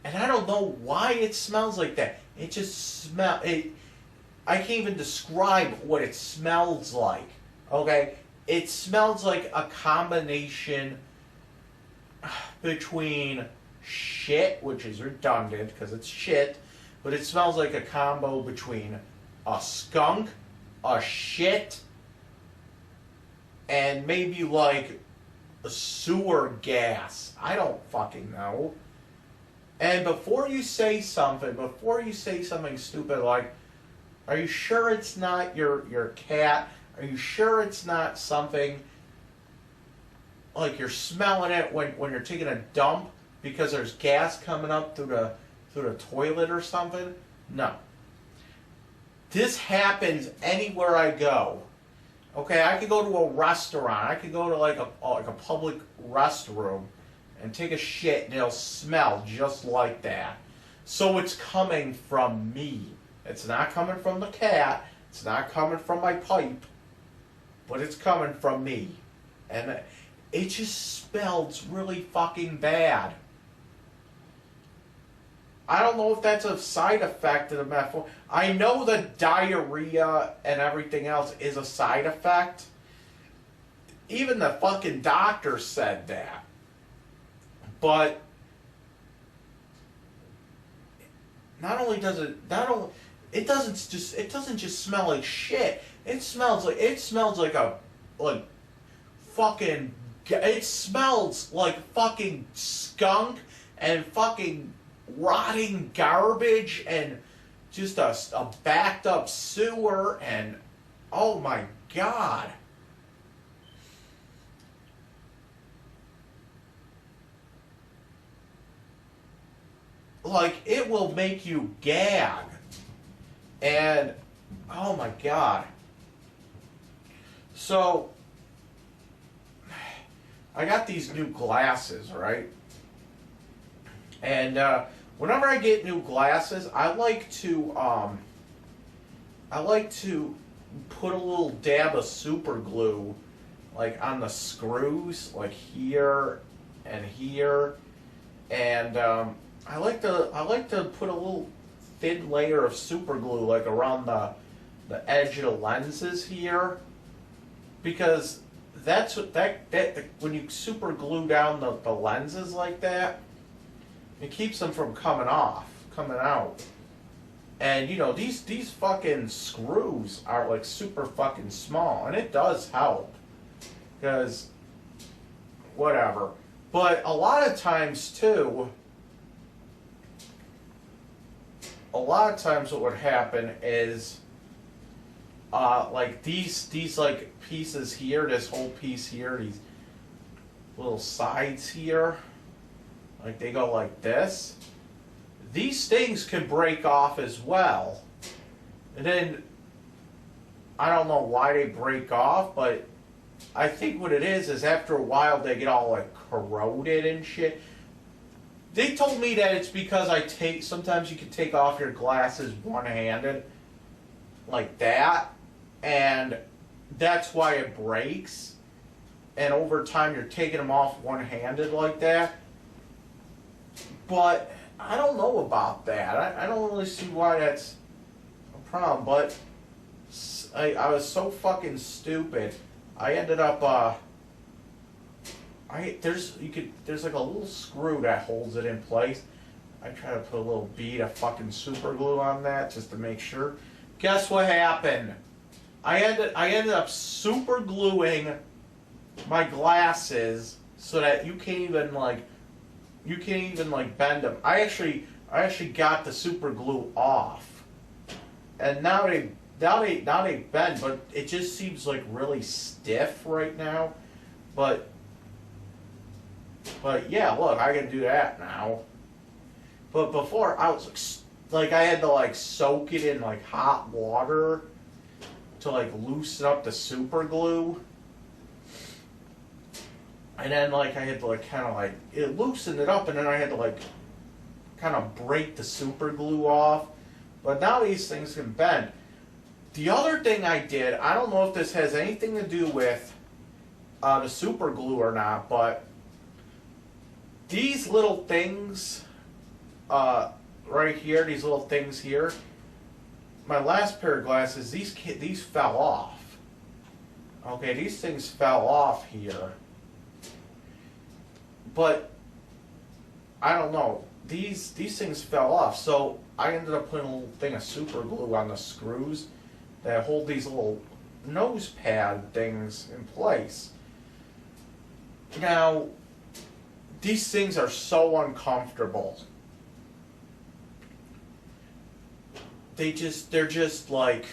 Speaker 1: And I don't know why it smells like that. It just smells, I can't even describe what it smells like. Okay? It smells like a combination between shit, which is redundant because it's shit, but it smells like a combo between a skunk, a shit, and maybe like a sewer gas. I don't fucking know. And before you say something stupid like, are you sure it's not your cat? Are you sure it's not something like you're smelling it when you're taking a dump because there's gas coming up through the toilet or something? No. This happens anywhere I go. Okay, I could go to a restaurant. I could go to like a public restroom and take a shit, and it'll smell just like that. So it's coming from me. It's not coming from the cat. It's not coming from my pipe. But it's coming from me. And it just smells really fucking bad. I don't know if that's a side effect of the metformin. I know that diarrhea and everything else is a side effect. Even the fucking doctor said that. But not only does it doesn't just smell like shit. It smells like fucking, it smells like fucking skunk and fucking rotting garbage and just a backed up sewer, and oh my god. Like, it will make you gag. And oh my god. So I got these new glasses, right? And whenever I get new glasses, I like to put a little dab of super glue, like on the screws, like here and here, and I like to put a little thin layer of super glue, like around the edge of the lenses here, because that's what that when you super glue down the lenses like that, it keeps them from coming out. And you know, these fucking screws are like super fucking small, and it does help, because whatever. But a lot of times too, what would happen is like these like pieces here, this whole piece here, these little sides here, like they go like this. These things can break off as well. And then, I don't know why they break off, but I think what it is after a while they get all like corroded and shit. They told me that it's because sometimes you can take off your glasses one-handed, like that, and that's why it breaks. And over time you're taking them off one-handed like that. But I don't know about that. I don't really see why that's a problem, but I was so fucking stupid. I ended up there's like a little screw that holds it in place. I try to put a little bead of fucking super glue on that just to make sure. Guess what happened? I ended up super gluing my glasses so that you can't even bend them. I actually got the super glue off, and now they bend, but it just seems like really stiff right now. But yeah, look, I can do that now. But before, I was like I had to like soak it in like hot water to like loosen up the super glue. And then like I had to like kind of like, it loosened it up, and then I had to like kind of break the super glue off. But now these things can bend. The other thing I did, I don't know if this has anything to do with the super glue or not, but these little things right here, these little things here, my last pair of glasses, these fell off. Okay, these things fell off here. But I don't know. These things fell off, so I ended up putting a little thing of super glue on the screws that hold these little nose pad things in place. Now, these things are so uncomfortable. They're just like,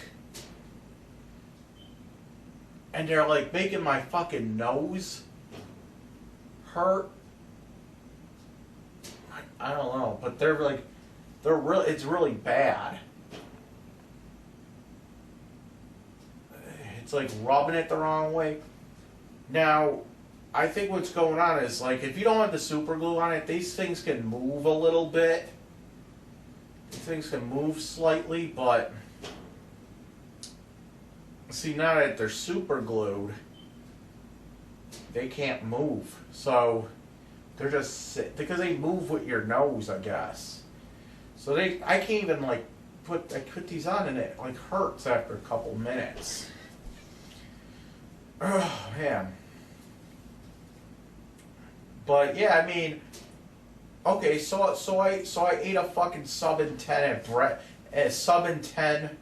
Speaker 1: and they're like making my fucking nose hurt. I don't know, but it's really bad. It's like rubbing it the wrong way. Now, I think what's going on is, like, if you don't have the super glue on it, these things can move a little bit. These things can move slightly, but see, now that they're super glued, they can't move. So they're just because they move with your nose, I guess. So I can't even like put these on, and it like hurts after a couple minutes. Oh man. But yeah, I mean, Okay, so I ate a fucking sub and 10 at sub and 10.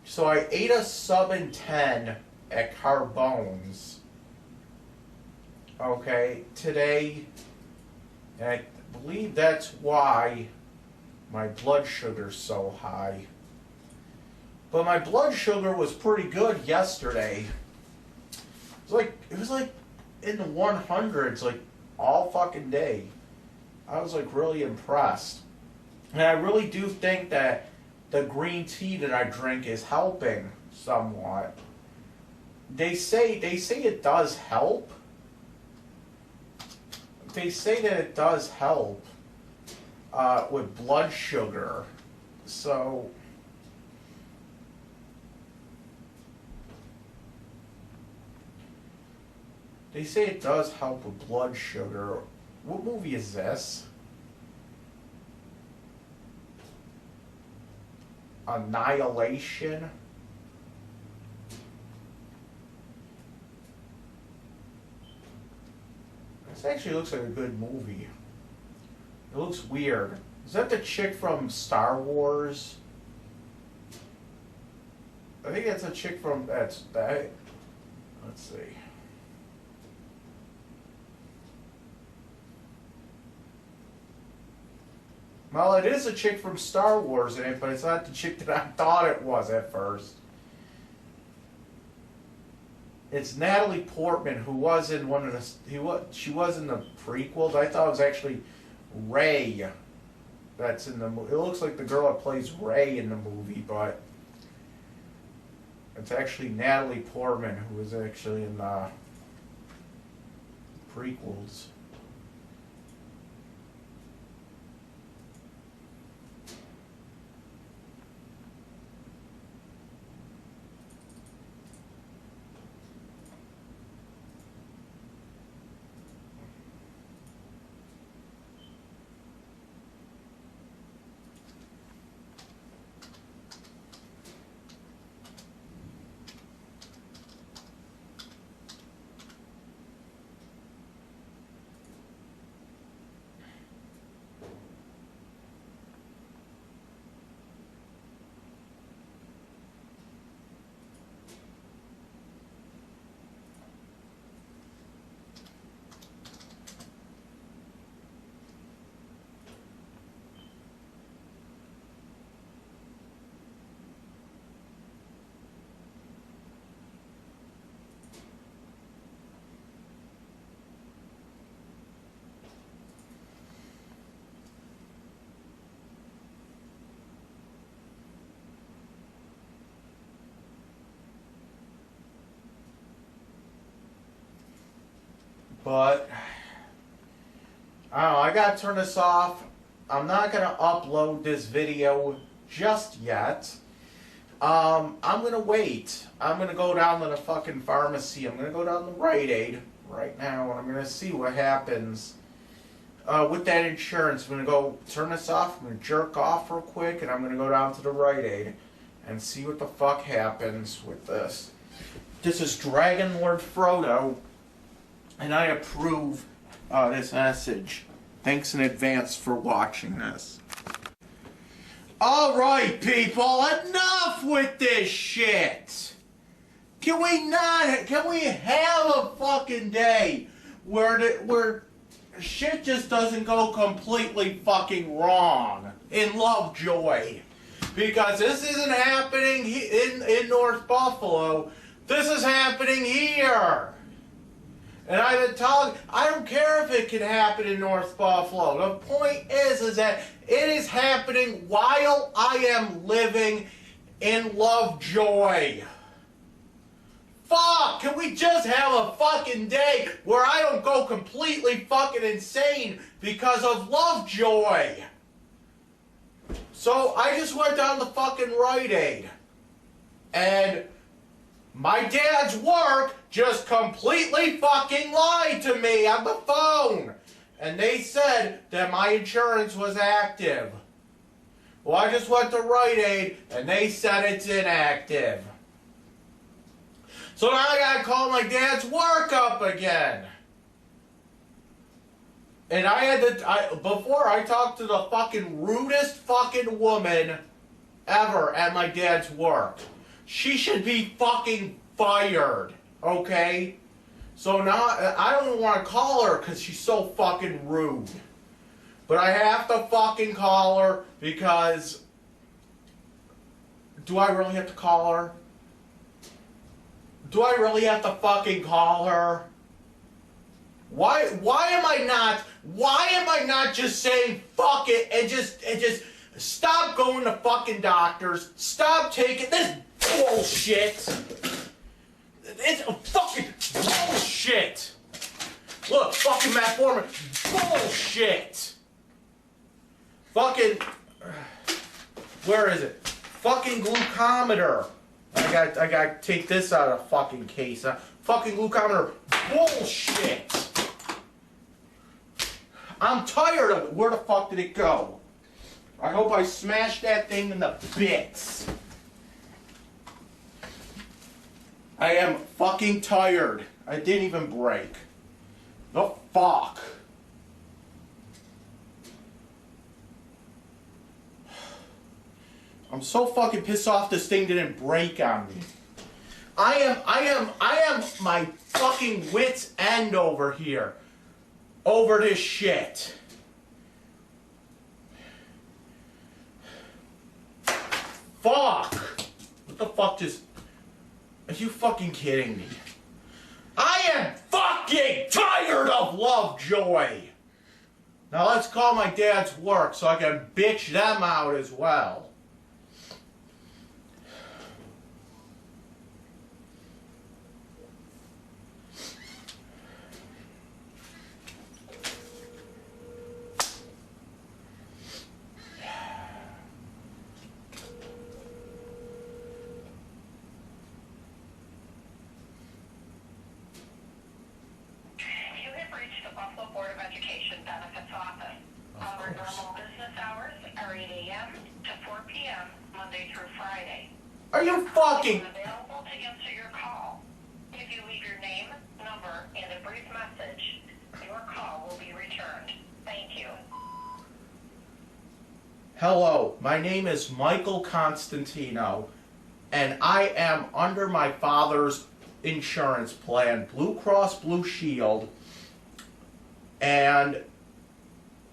Speaker 1: So I ate a sub and 10 at Carbone's. Okay, today, and I believe that's why my blood sugar's so high. But my blood sugar was pretty good yesterday. It was like in the 100s, like all fucking day. I was like really impressed. And I really do think that the green tea that I drink is helping somewhat. They say it does help. They say that it does help with blood sugar. So they say it does help with blood sugar. What movie is this? Annihilation? This actually looks like a good movie. It looks weird. Is that the chick from Star Wars? I think that's a chick from that. Let's see. Well, it is a chick from Star Wars in it, but it's not the chick that I thought it was at first. It's Natalie Portman, who was in one of the. She was in the prequels. I thought it was actually Rey. That's in the movie. It looks like the girl that plays Rey in the movie, but it's actually Natalie Portman, who was actually in the prequels. But I don't know, I gotta turn this off. I'm not gonna upload this video just yet. I'm gonna wait. I'm gonna go down to the fucking pharmacy. I'm gonna go down to Rite Aid right now, and I'm gonna see what happens with that insurance. I'm gonna go turn this off. I'm gonna jerk off real quick, and I'm gonna go down to the Rite Aid and see what the fuck happens with this. This is Dragonlordfrodo, and I approve this message. Thanks in advance for watching this. Alright, people, enough with this shit! Can we have a fucking day where shit just doesn't go completely fucking wrong in Lovejoy? Because this isn't happening in North Buffalo, this is happening here! And I've been talking, I don't care if it can happen in North Buffalo. The point is that it is happening while I am living in Lovejoy. Fuck, can we just have a fucking day where I don't go completely fucking insane because of Lovejoy? So I just went down to fucking Rite Aid. And my dad's work just completely fucking lied to me on the phone. And they said that my insurance was active. Well, I just went to Rite Aid and they said it's inactive. So now I gotta call my dad's work up again. And before I talked to the fucking rudest fucking woman ever at my dad's work. She should be fucking fired, okay? So now, I don't even want to call her because she's so fucking rude. But I have to fucking call her because... Do I really have to call her? Do I really have to fucking call her? Why am I not just saying fuck it and just stop going to fucking doctors, stop taking this bullshit. It's a fucking bullshit. Look, fucking Matt Foreman, bullshit. Fucking, where is it? Fucking glucometer. I got to take this out of the fucking case. Fucking glucometer, bullshit. I'm tired of it. Where the fuck did it go? I hope I smashed that thing into bits. I am fucking tired. I didn't even break. The fuck? I'm so fucking pissed off this thing didn't break on me. I am my fucking wit's end over here. Over this shit. Fuck! What the fuck just... Are you fucking kidding me? I am fucking tired of Lovejoy! Now let's call my dad's work so I can bitch them out as well. Are you fucking...
Speaker 2: Available to answer your call. If you leave your name, number, and a brief message, your call will be returned. Thank you.
Speaker 1: Hello, my name is Michael Constantino, and I am under my father's insurance plan, Blue Cross Blue Shield, and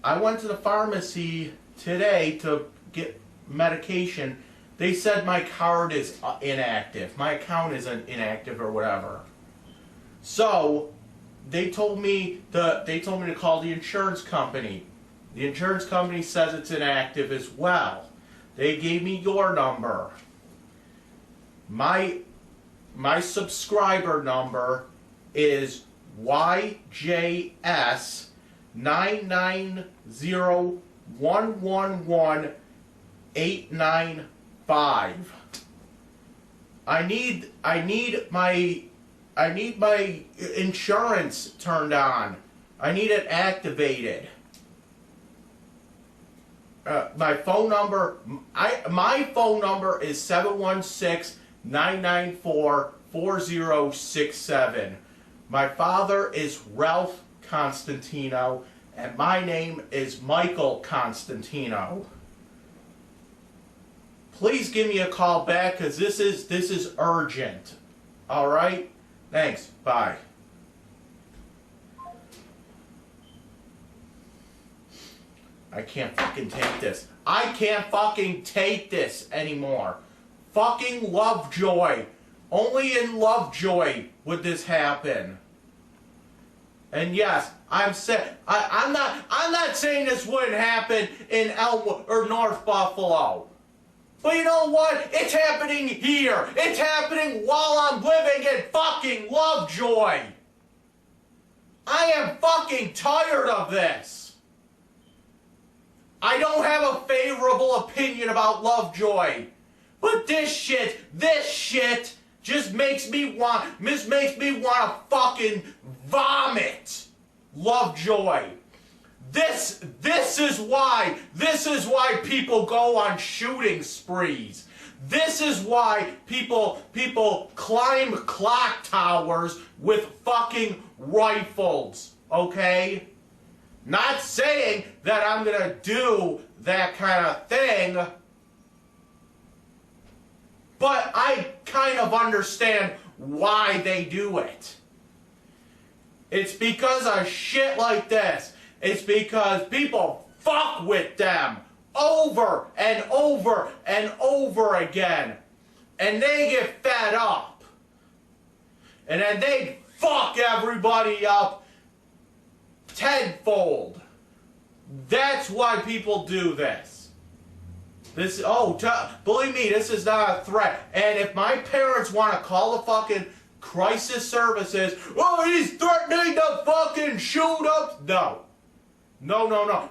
Speaker 1: I went to the pharmacy today to get medication. They said my card is inactive. My account is inactive or whatever. So they told me to call the insurance company. The insurance company says it's inactive as well. They gave me your number. My subscriber number is YJS 990111895. I need my insurance turned on. I need it activated. My phone number is 716-994-4067. My father is Ralph Constantino, and my name is Michael Constantino. Please give me a call back, because this is urgent. All right? Thanks. Bye. I can't fucking take this. I can't fucking take this anymore. Fucking Lovejoy. Only in Lovejoy would this happen. And yes, I'm not saying this wouldn't happen in Elmwood or North Buffalo. But you know what? It's happening here. It's happening while I'm living in fucking Lovejoy. I am fucking tired of this. I don't have a favorable opinion about Lovejoy. But this shit just makes me want to fucking vomit. Lovejoy. This is why people go on shooting sprees. This is why people climb clock towers with fucking rifles, okay? Not saying that I'm gonna do that kind of thing, but I kind of understand why they do it. It's because of shit like this. It's because people fuck with them over and over and over again. And they get fed up. And then they fuck everybody up tenfold. That's why people do this. Believe me, this is not a threat. And if my parents want to call the fucking crisis services, oh, he's threatening to fucking shoot up. No.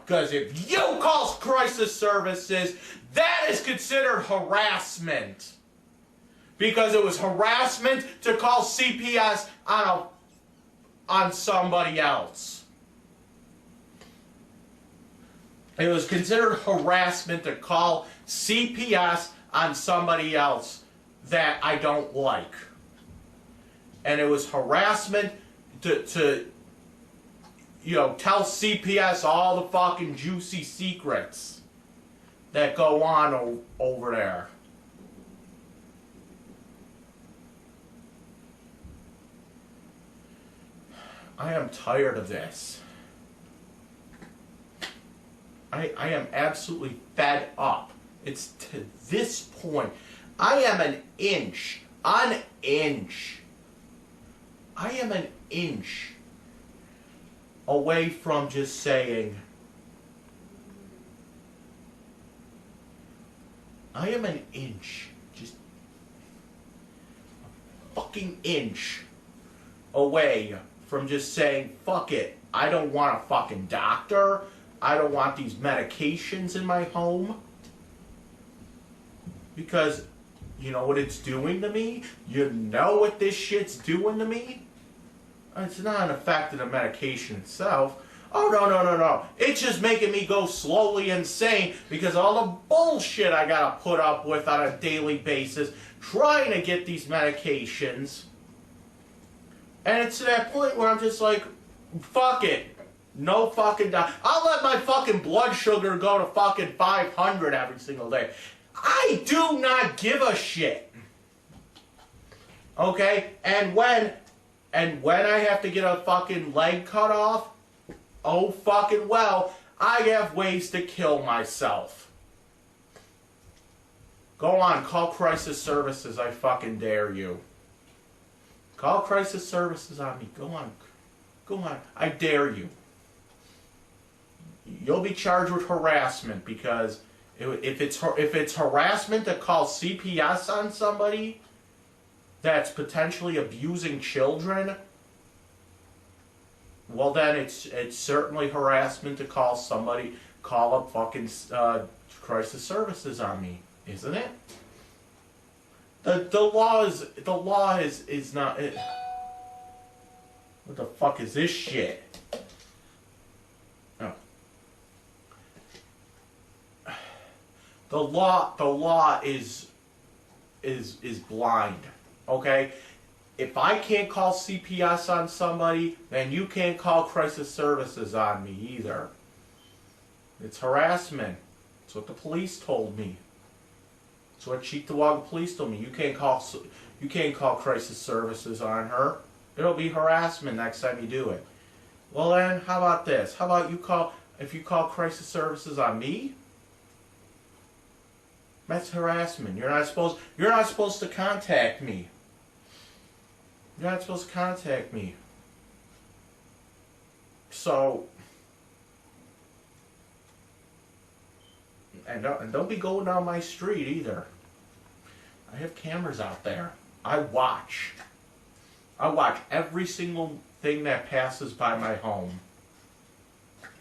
Speaker 1: Because if you call crisis services, that is considered harassment. Because it was harassment to call CPS on somebody else. It was considered harassment to call CPS on somebody else that I don't like. And it was harassment to tell CPS all the fucking juicy secrets that go on over there. I am tired of this. I am absolutely fed up. It's to this point. I am an inch away from just saying, I am an inch, just a fucking inch away from just saying, fuck it, I don't want a fucking doctor, I don't want these medications in my home, because you know what it's doing to me? You know what this shit's doing to me? It's not an effect of the medication itself. Oh, no. It's just making me go slowly insane because of all the bullshit I gotta put up with on a daily basis trying to get these medications. And it's to that point where I'm just like, fuck it. No fucking I'll let my fucking blood sugar go to fucking 500 every single day. I do not give a shit. Okay? And when I have to get a fucking leg cut off, oh fucking well, I have ways to kill myself. Go on, call crisis services, I fucking dare you. Call crisis services on me. Go on, I dare you. You'll be charged with harassment because if it's harassment to call CPS on somebody that's potentially abusing children, well then it's certainly harassment to call up fucking crisis services on me, isn't it? The law is not. What the fuck is this shit? Oh. The law is blind. Okay? If I can't call CPS on somebody, then you can't call crisis services on me either. It's harassment. That's what the police told me. That's what Cheektowaga police told me. You can't call crisis services on her. It'll be harassment next time you do it. Well then, how about this? How about if you call crisis services on me? That's harassment. You're not supposed to contact me. You're not supposed to contact me. So, and don't be going down my street either. I have cameras out there. I watch every single thing that passes by my home.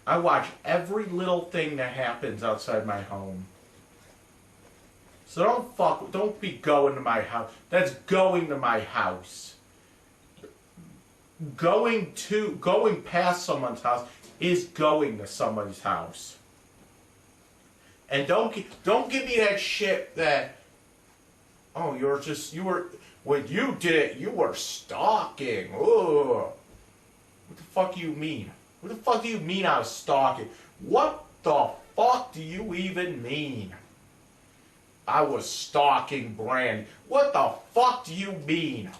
Speaker 1: I watch every little thing that happens outside my home. So don't be going to my house. That's going to my house. Going past someone's house is going to somebody's house. And don't give me that shit that, oh, when you did it, you were stalking. Oh, what the fuck do you mean? What the fuck do you mean I was stalking? What the fuck do you even mean? I was stalking Brandy. What the fuck do you mean?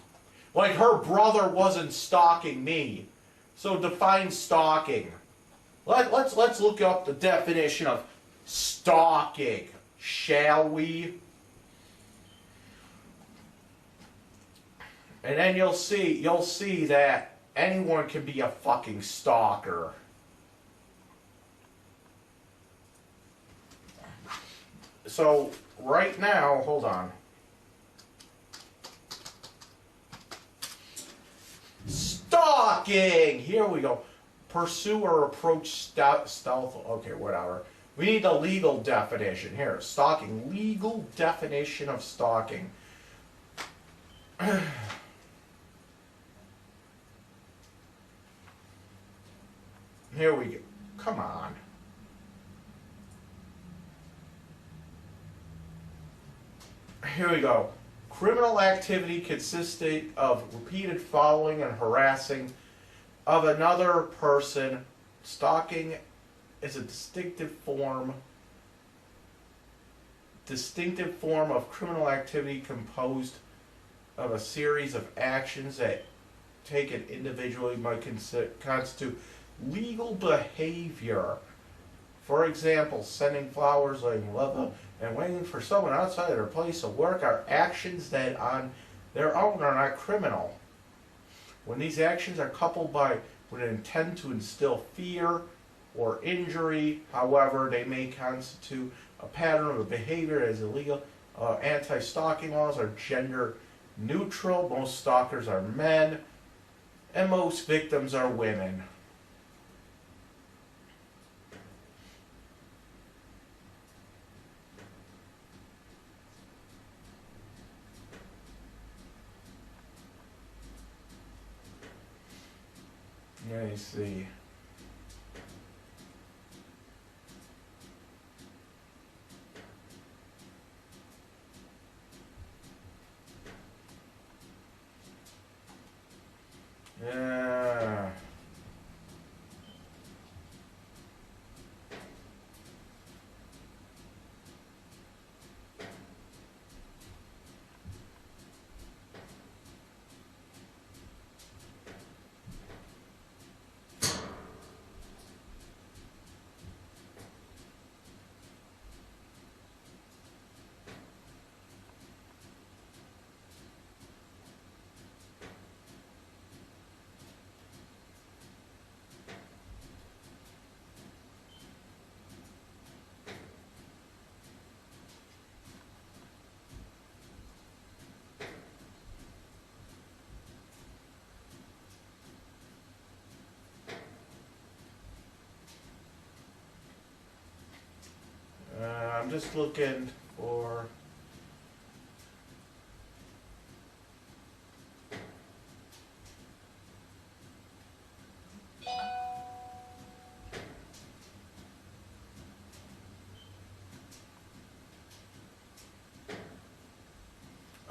Speaker 1: Like her brother wasn't stalking me. So define stalking. Let's look up the definition of stalking, shall we? And then you'll see that anyone can be a fucking stalker. So right now, hold on. Stalking! Here we go. Pursue or approach stealth. Okay, whatever. We need the legal definition. Here, stalking. Legal definition of stalking. Here we go. Come on. Here we go. Criminal activity consisting of repeated following and harassing of another person. Stalking is a distinctive form of criminal activity composed of a series of actions that, taken individually, might constitute legal behavior. For example, sending flowers, laying love, and waiting for someone outside their place of work are actions that on their own are not criminal. When these actions are coupled with an intent to instill fear or injury, however, they may constitute a pattern of behavior as illegal. Anti-stalking laws are gender neutral. Most stalkers are men, and most victims are women. Let me see. Yeah. I'm just looking for.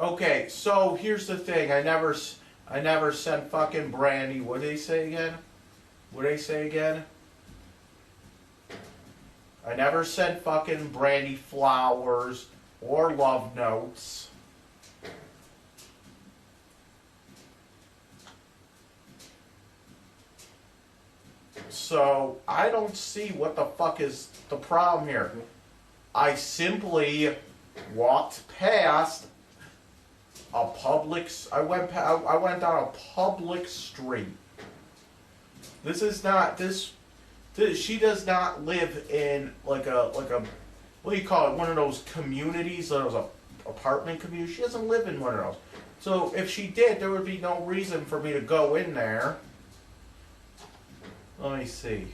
Speaker 1: Okay, so here's the thing. I never sent fucking Brandy. What did he say again? What did he say again? I never sent fucking Brandy flowers or love notes. So I don't see what the fuck is the problem here. I simply walked past a public. I went down a public street. This is not this. She does not live in like a what do you call it? One of those communities, those apartment communities. She doesn't live in one of those. So if she did, there would be no reason for me to go in there. Let me see.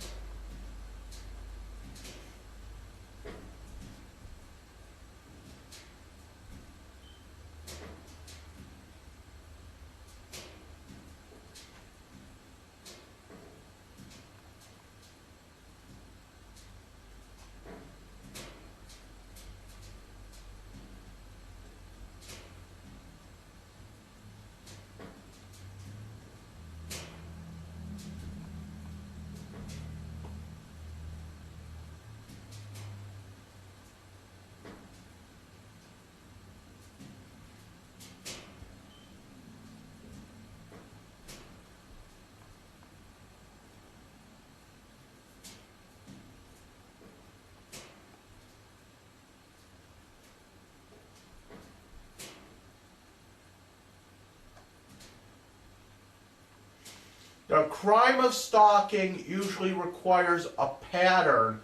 Speaker 1: The crime of stalking usually requires a pattern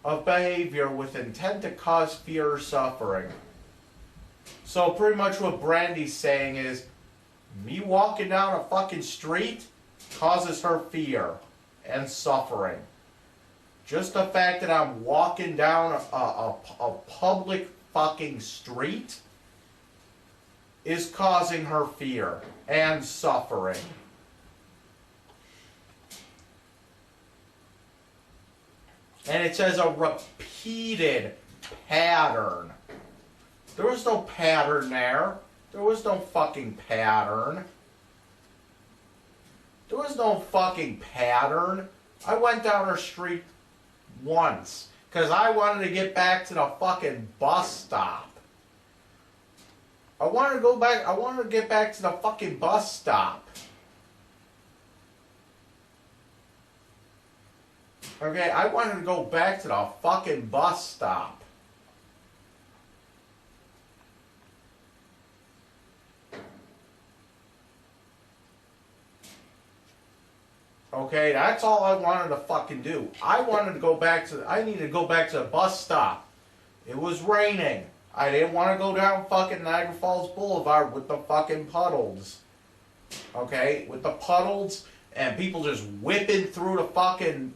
Speaker 1: of behavior with intent to cause fear or suffering. So pretty much what Brandy's saying is, me walking down a fucking street causes her fear and suffering. Just the fact that I'm walking down a public fucking street is causing her fear and suffering. And it says a repeated pattern. There was no pattern there. There was no fucking pattern. There was no fucking pattern. I went down her street once because I wanted to get back to the fucking bus stop. I wanted to get back to the fucking bus stop. Okay, I wanted to go back to the fucking bus stop. Okay, that's all I wanted to fucking do. I needed to go back to the bus stop. It was raining. I didn't want to go down fucking Niagara Falls Boulevard with the fucking puddles. Okay, with the puddles and people just whipping through the fucking,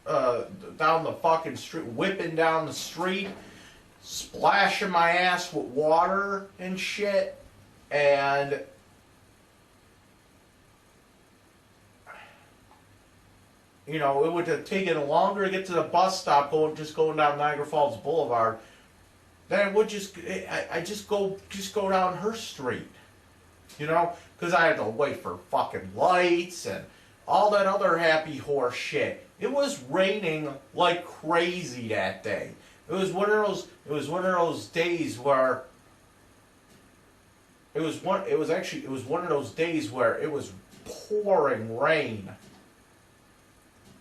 Speaker 1: down the fucking street, whipping down the street, splashing my ass with water and shit, and you know, it would have taken longer to get to the bus stop going down Niagara Falls Boulevard than it would just go down her street. You know, because I had to wait for fucking lights and all that other happy horse shit. It was raining like crazy that day. It was one of those days where it was one of those days where it was pouring rain.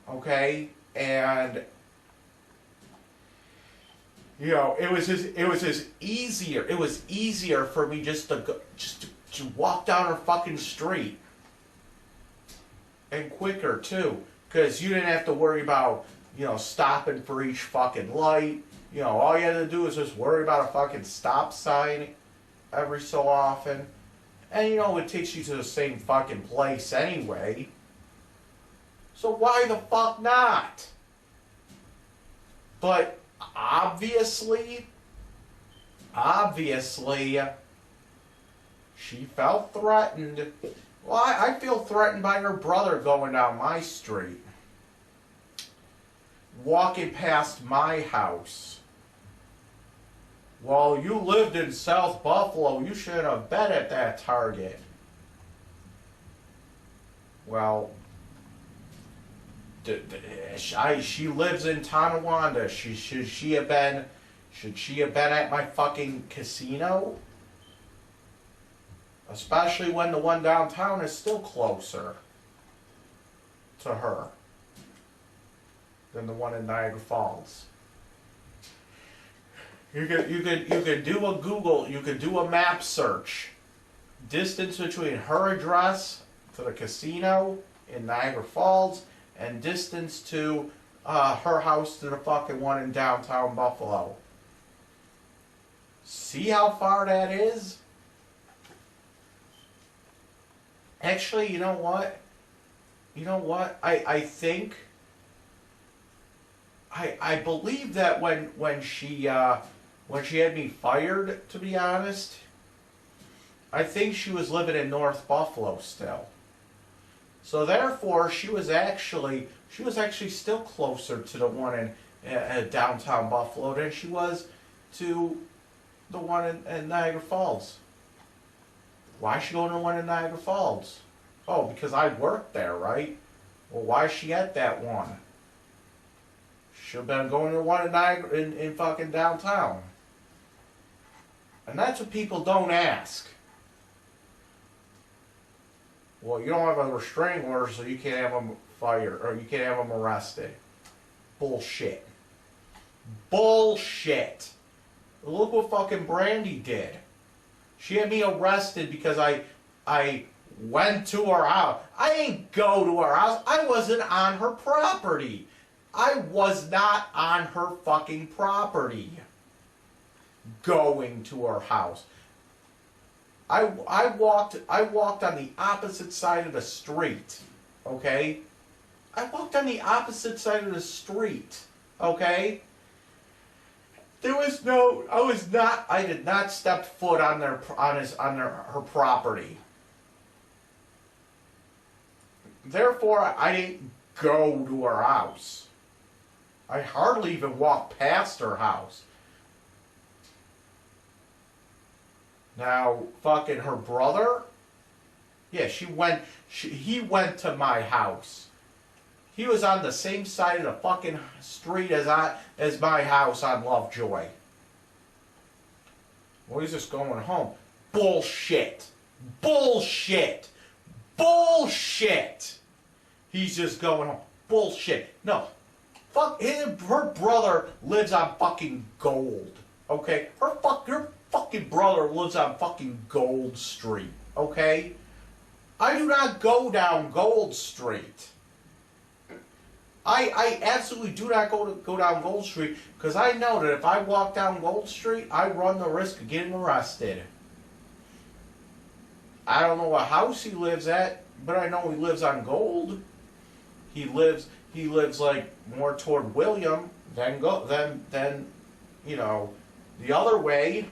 Speaker 1: Okay, and you know, it was easier for me just to walk down her fucking street, and quicker too, because you didn't have to worry about, you know, stopping for each fucking light. You know, all you had to do was just worry about a fucking stop sign every so often, and you know, it takes you to the same fucking place anyway. So why the fuck not? But obviously, she felt threatened. Well, I feel threatened by her brother going down my street, walking past my house. Well, you lived in South Buffalo, you should have been at that Target. Well, she lives in Tonawanda. Should she have been at my fucking casino? Especially when the one downtown is still closer to her than the one in Niagara Falls. You could do a Google, you could do a map search. Distance between her address to the casino in Niagara Falls and distance to her house to the fucking one in downtown Buffalo. See how far that is? Actually, you know what? I think I believe that when she had me fired, to be honest, I think she was living in North Buffalo still. So therefore, she was actually still closer to the one in downtown Buffalo than she was to the one in Niagara Falls. Why is she going to the one in Niagara Falls? Oh, because I worked there, right? Well, why is she at that one? Should have been going to the one in Niagara in fucking downtown. And that's what people don't ask. Well, you don't have a restraining order, so you can't have them fired, or you can't have them arrested. Bullshit. Bullshit. Look what fucking Brandy did. She had me arrested because I went to her house. I ain't go to her house. I wasn't on her property. I was not on her fucking property. Going to her house. I walked on the opposite side of the street. Okay? I walked on the opposite side of the street. Okay? There was no, I did not step foot on her property. Therefore, I didn't go to her house. I hardly even walked past her house. Now, fucking her brother, yeah, he went to my house. He was on the same side of the fucking street as my house on Lovejoy. Well, he's just going home. Bullshit. Bullshit. Bullshit. He's just going home. Bullshit. No. Fuck, her brother lives on fucking Gold. Okay? Her fucking brother lives on fucking Gold Street. Okay? I do not go down Gold Street. I absolutely do not go down Gold Street because I know that if I walk down Gold Street, I run the risk of getting arrested. I don't know what house he lives at, but I know he lives on Gold. He lives like more toward William than you know, the other way.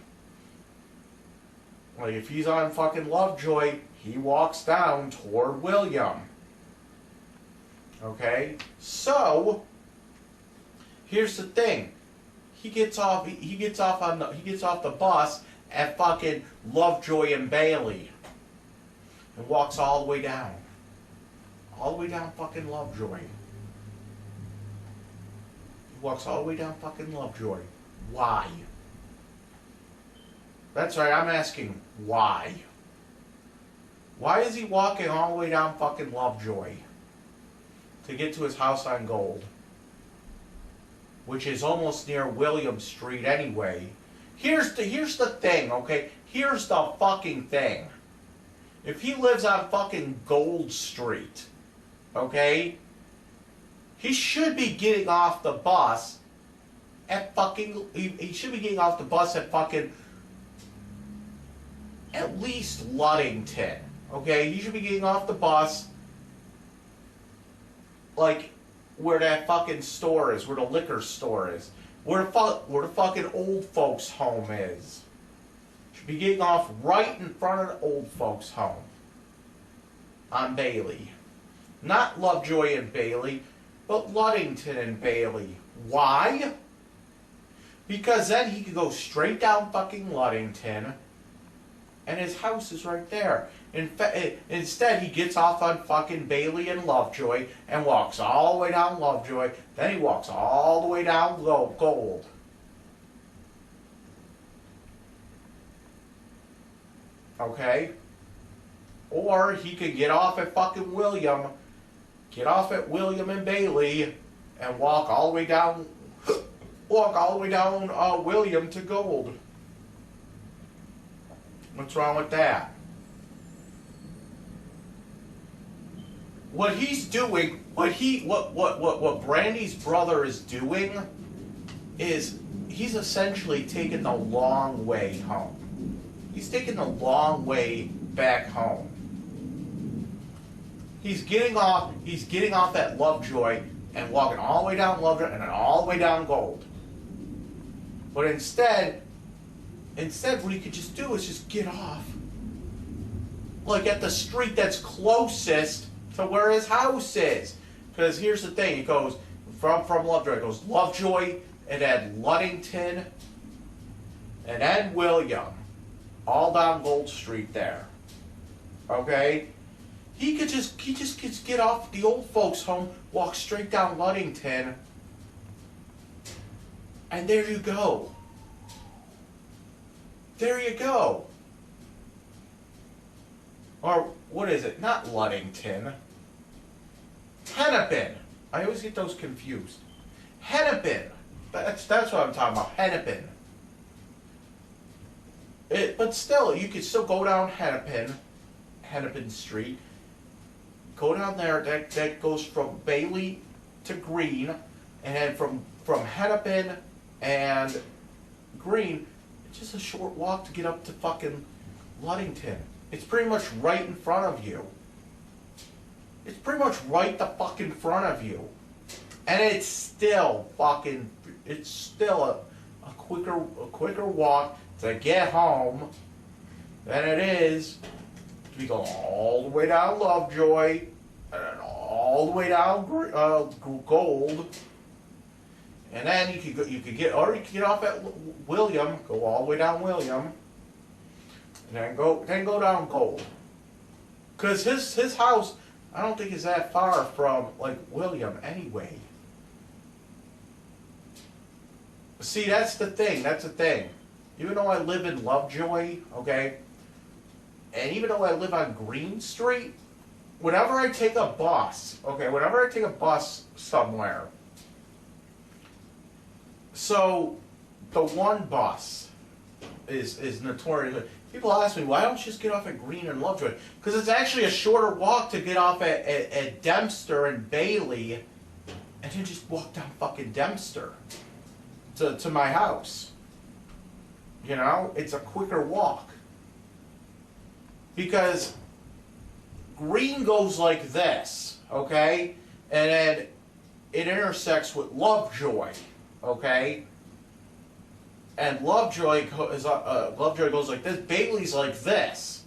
Speaker 1: Like if he's on fucking Lovejoy, he walks down toward William. Okay? So here's the thing. He gets off the bus at fucking Lovejoy and Bailey. And walks all the way down. All the way down fucking Lovejoy. He walks all the way down fucking Lovejoy. Why? That's right, I'm asking why. Why is he walking all the way down fucking Lovejoy? To get to his house on Gold. Which is almost near William Street anyway. Here's the thing, okay? Here's the fucking thing. If he lives on fucking Gold Street, okay? He should be getting off the bus at fucking... He should be getting off the bus at fucking... At least Ludington, okay? He should be getting off the bus... Like, where that fucking store is, where the liquor store is. Where the fucking old folks' home is. Should be getting off right in front of the old folks' home. On Bailey. Not Lovejoy and Bailey, but Ludington and Bailey. Why? Because then he could go straight down fucking Ludington, and his house is right there. Instead, he gets off on fucking Bailey and Lovejoy and walks all the way down Lovejoy. Then he walks all the way down Gold. Okay? Or he could get off at fucking William. Get off at William and Bailey and walk all the way down William to Gold. What's wrong with that? What he's doing, what Brandy's brother is doing is he's essentially taking the long way home. He's taking the long way back home. He's getting off at Lovejoy and walking all the way down Lovejoy and then all the way down Gold. But instead what he could just do is just get off. Like at the street that's closest to where his house is. Because here's the thing, it goes from Lovejoy, it goes Lovejoy and then Ludington and then William. All down Gold Street there. Okay? He could just get off the old folks' home, walk straight down Ludington, and there you go. There you go. Or, what is it? Not Ludington. Hennepin. I always get those confused. Hennepin. That's what I'm talking about. Hennepin. But still, you could still go down Hennepin Hennepin Street. Go down there, that goes from Bailey to Green, and then from Hennepin and Green, it's just a short walk to get up to fucking Ludington. It's pretty much right in front of you. It's pretty much right the fuck in front of you. And it's still a quicker walk to get home than it is to go all the way down Lovejoy and then all the way down Gold, and then you could get off at William, go all the way down William, and then go down Gold, because his house I don't think is that far from like William anyway. See, that's the thing. Even though I live in Lovejoy, okay, and even though I live on Green Street, whenever I take a bus somewhere, so the one bus is notorious. People ask me, why don't you just get off at Green and Lovejoy? Because it's actually a shorter walk to get off at Dempster and Bailey, and then just walk down fucking Dempster to my house. You know, it's a quicker walk. Because Green goes like this, okay? And then it intersects with Lovejoy, okay? And Lovejoy goes like this. Bailey's like this,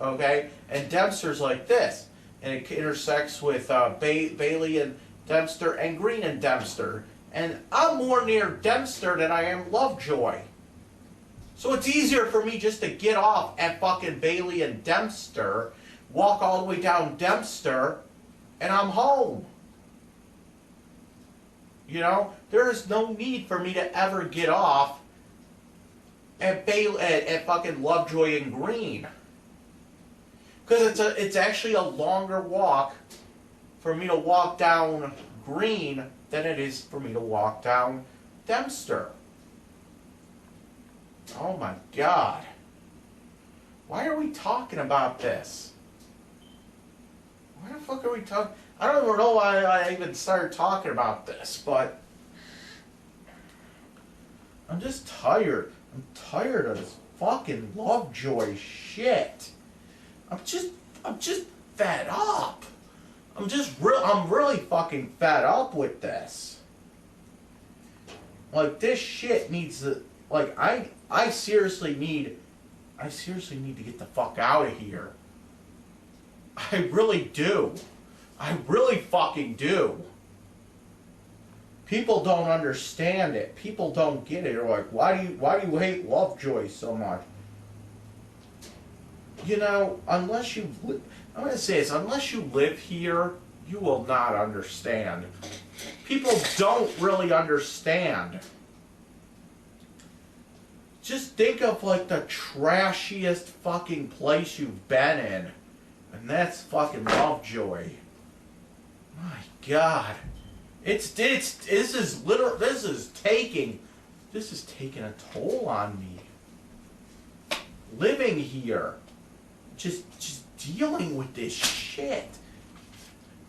Speaker 1: okay? And Dempster's like this. And it intersects with Bailey and Dempster and Green and Dempster. And I'm more near Dempster than I am Lovejoy. So it's easier for me just to get off at fucking Bailey and Dempster, walk all the way down Dempster, and I'm home. You know, there is no need for me to ever get off at fucking Lovejoy and Green. Because it's actually a longer walk for me to walk down Green than it is for me to walk down Dempster. Oh my God. Why are we talking about this? Why the fuck are we talking? I don't even know why I even started talking about this, but I'm just tired. I'm tired of this fucking Lovejoy shit. I'm just fed up. I'm really fucking fed up with this. Like, this shit needs to, like, I seriously need to get the fuck out of here. I really do. I really fucking do. People don't understand it. People don't get it. They're like, why do you hate Lovejoy so much? You know, I'm going to say this, unless you live here, you will not understand. People don't really understand. Just think of like the trashiest fucking place you've been in, and that's fucking Lovejoy. My God, this is taking a toll on me. Living here, just dealing with this shit.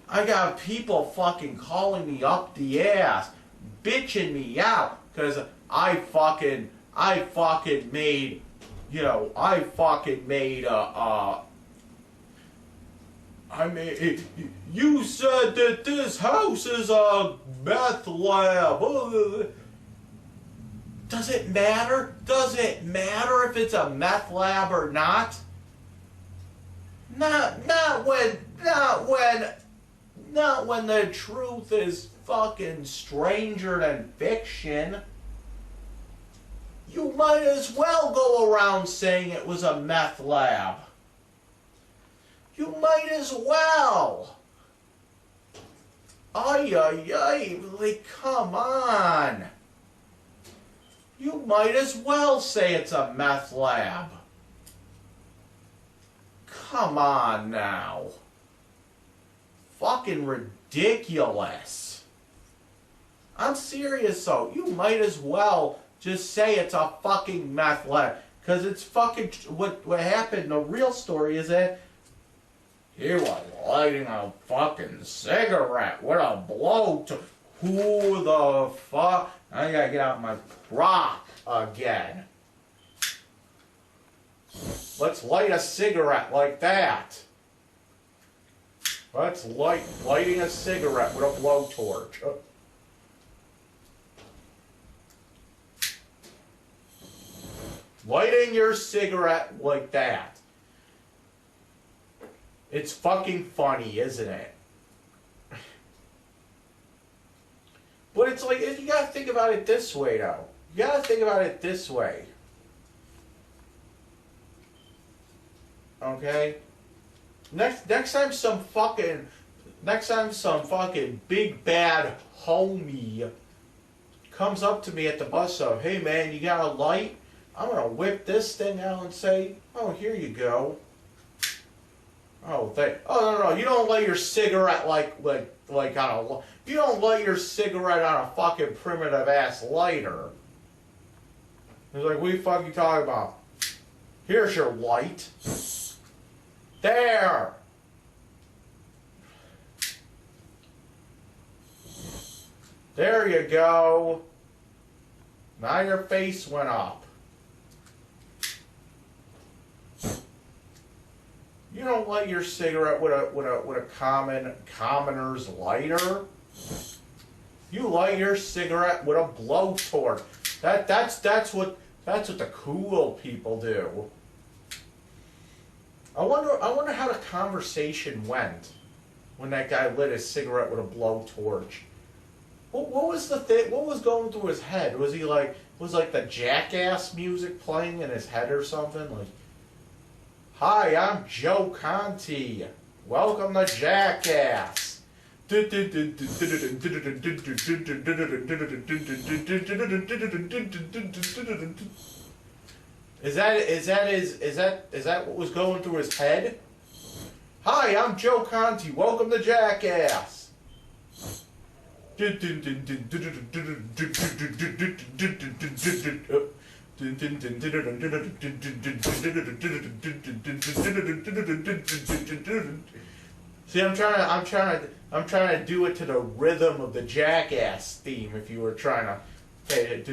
Speaker 1: I got people fucking calling me up the ass, bitching me out, because I fucking made, you said that this house is a meth lab. Does it matter? Does it matter if it's a meth lab or not? Not when the truth is fucking stranger than fiction. You might as well go around saying it was a meth lab. You might as well. Like, come on. You might as well say it's a meth lab. Come on now. Fucking ridiculous. I'm serious though. You might as well just say it's a fucking meth lab. Because it's fucking, what happened, the real story is that He was lighting a fucking cigarette with a blowtorch. Who the fuck? I gotta get out my prop again. Let's light a cigarette like that. Let's lighting a cigarette with a blowtorch. Lighting your cigarette like that. It's fucking funny, isn't it? But it's like, you gotta think about it this way, though. You gotta think about it this way. Okay? Next time some fucking big bad homie comes up to me at the bus stop, hey man, you got a light? I'm gonna whip this thing out and say, oh, here you go. Oh, no, you don't light your cigarette like on a, you don't light your cigarette on a fucking primitive ass lighter. He's like, what the fuck you talking about? Here's your light. There. There you go. Now your face went up. You don't light your cigarette with a commoner's lighter. You light your cigarette with a blowtorch. That's what the cool people do. I wonder how the conversation went when that guy lit his cigarette with a blowtorch. What was the thing? What was going through his head? Was he like, the Jackass music playing in his head or something? Like, hi, I'm Joe Conti. Welcome to Jackass. Is that what was going through his head? Hi, I'm Joe Conti. Welcome to Jackass. Is See, I'm trying to do it to the rhythm of the Jackass theme. If you were trying to pay it.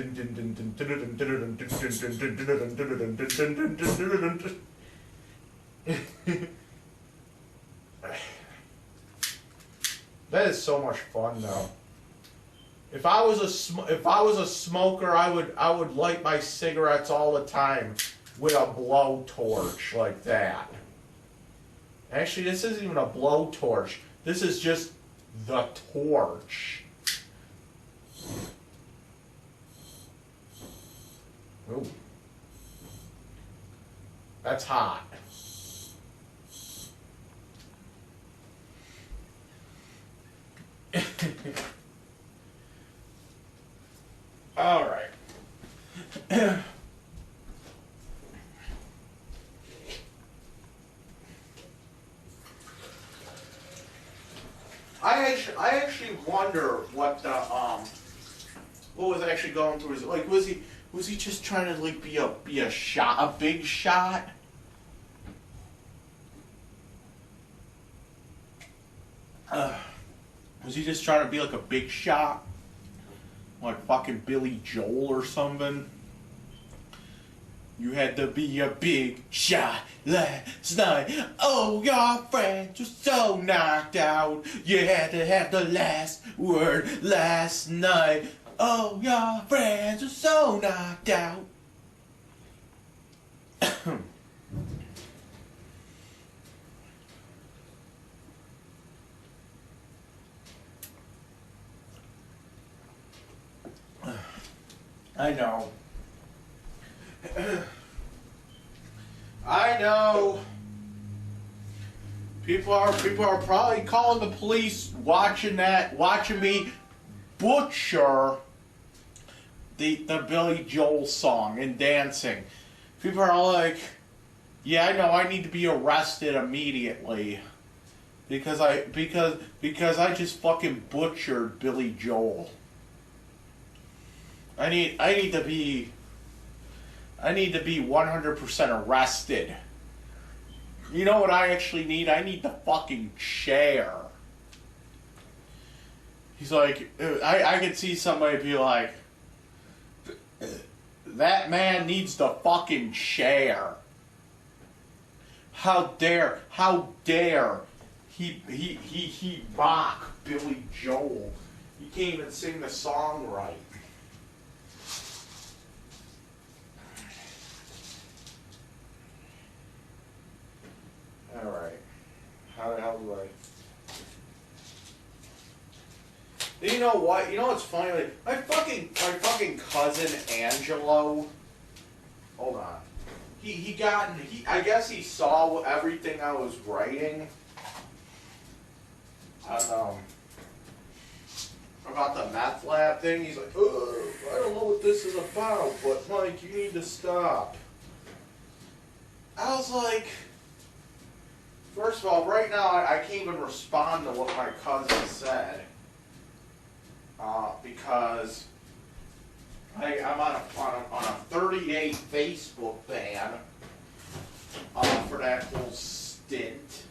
Speaker 1: That is so much fun, though. If I was a smoker, I would light my cigarettes all the time with a blowtorch like that. Actually, this isn't even a blowtorch. This is just the torch. Ooh. That's hot. All right. I actually wonder what the what was actually going through his, like, was he just trying to like be a big shot? Was he just trying to be like a big shot? Like fucking Billy Joel or something? You had to be a big shot last night. Oh, your friends were so knocked out. You had to have the last word last night. Oh, your friends were so knocked out. I know. I know. People are probably calling the police watching me butcher the Billy Joel song and dancing. People are like, yeah, I know, I need to be arrested immediately because I just fucking butchered Billy Joel. I need to be 100% arrested You know what I actually need? I need the fucking chair. He's like, I could see somebody be like, that man needs the fucking chair. How dare he mock Billy Joel. He can't even sing the song right. Alright. How the hell do I... You know what? You know what's funny? Like, my fucking cousin Angelo. Hold on. I guess he saw everything I was writing. On, about the meth lab thing. He's like, I don't know what this is about, but Mike, you need to stop. I was like, first of all, right now I can't even respond to what my cousin said. Because I'm on a 30-day Facebook ban for that whole stint,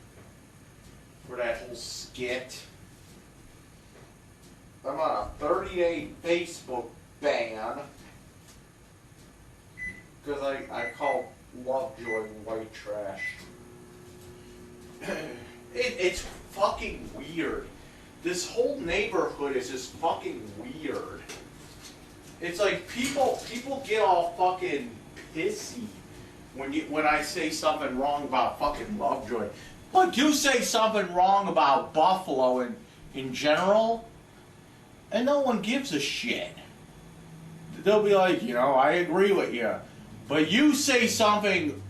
Speaker 1: for that whole skit. I'm on a 30-day Facebook ban because I call Lovejoy white trash. It's fucking weird. This whole neighborhood is just fucking weird. It's like people get all fucking pissy when I say something wrong about fucking Lovejoy. But you say something wrong about Buffalo in general, and no one gives a shit. They'll be like, I agree with you. But you say something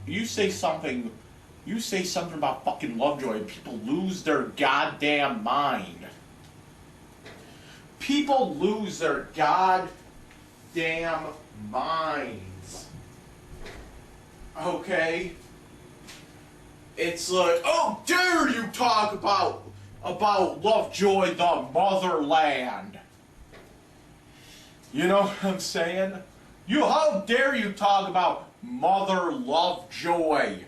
Speaker 1: about fucking Lovejoy, and people lose their goddamn mind. People lose their goddamn minds. Okay? It's like, oh, dare you talk about Lovejoy, the motherland. You know what I'm saying? How dare you talk about Mother Lovejoy?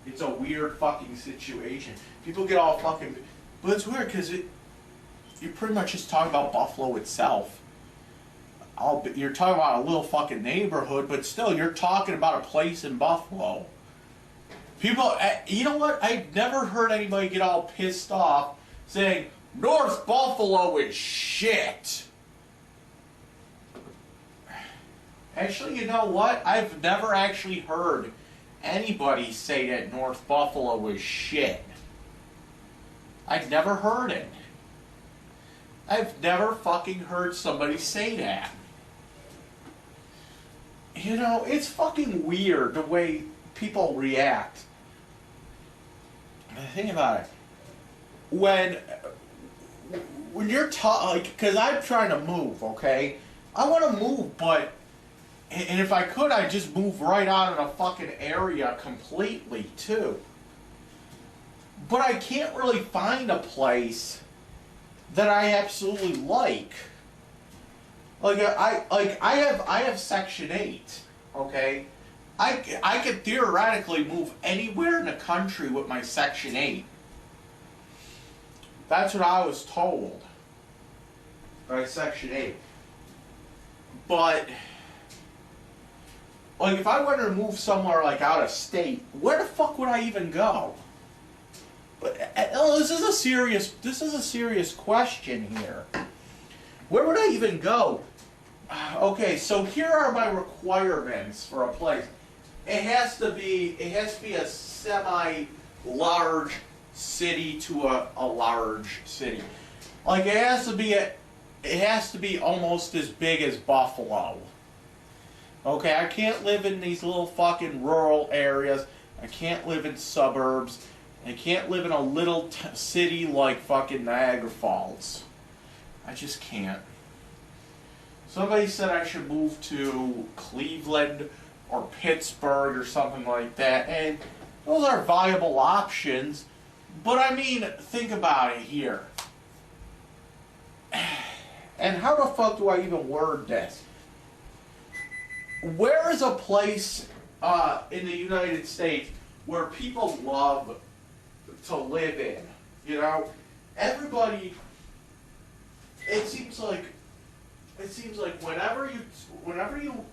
Speaker 1: It's a weird fucking situation. People get all fucking... But it's weird because you're pretty much just talking about Buffalo itself. You're talking about a little fucking neighborhood, but still, you're talking about a place in Buffalo. People... You know what? I've never heard anybody get all pissed off saying, North Buffalo is shit. Actually, you know what? I've never actually heard anybody say that North Buffalo is shit. I've never heard it. I've never fucking heard somebody say that. It's fucking weird the way people react. Think about it. When you're because I'm trying to move, okay? I want to move, but... And if I could, I'd just move right out of the fucking area completely, too. But I can't really find a place that I absolutely like. I have Section 8, okay? I could theoretically move anywhere in the country with my Section 8. That's what I was told by Section 8. But... if I wanted to move somewhere, out of state, where the fuck would I even go? But this is a serious question here. Where would I even go? Okay, so here are my requirements for a place. It has to be a semi-large city to a large city. It has to be almost as big as Buffalo. Okay, I can't live in these little fucking rural areas. I can't live in suburbs. I can't live in a little city like fucking Niagara Falls. I just can't. Somebody said I should move to Cleveland or Pittsburgh or something like that, and those are viable options. But I mean, think about it here. And how the fuck do I even word this? where is a place in the United States where people love to live in? You know, everybody. It seems like whenever you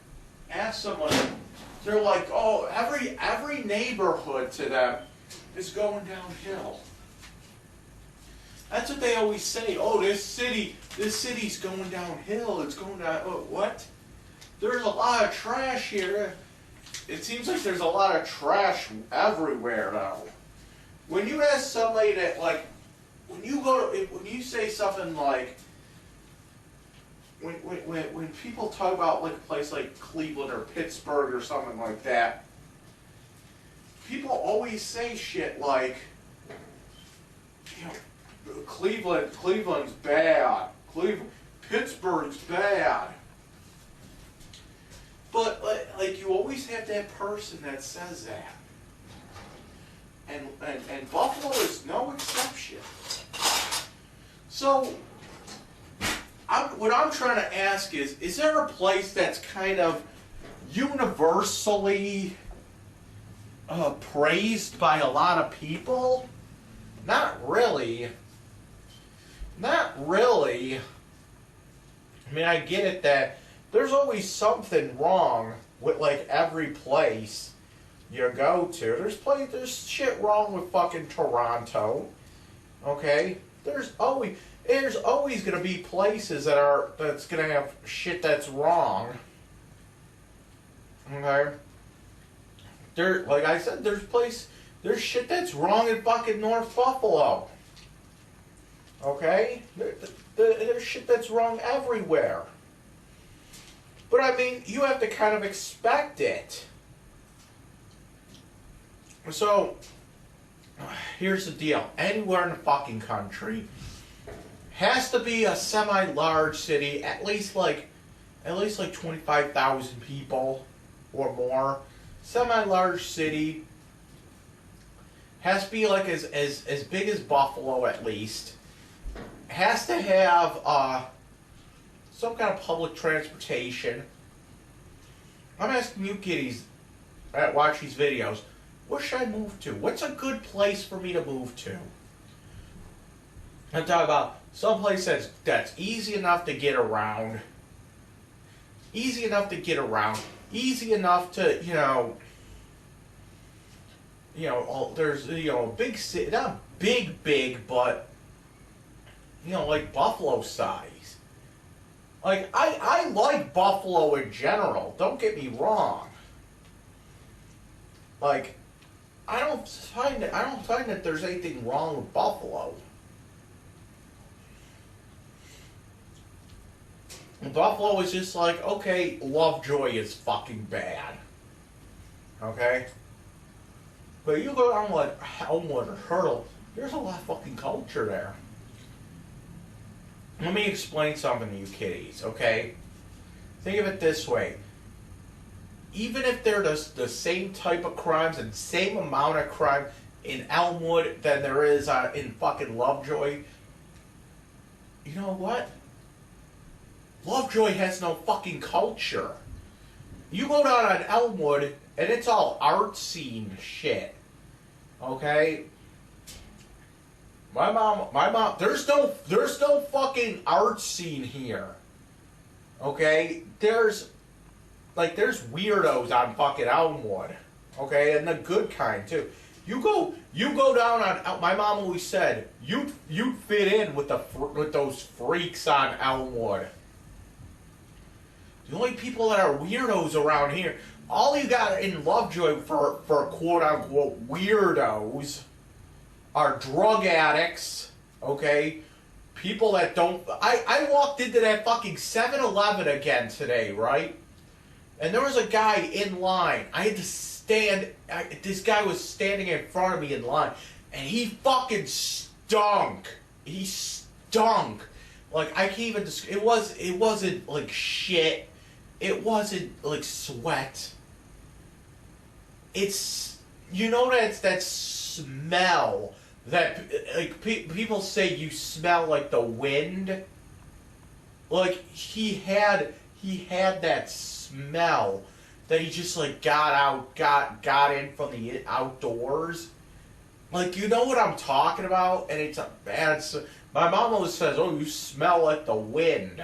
Speaker 1: ask someone, they're like, oh, every neighborhood to them is going downhill. That's what they always say. Oh, this city's going downhill. It's going down. Oh, what? There's a lot of trash here. It seems like there's a lot of trash everywhere now. When you ask somebody that, like, when you say something like, when people talk about like a place like Cleveland or Pittsburgh or something like that, people always say shit like, you know, Cleveland's bad. Pittsburgh's bad. But like you always have that person that says that. And Buffalo is no exception. So what I'm trying to ask is there a place that's kind of universally praised by a lot of people? Not really. Not really. I mean, I get it that there's always something wrong with like every place you go to. There's shit wrong with fucking Toronto. Okay? There's always gonna be places that's gonna have shit that's wrong. Okay? Like I said, there's shit that's wrong in fucking North Buffalo. Okay? There's shit that's wrong everywhere. But I mean, you have to kind of expect it. So, here's the deal. Anywhere in the fucking country has to be a semi-large city, at least like 25,000 people or more. Semi-large city has to be like as big as Buffalo at least. Has to have some kind of public transportation. I'm asking you kiddies that watch these videos, where should I move to? What's a good place for me to move to? I'm talking about some place that's easy enough to get around. Easy enough to get around. Easy enough to, there's, a big city, not big, but, like Buffalo size. Like, I like Buffalo in general, don't get me wrong. Like, I don't find that there's anything wrong with Buffalo. Buffalo is just like, okay, Lovejoy is fucking bad. Okay? But you go down like Elmwood or Hurdle, there's a lot of fucking culture there. Let me explain something to you kiddies, okay? Think of it this way. Even if they're the same type of crimes and same amount of crime in Elmwood than there is in fucking Lovejoy, you know what? Lovejoy has no fucking culture. You go down on Elmwood and it's all art scene shit. Okay? My mom, there's no fucking art scene here. Okay? There's weirdos on fucking Elmwood. Okay? And the good kind too. You go down on, my mom always said, you'd fit in with those freaks on Elmwood. The only people that are weirdos around here, all you got in Lovejoy for quote-unquote weirdos are drug addicts, okay? People that don't... I walked into that fucking 7-Eleven again today, right? And there was a guy in line. I had to stand... this guy was standing in front of me in line, and he fucking stunk. He stunk. Like, I can't even... It wasn't like shit. It wasn't like sweat. It's, that smell that, like, people say you smell like the wind. Like, he had that smell. that he just like got in from the outdoors. Like, you know what I'm talking about? And it's a bad. My mom always says, "Oh, you smell like the wind."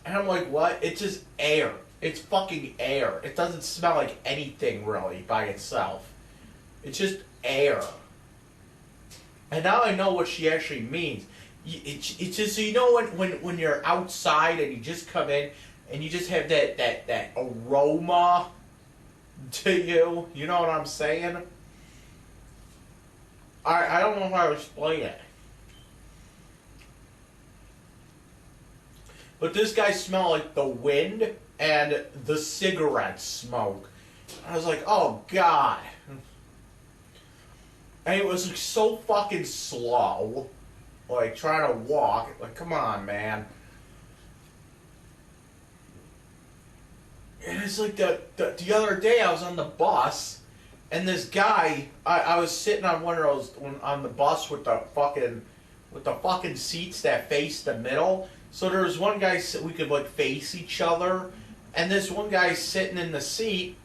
Speaker 1: And I'm like, what? It's just air. It's fucking air. It doesn't smell like anything really by itself. It's just air. And now I know what she actually means. It's just, so you know when you're outside and you just come in and you just have that aroma to you. You know what I'm saying? I don't know how to explain it. But this guy smelled like the wind and the cigarette smoke. I was like, oh God. And it was like so fucking slow. Like trying to walk. Like, come on, man. And it's like the other day I was on the bus and this guy, I was sitting on one of those, on the bus with the fucking seats that face the middle. So there was one guy, we could like face each other, and this one guy sitting in the seat,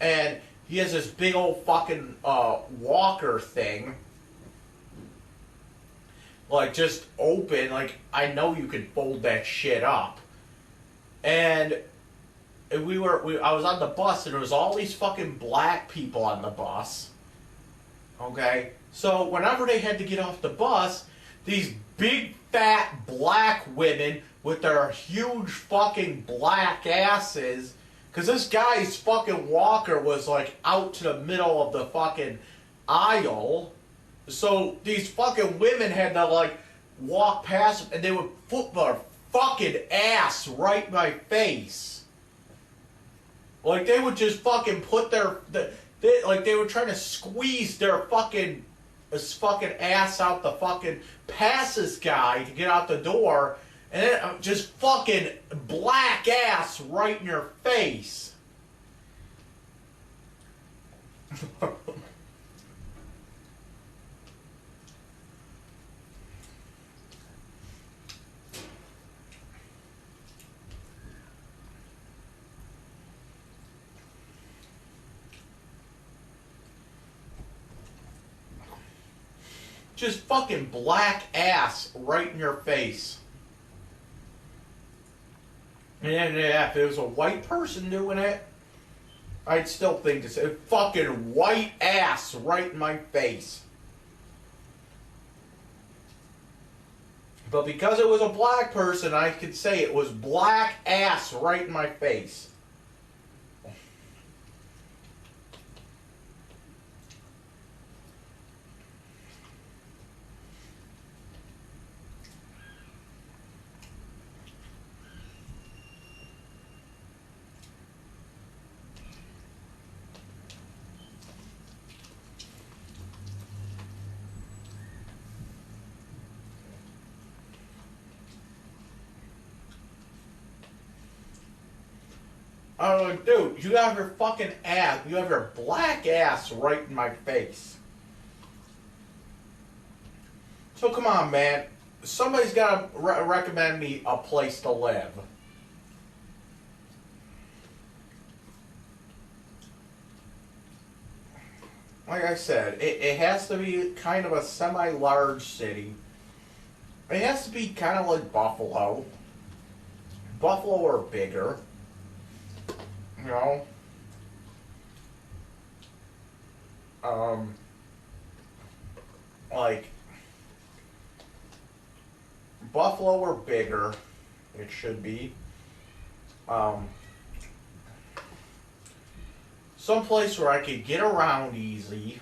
Speaker 1: and he has this big old fucking walker thing, like just open, like I know you could fold that shit up. And I was on the bus, and there was all these fucking black people on the bus. Okay, so whenever they had to get off the bus, these big fat black women with their huge fucking black asses, because this guy's fucking walker was like out to the middle of the fucking aisle, so these fucking women had to like walk past him, and they would put their fucking ass right in my face. Like they would just fucking put they were trying to squeeze their fucking ass out the fucking past this guy to get out the door, and then just fucking black ass right in your face. Just fucking black ass right in your face. And yeah, if it was a white person doing it, I'd still think it's a fucking white ass right in my face. But because it was a black person, I could say it was black ass right in my face. I was like, dude, you have your fucking ass, you have your black ass right in my face. So come on, man. Somebody's got to recommend me a place to live. Like I said, it has to be kind of a semi-large city. It has to be kind of like Buffalo. Buffalo or bigger. You know? Like, Buffalo or bigger, it should be. Someplace where I could get around easy.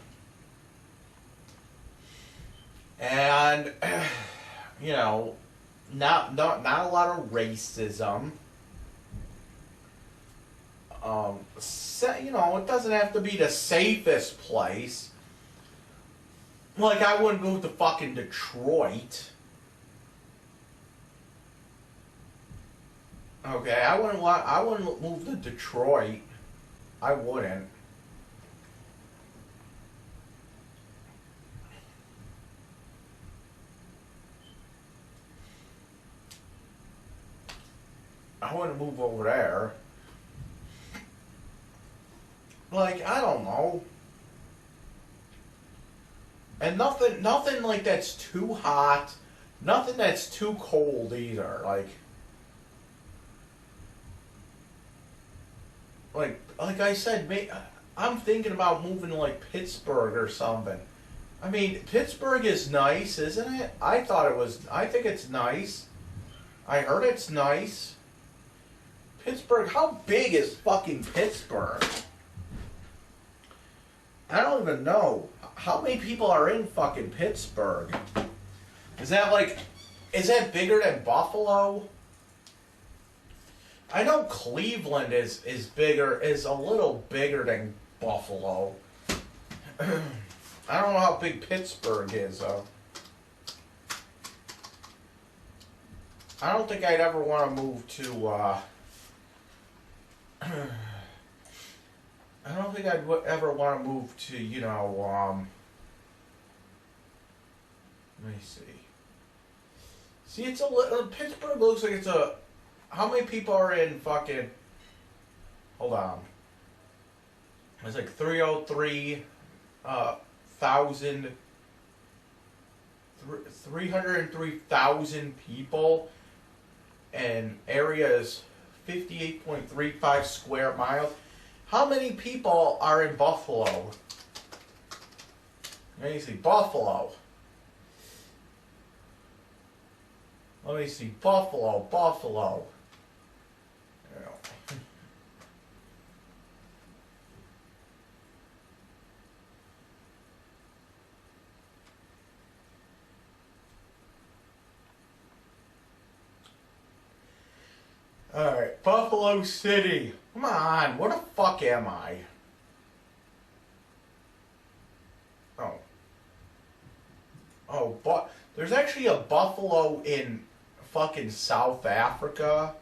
Speaker 1: And, you know, not a lot of racism. You know, it doesn't have to be the safest place. Like, I wouldn't move to fucking Detroit. Okay, I wouldn't move to Detroit. I wouldn't. I wouldn't move over there. like, I don't know. And nothing like that's too hot, nothing that's too cold either. Like I said, I'm thinking about moving to like Pittsburgh or something. I mean, Pittsburgh is nice, isn't it? I think it's nice. I heard it's nice. Pittsburgh, how big is fucking Pittsburgh? I don't even know. How many people are in fucking Pittsburgh? Is that bigger than Buffalo? I know Cleveland is a little bigger than Buffalo. I don't know how big Pittsburgh is, though. I don't think I'd ever want to move to, I don't think I'd ever want to move to, let me see. See, it's a little, Pittsburgh looks like it's a, how many people are in fucking, hold on. It's like 303,000 people, and area is 58.35 square miles. How many people are in Buffalo? Let me see, Buffalo. Let me see, Buffalo. Alright, Buffalo City. Come on, where the fuck am I? But there's actually a Buffalo in fucking South Africa.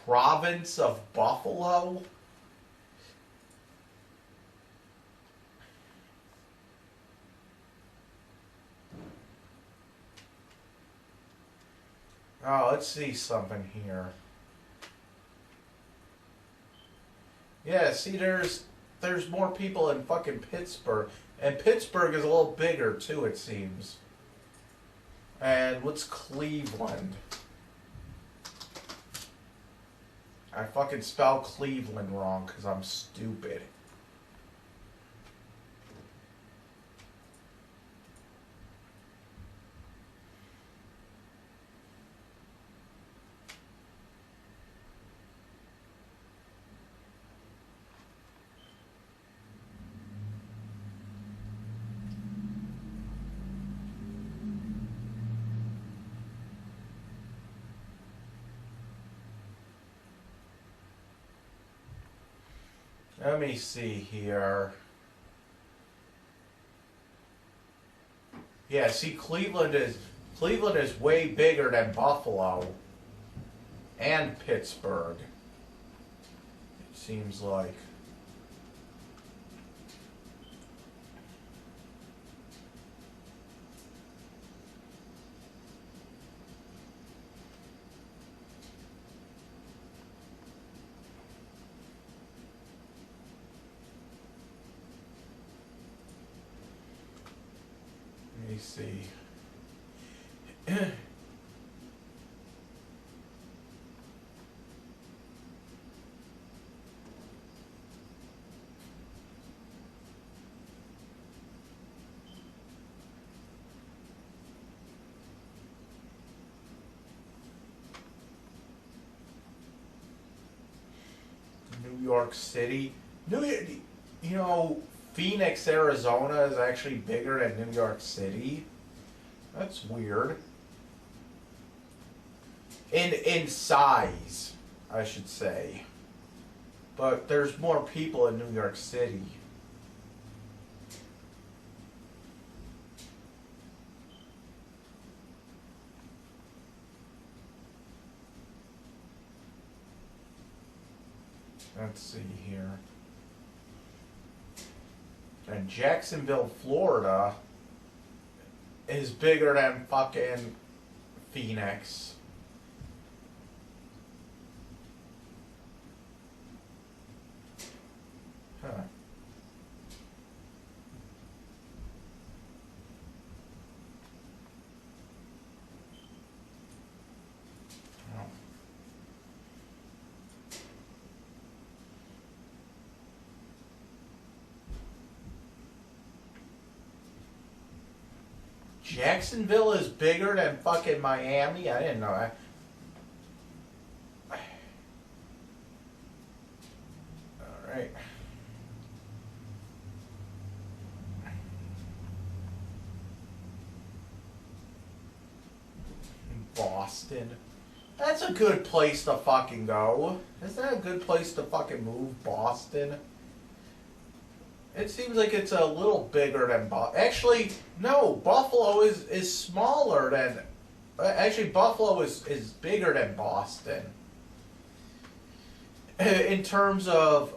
Speaker 1: Province of Buffalo? Oh, let's see something here. Yeah, see, there's more people in fucking Pittsburgh. And Pittsburgh is a little bigger, too, it seems. And what's Cleveland? I fucking spelled Cleveland wrong because I'm stupid. Let me see here. Yeah, see, Cleveland is way bigger than Buffalo and Pittsburgh. It seems like. Let me see. New York City. Phoenix, Arizona is actually bigger than New York City. That's weird. In size, I should say. But there's more people in New York City. Let's see here. And Jacksonville, Florida is bigger than fucking Phoenix. Huh. Oh. Jacksonville is bigger than fucking Miami? I didn't know that. Alright. Boston. That's a good place to fucking go. Isn't that a good place to fucking move, Boston? It seems like it's a little bigger than Buffalo. Actually, no, Buffalo is smaller than... Actually, Buffalo is bigger than Boston. In terms of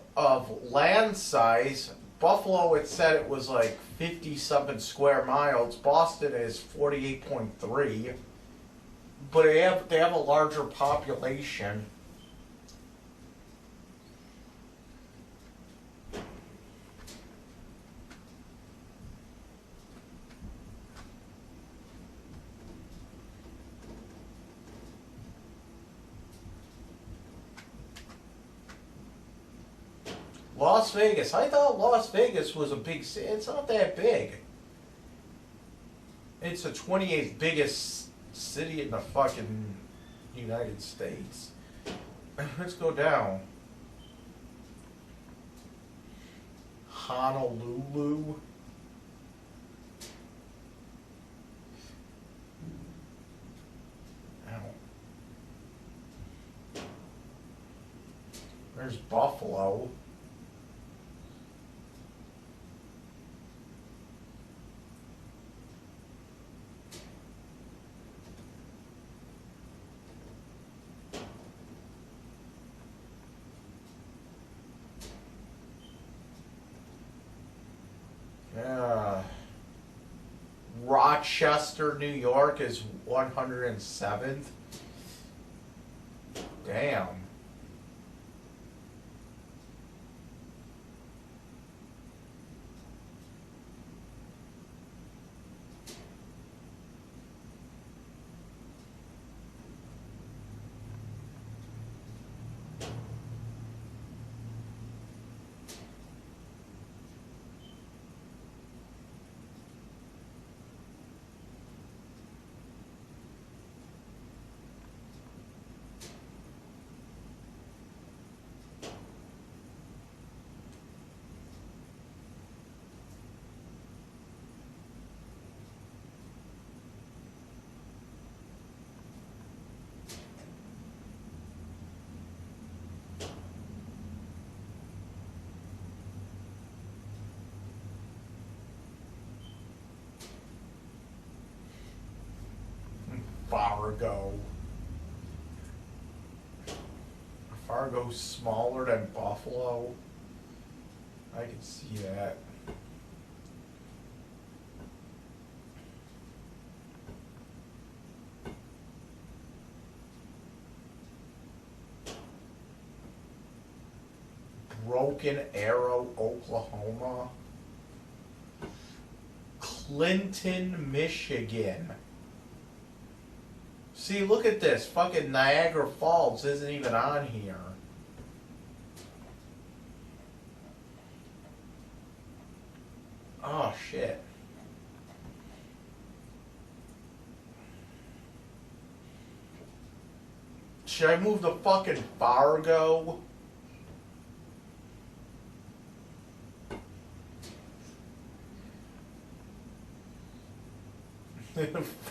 Speaker 1: land size, Buffalo, it said it was like 50-something square miles. Boston is 48.3. But they have a larger population. Las Vegas. I thought Las Vegas was a big city. It's not that big. It's the 28th biggest city in the fucking United States. Let's go down. Honolulu. Ow. There's Buffalo. Rochester, New York is 107th. Damn. Fargo. Fargo's smaller than Buffalo. I can see that. Broken Arrow, Oklahoma. Clinton, Michigan. See, look at this. Fucking Niagara Falls isn't even on here. Oh, shit. Should I move to fucking Fargo?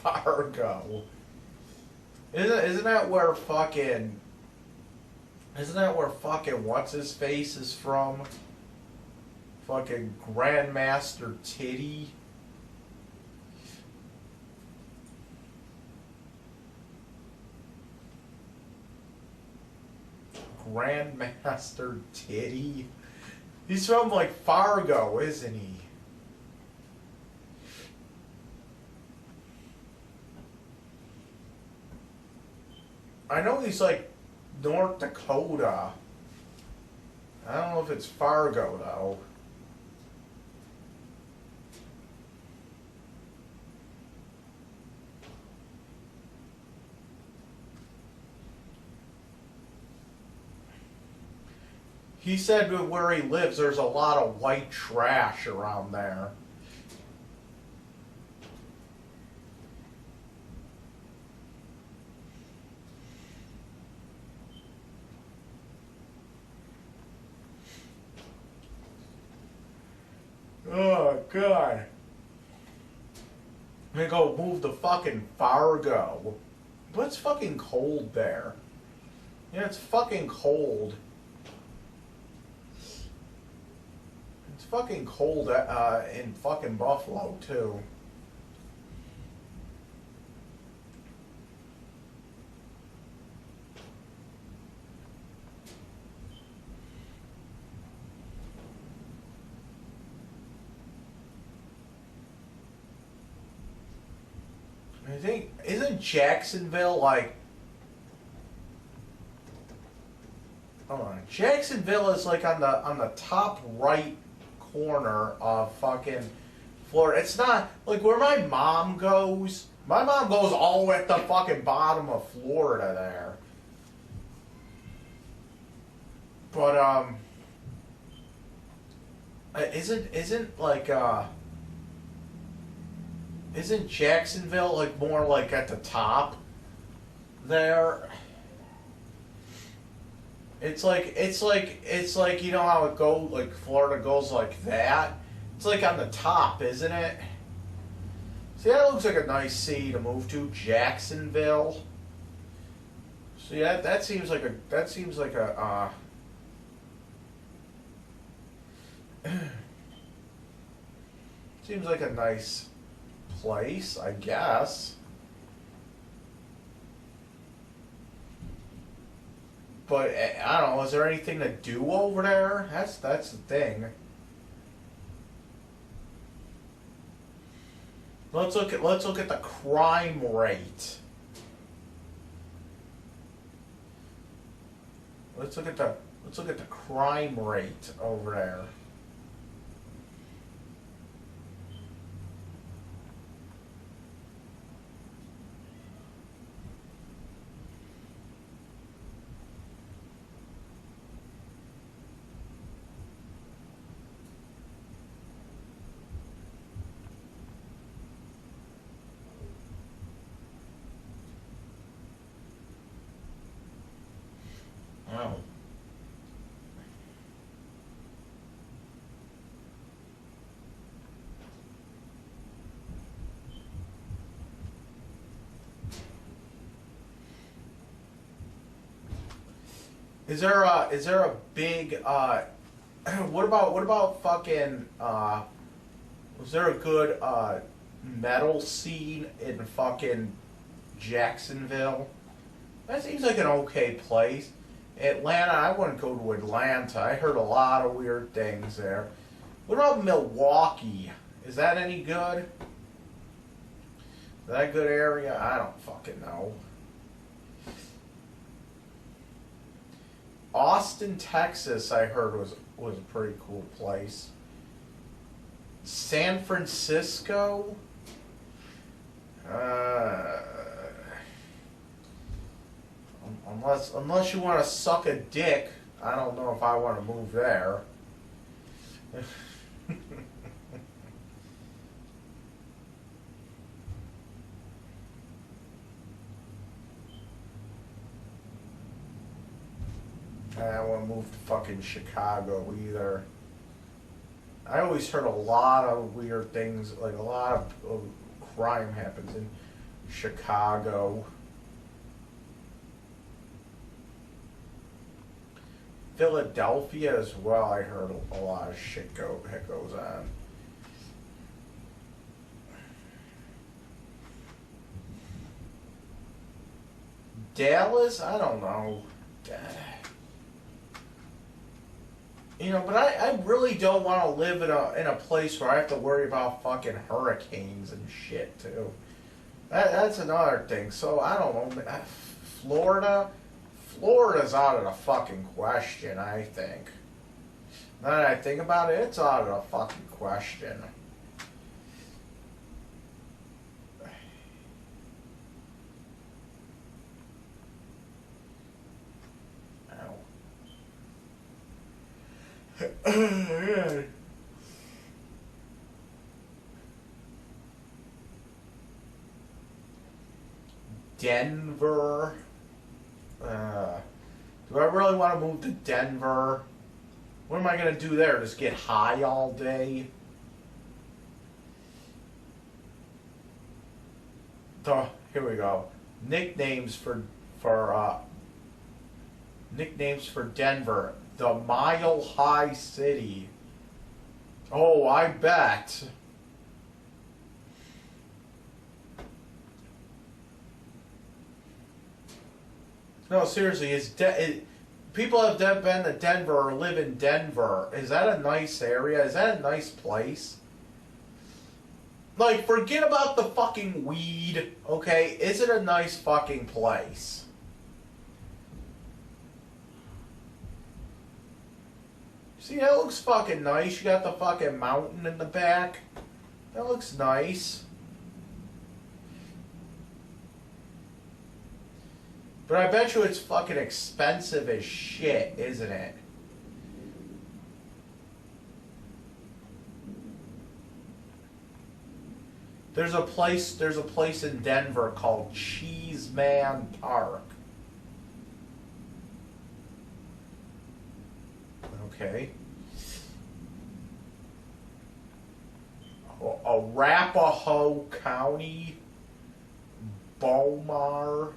Speaker 1: Fargo. Isn't that where fucking... Isn't that where fucking what's-his-face is from? Fucking Grandmaster Titty. Grandmaster Titty. He's from like Fargo, isn't he? I know he's like North Dakota. I don't know if it's Fargo, though. He said where he lives, there's a lot of white trash around there. Oh, God. I'm gonna go move to fucking Fargo. But it's fucking cold there. Yeah, it's fucking cold. It's fucking cold in fucking Buffalo, too. I think, isn't Jacksonville like, hold on, Jacksonville is like on the top right corner of fucking Florida. It's not like where my mom goes. My mom goes all the way at the fucking bottom of Florida there. But isn't like isn't Jacksonville like more like at the top there? It's like you know how it goes, like Florida goes like that. It's like on the top, isn't it? See, that looks like a nice city to move to, Jacksonville. See, that seems like a seems like a nice place, I guess. But I don't know. Is there anything to do over there? That's the thing. Let's look at the crime rate. Let's look at the crime rate over there. Wow. Is there a big what about fucking was there a good metal scene in fucking Jacksonville? That seems like an okay place. Atlanta, I wouldn't go to Atlanta. I heard a lot of weird things there. What about Milwaukee? Is that any good? Is that a good area? I don't fucking know. Austin, Texas, I heard was a pretty cool place. San Francisco? Unless you want to suck a dick, I don't know if I want to move there. I don't want to move to fucking Chicago either. I always heard a lot of weird things, like a lot of crime happens in Chicago. Philadelphia as well, I heard a lot of shit goes on. Dallas? I don't know. You know, but I really don't want to live in a place where I have to worry about fucking hurricanes and shit too. That's another thing. So I don't know. Florida's out of the fucking question, I think. Now that I think about it, it's out of the fucking question. Ow. Denver. Do I really want to move to Denver? What am I going to do there? Just get high all day? Here we go. Nicknames for Denver. The Mile High City. Oh, I bet. No, seriously, people have been to Denver or live in Denver. Is that a nice area? Is that a nice place? Like, forget about the fucking weed, okay? Is it a nice fucking place? See, that looks fucking nice. You got the fucking mountain in the back. That looks nice. But I bet you it's fucking expensive as shit, isn't it? There's a place in Denver called Cheeseman Park. Okay. Arapahoe County, Bomar.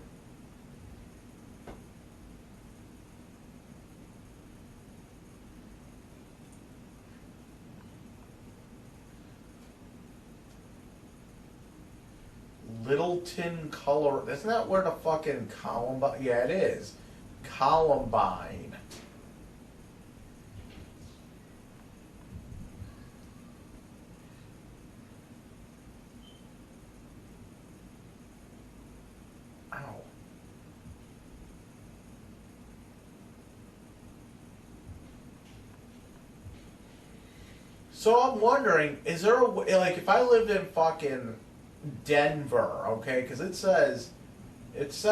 Speaker 1: Littleton, Color. Isn't that where the fucking Columbine? Yeah, it is. Columbine. Ow. So I'm wondering, is there a way, like, if I lived in fucking Denver, okay, because it says it's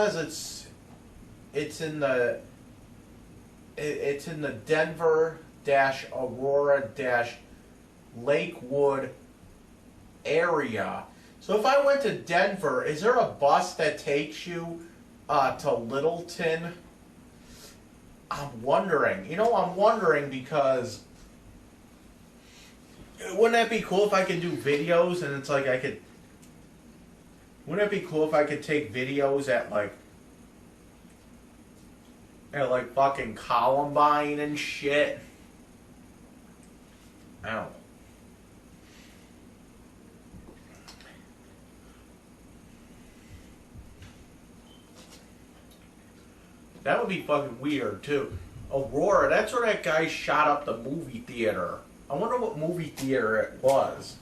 Speaker 1: in the Denver Aurora Lakewood area. So if I went to Denver, is there a bus that takes you to Littleton? I'm wondering. I'm wondering because wouldn't that be cool if I could do videos and it's like I could. Wouldn't it be cool if I could take videos at fucking Columbine and shit? Ow. That would be fucking weird too. Aurora, that's where that guy shot up the movie theater. I wonder what movie theater it was.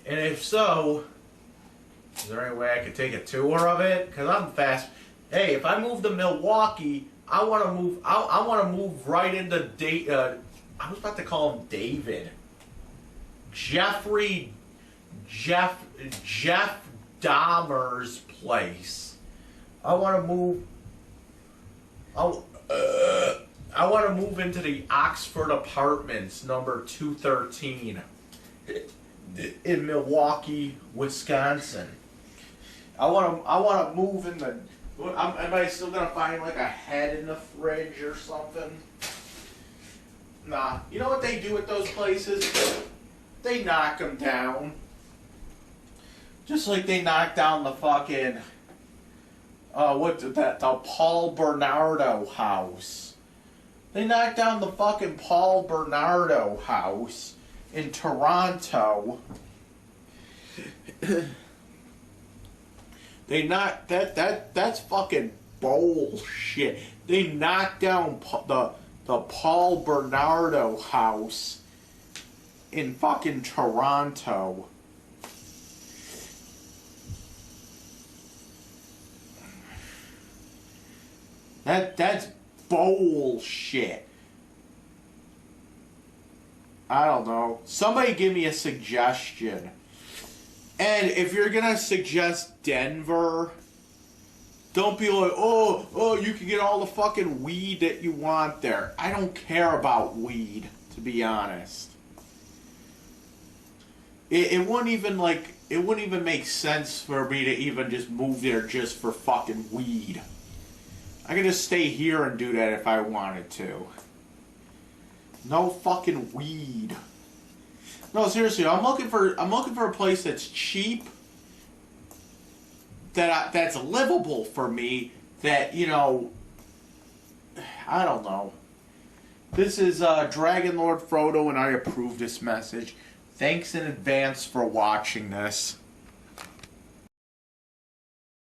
Speaker 1: And if so, is there any way I could take a tour of it? Because I'm fast. Hey, if I move to Milwaukee, I want to move. I want to move right into I was about to call him David. Jeff Dahmer's place. I want to move. I want to move into the Oxford Apartments, number 213. In Milwaukee, Wisconsin. I want to move in the. Am I still gonna find like a head in the fridge or something? Nah. You know what they do at those places? They knock them down. Just like they knocked down the fucking. The Paul Bernardo house. They knocked down the fucking Paul Bernardo house in Toronto. That's fucking bullshit. They knocked down the Paul Bernardo house in fucking Toronto. That's bullshit. I don't know. Somebody give me a suggestion. And if you're gonna suggest Denver, don't be like, oh, you can get all the fucking weed that you want there. I don't care about weed, to be honest. It wouldn't even make sense for me to even just move there just for fucking weed. I could just stay here and do that if I wanted to. No fucking weed. No, seriously, I'm looking for a place that's cheap, that's livable for me. That, you know, I don't know. This is Dragonlordfrodo, and I approve this message. Thanks in advance for watching this.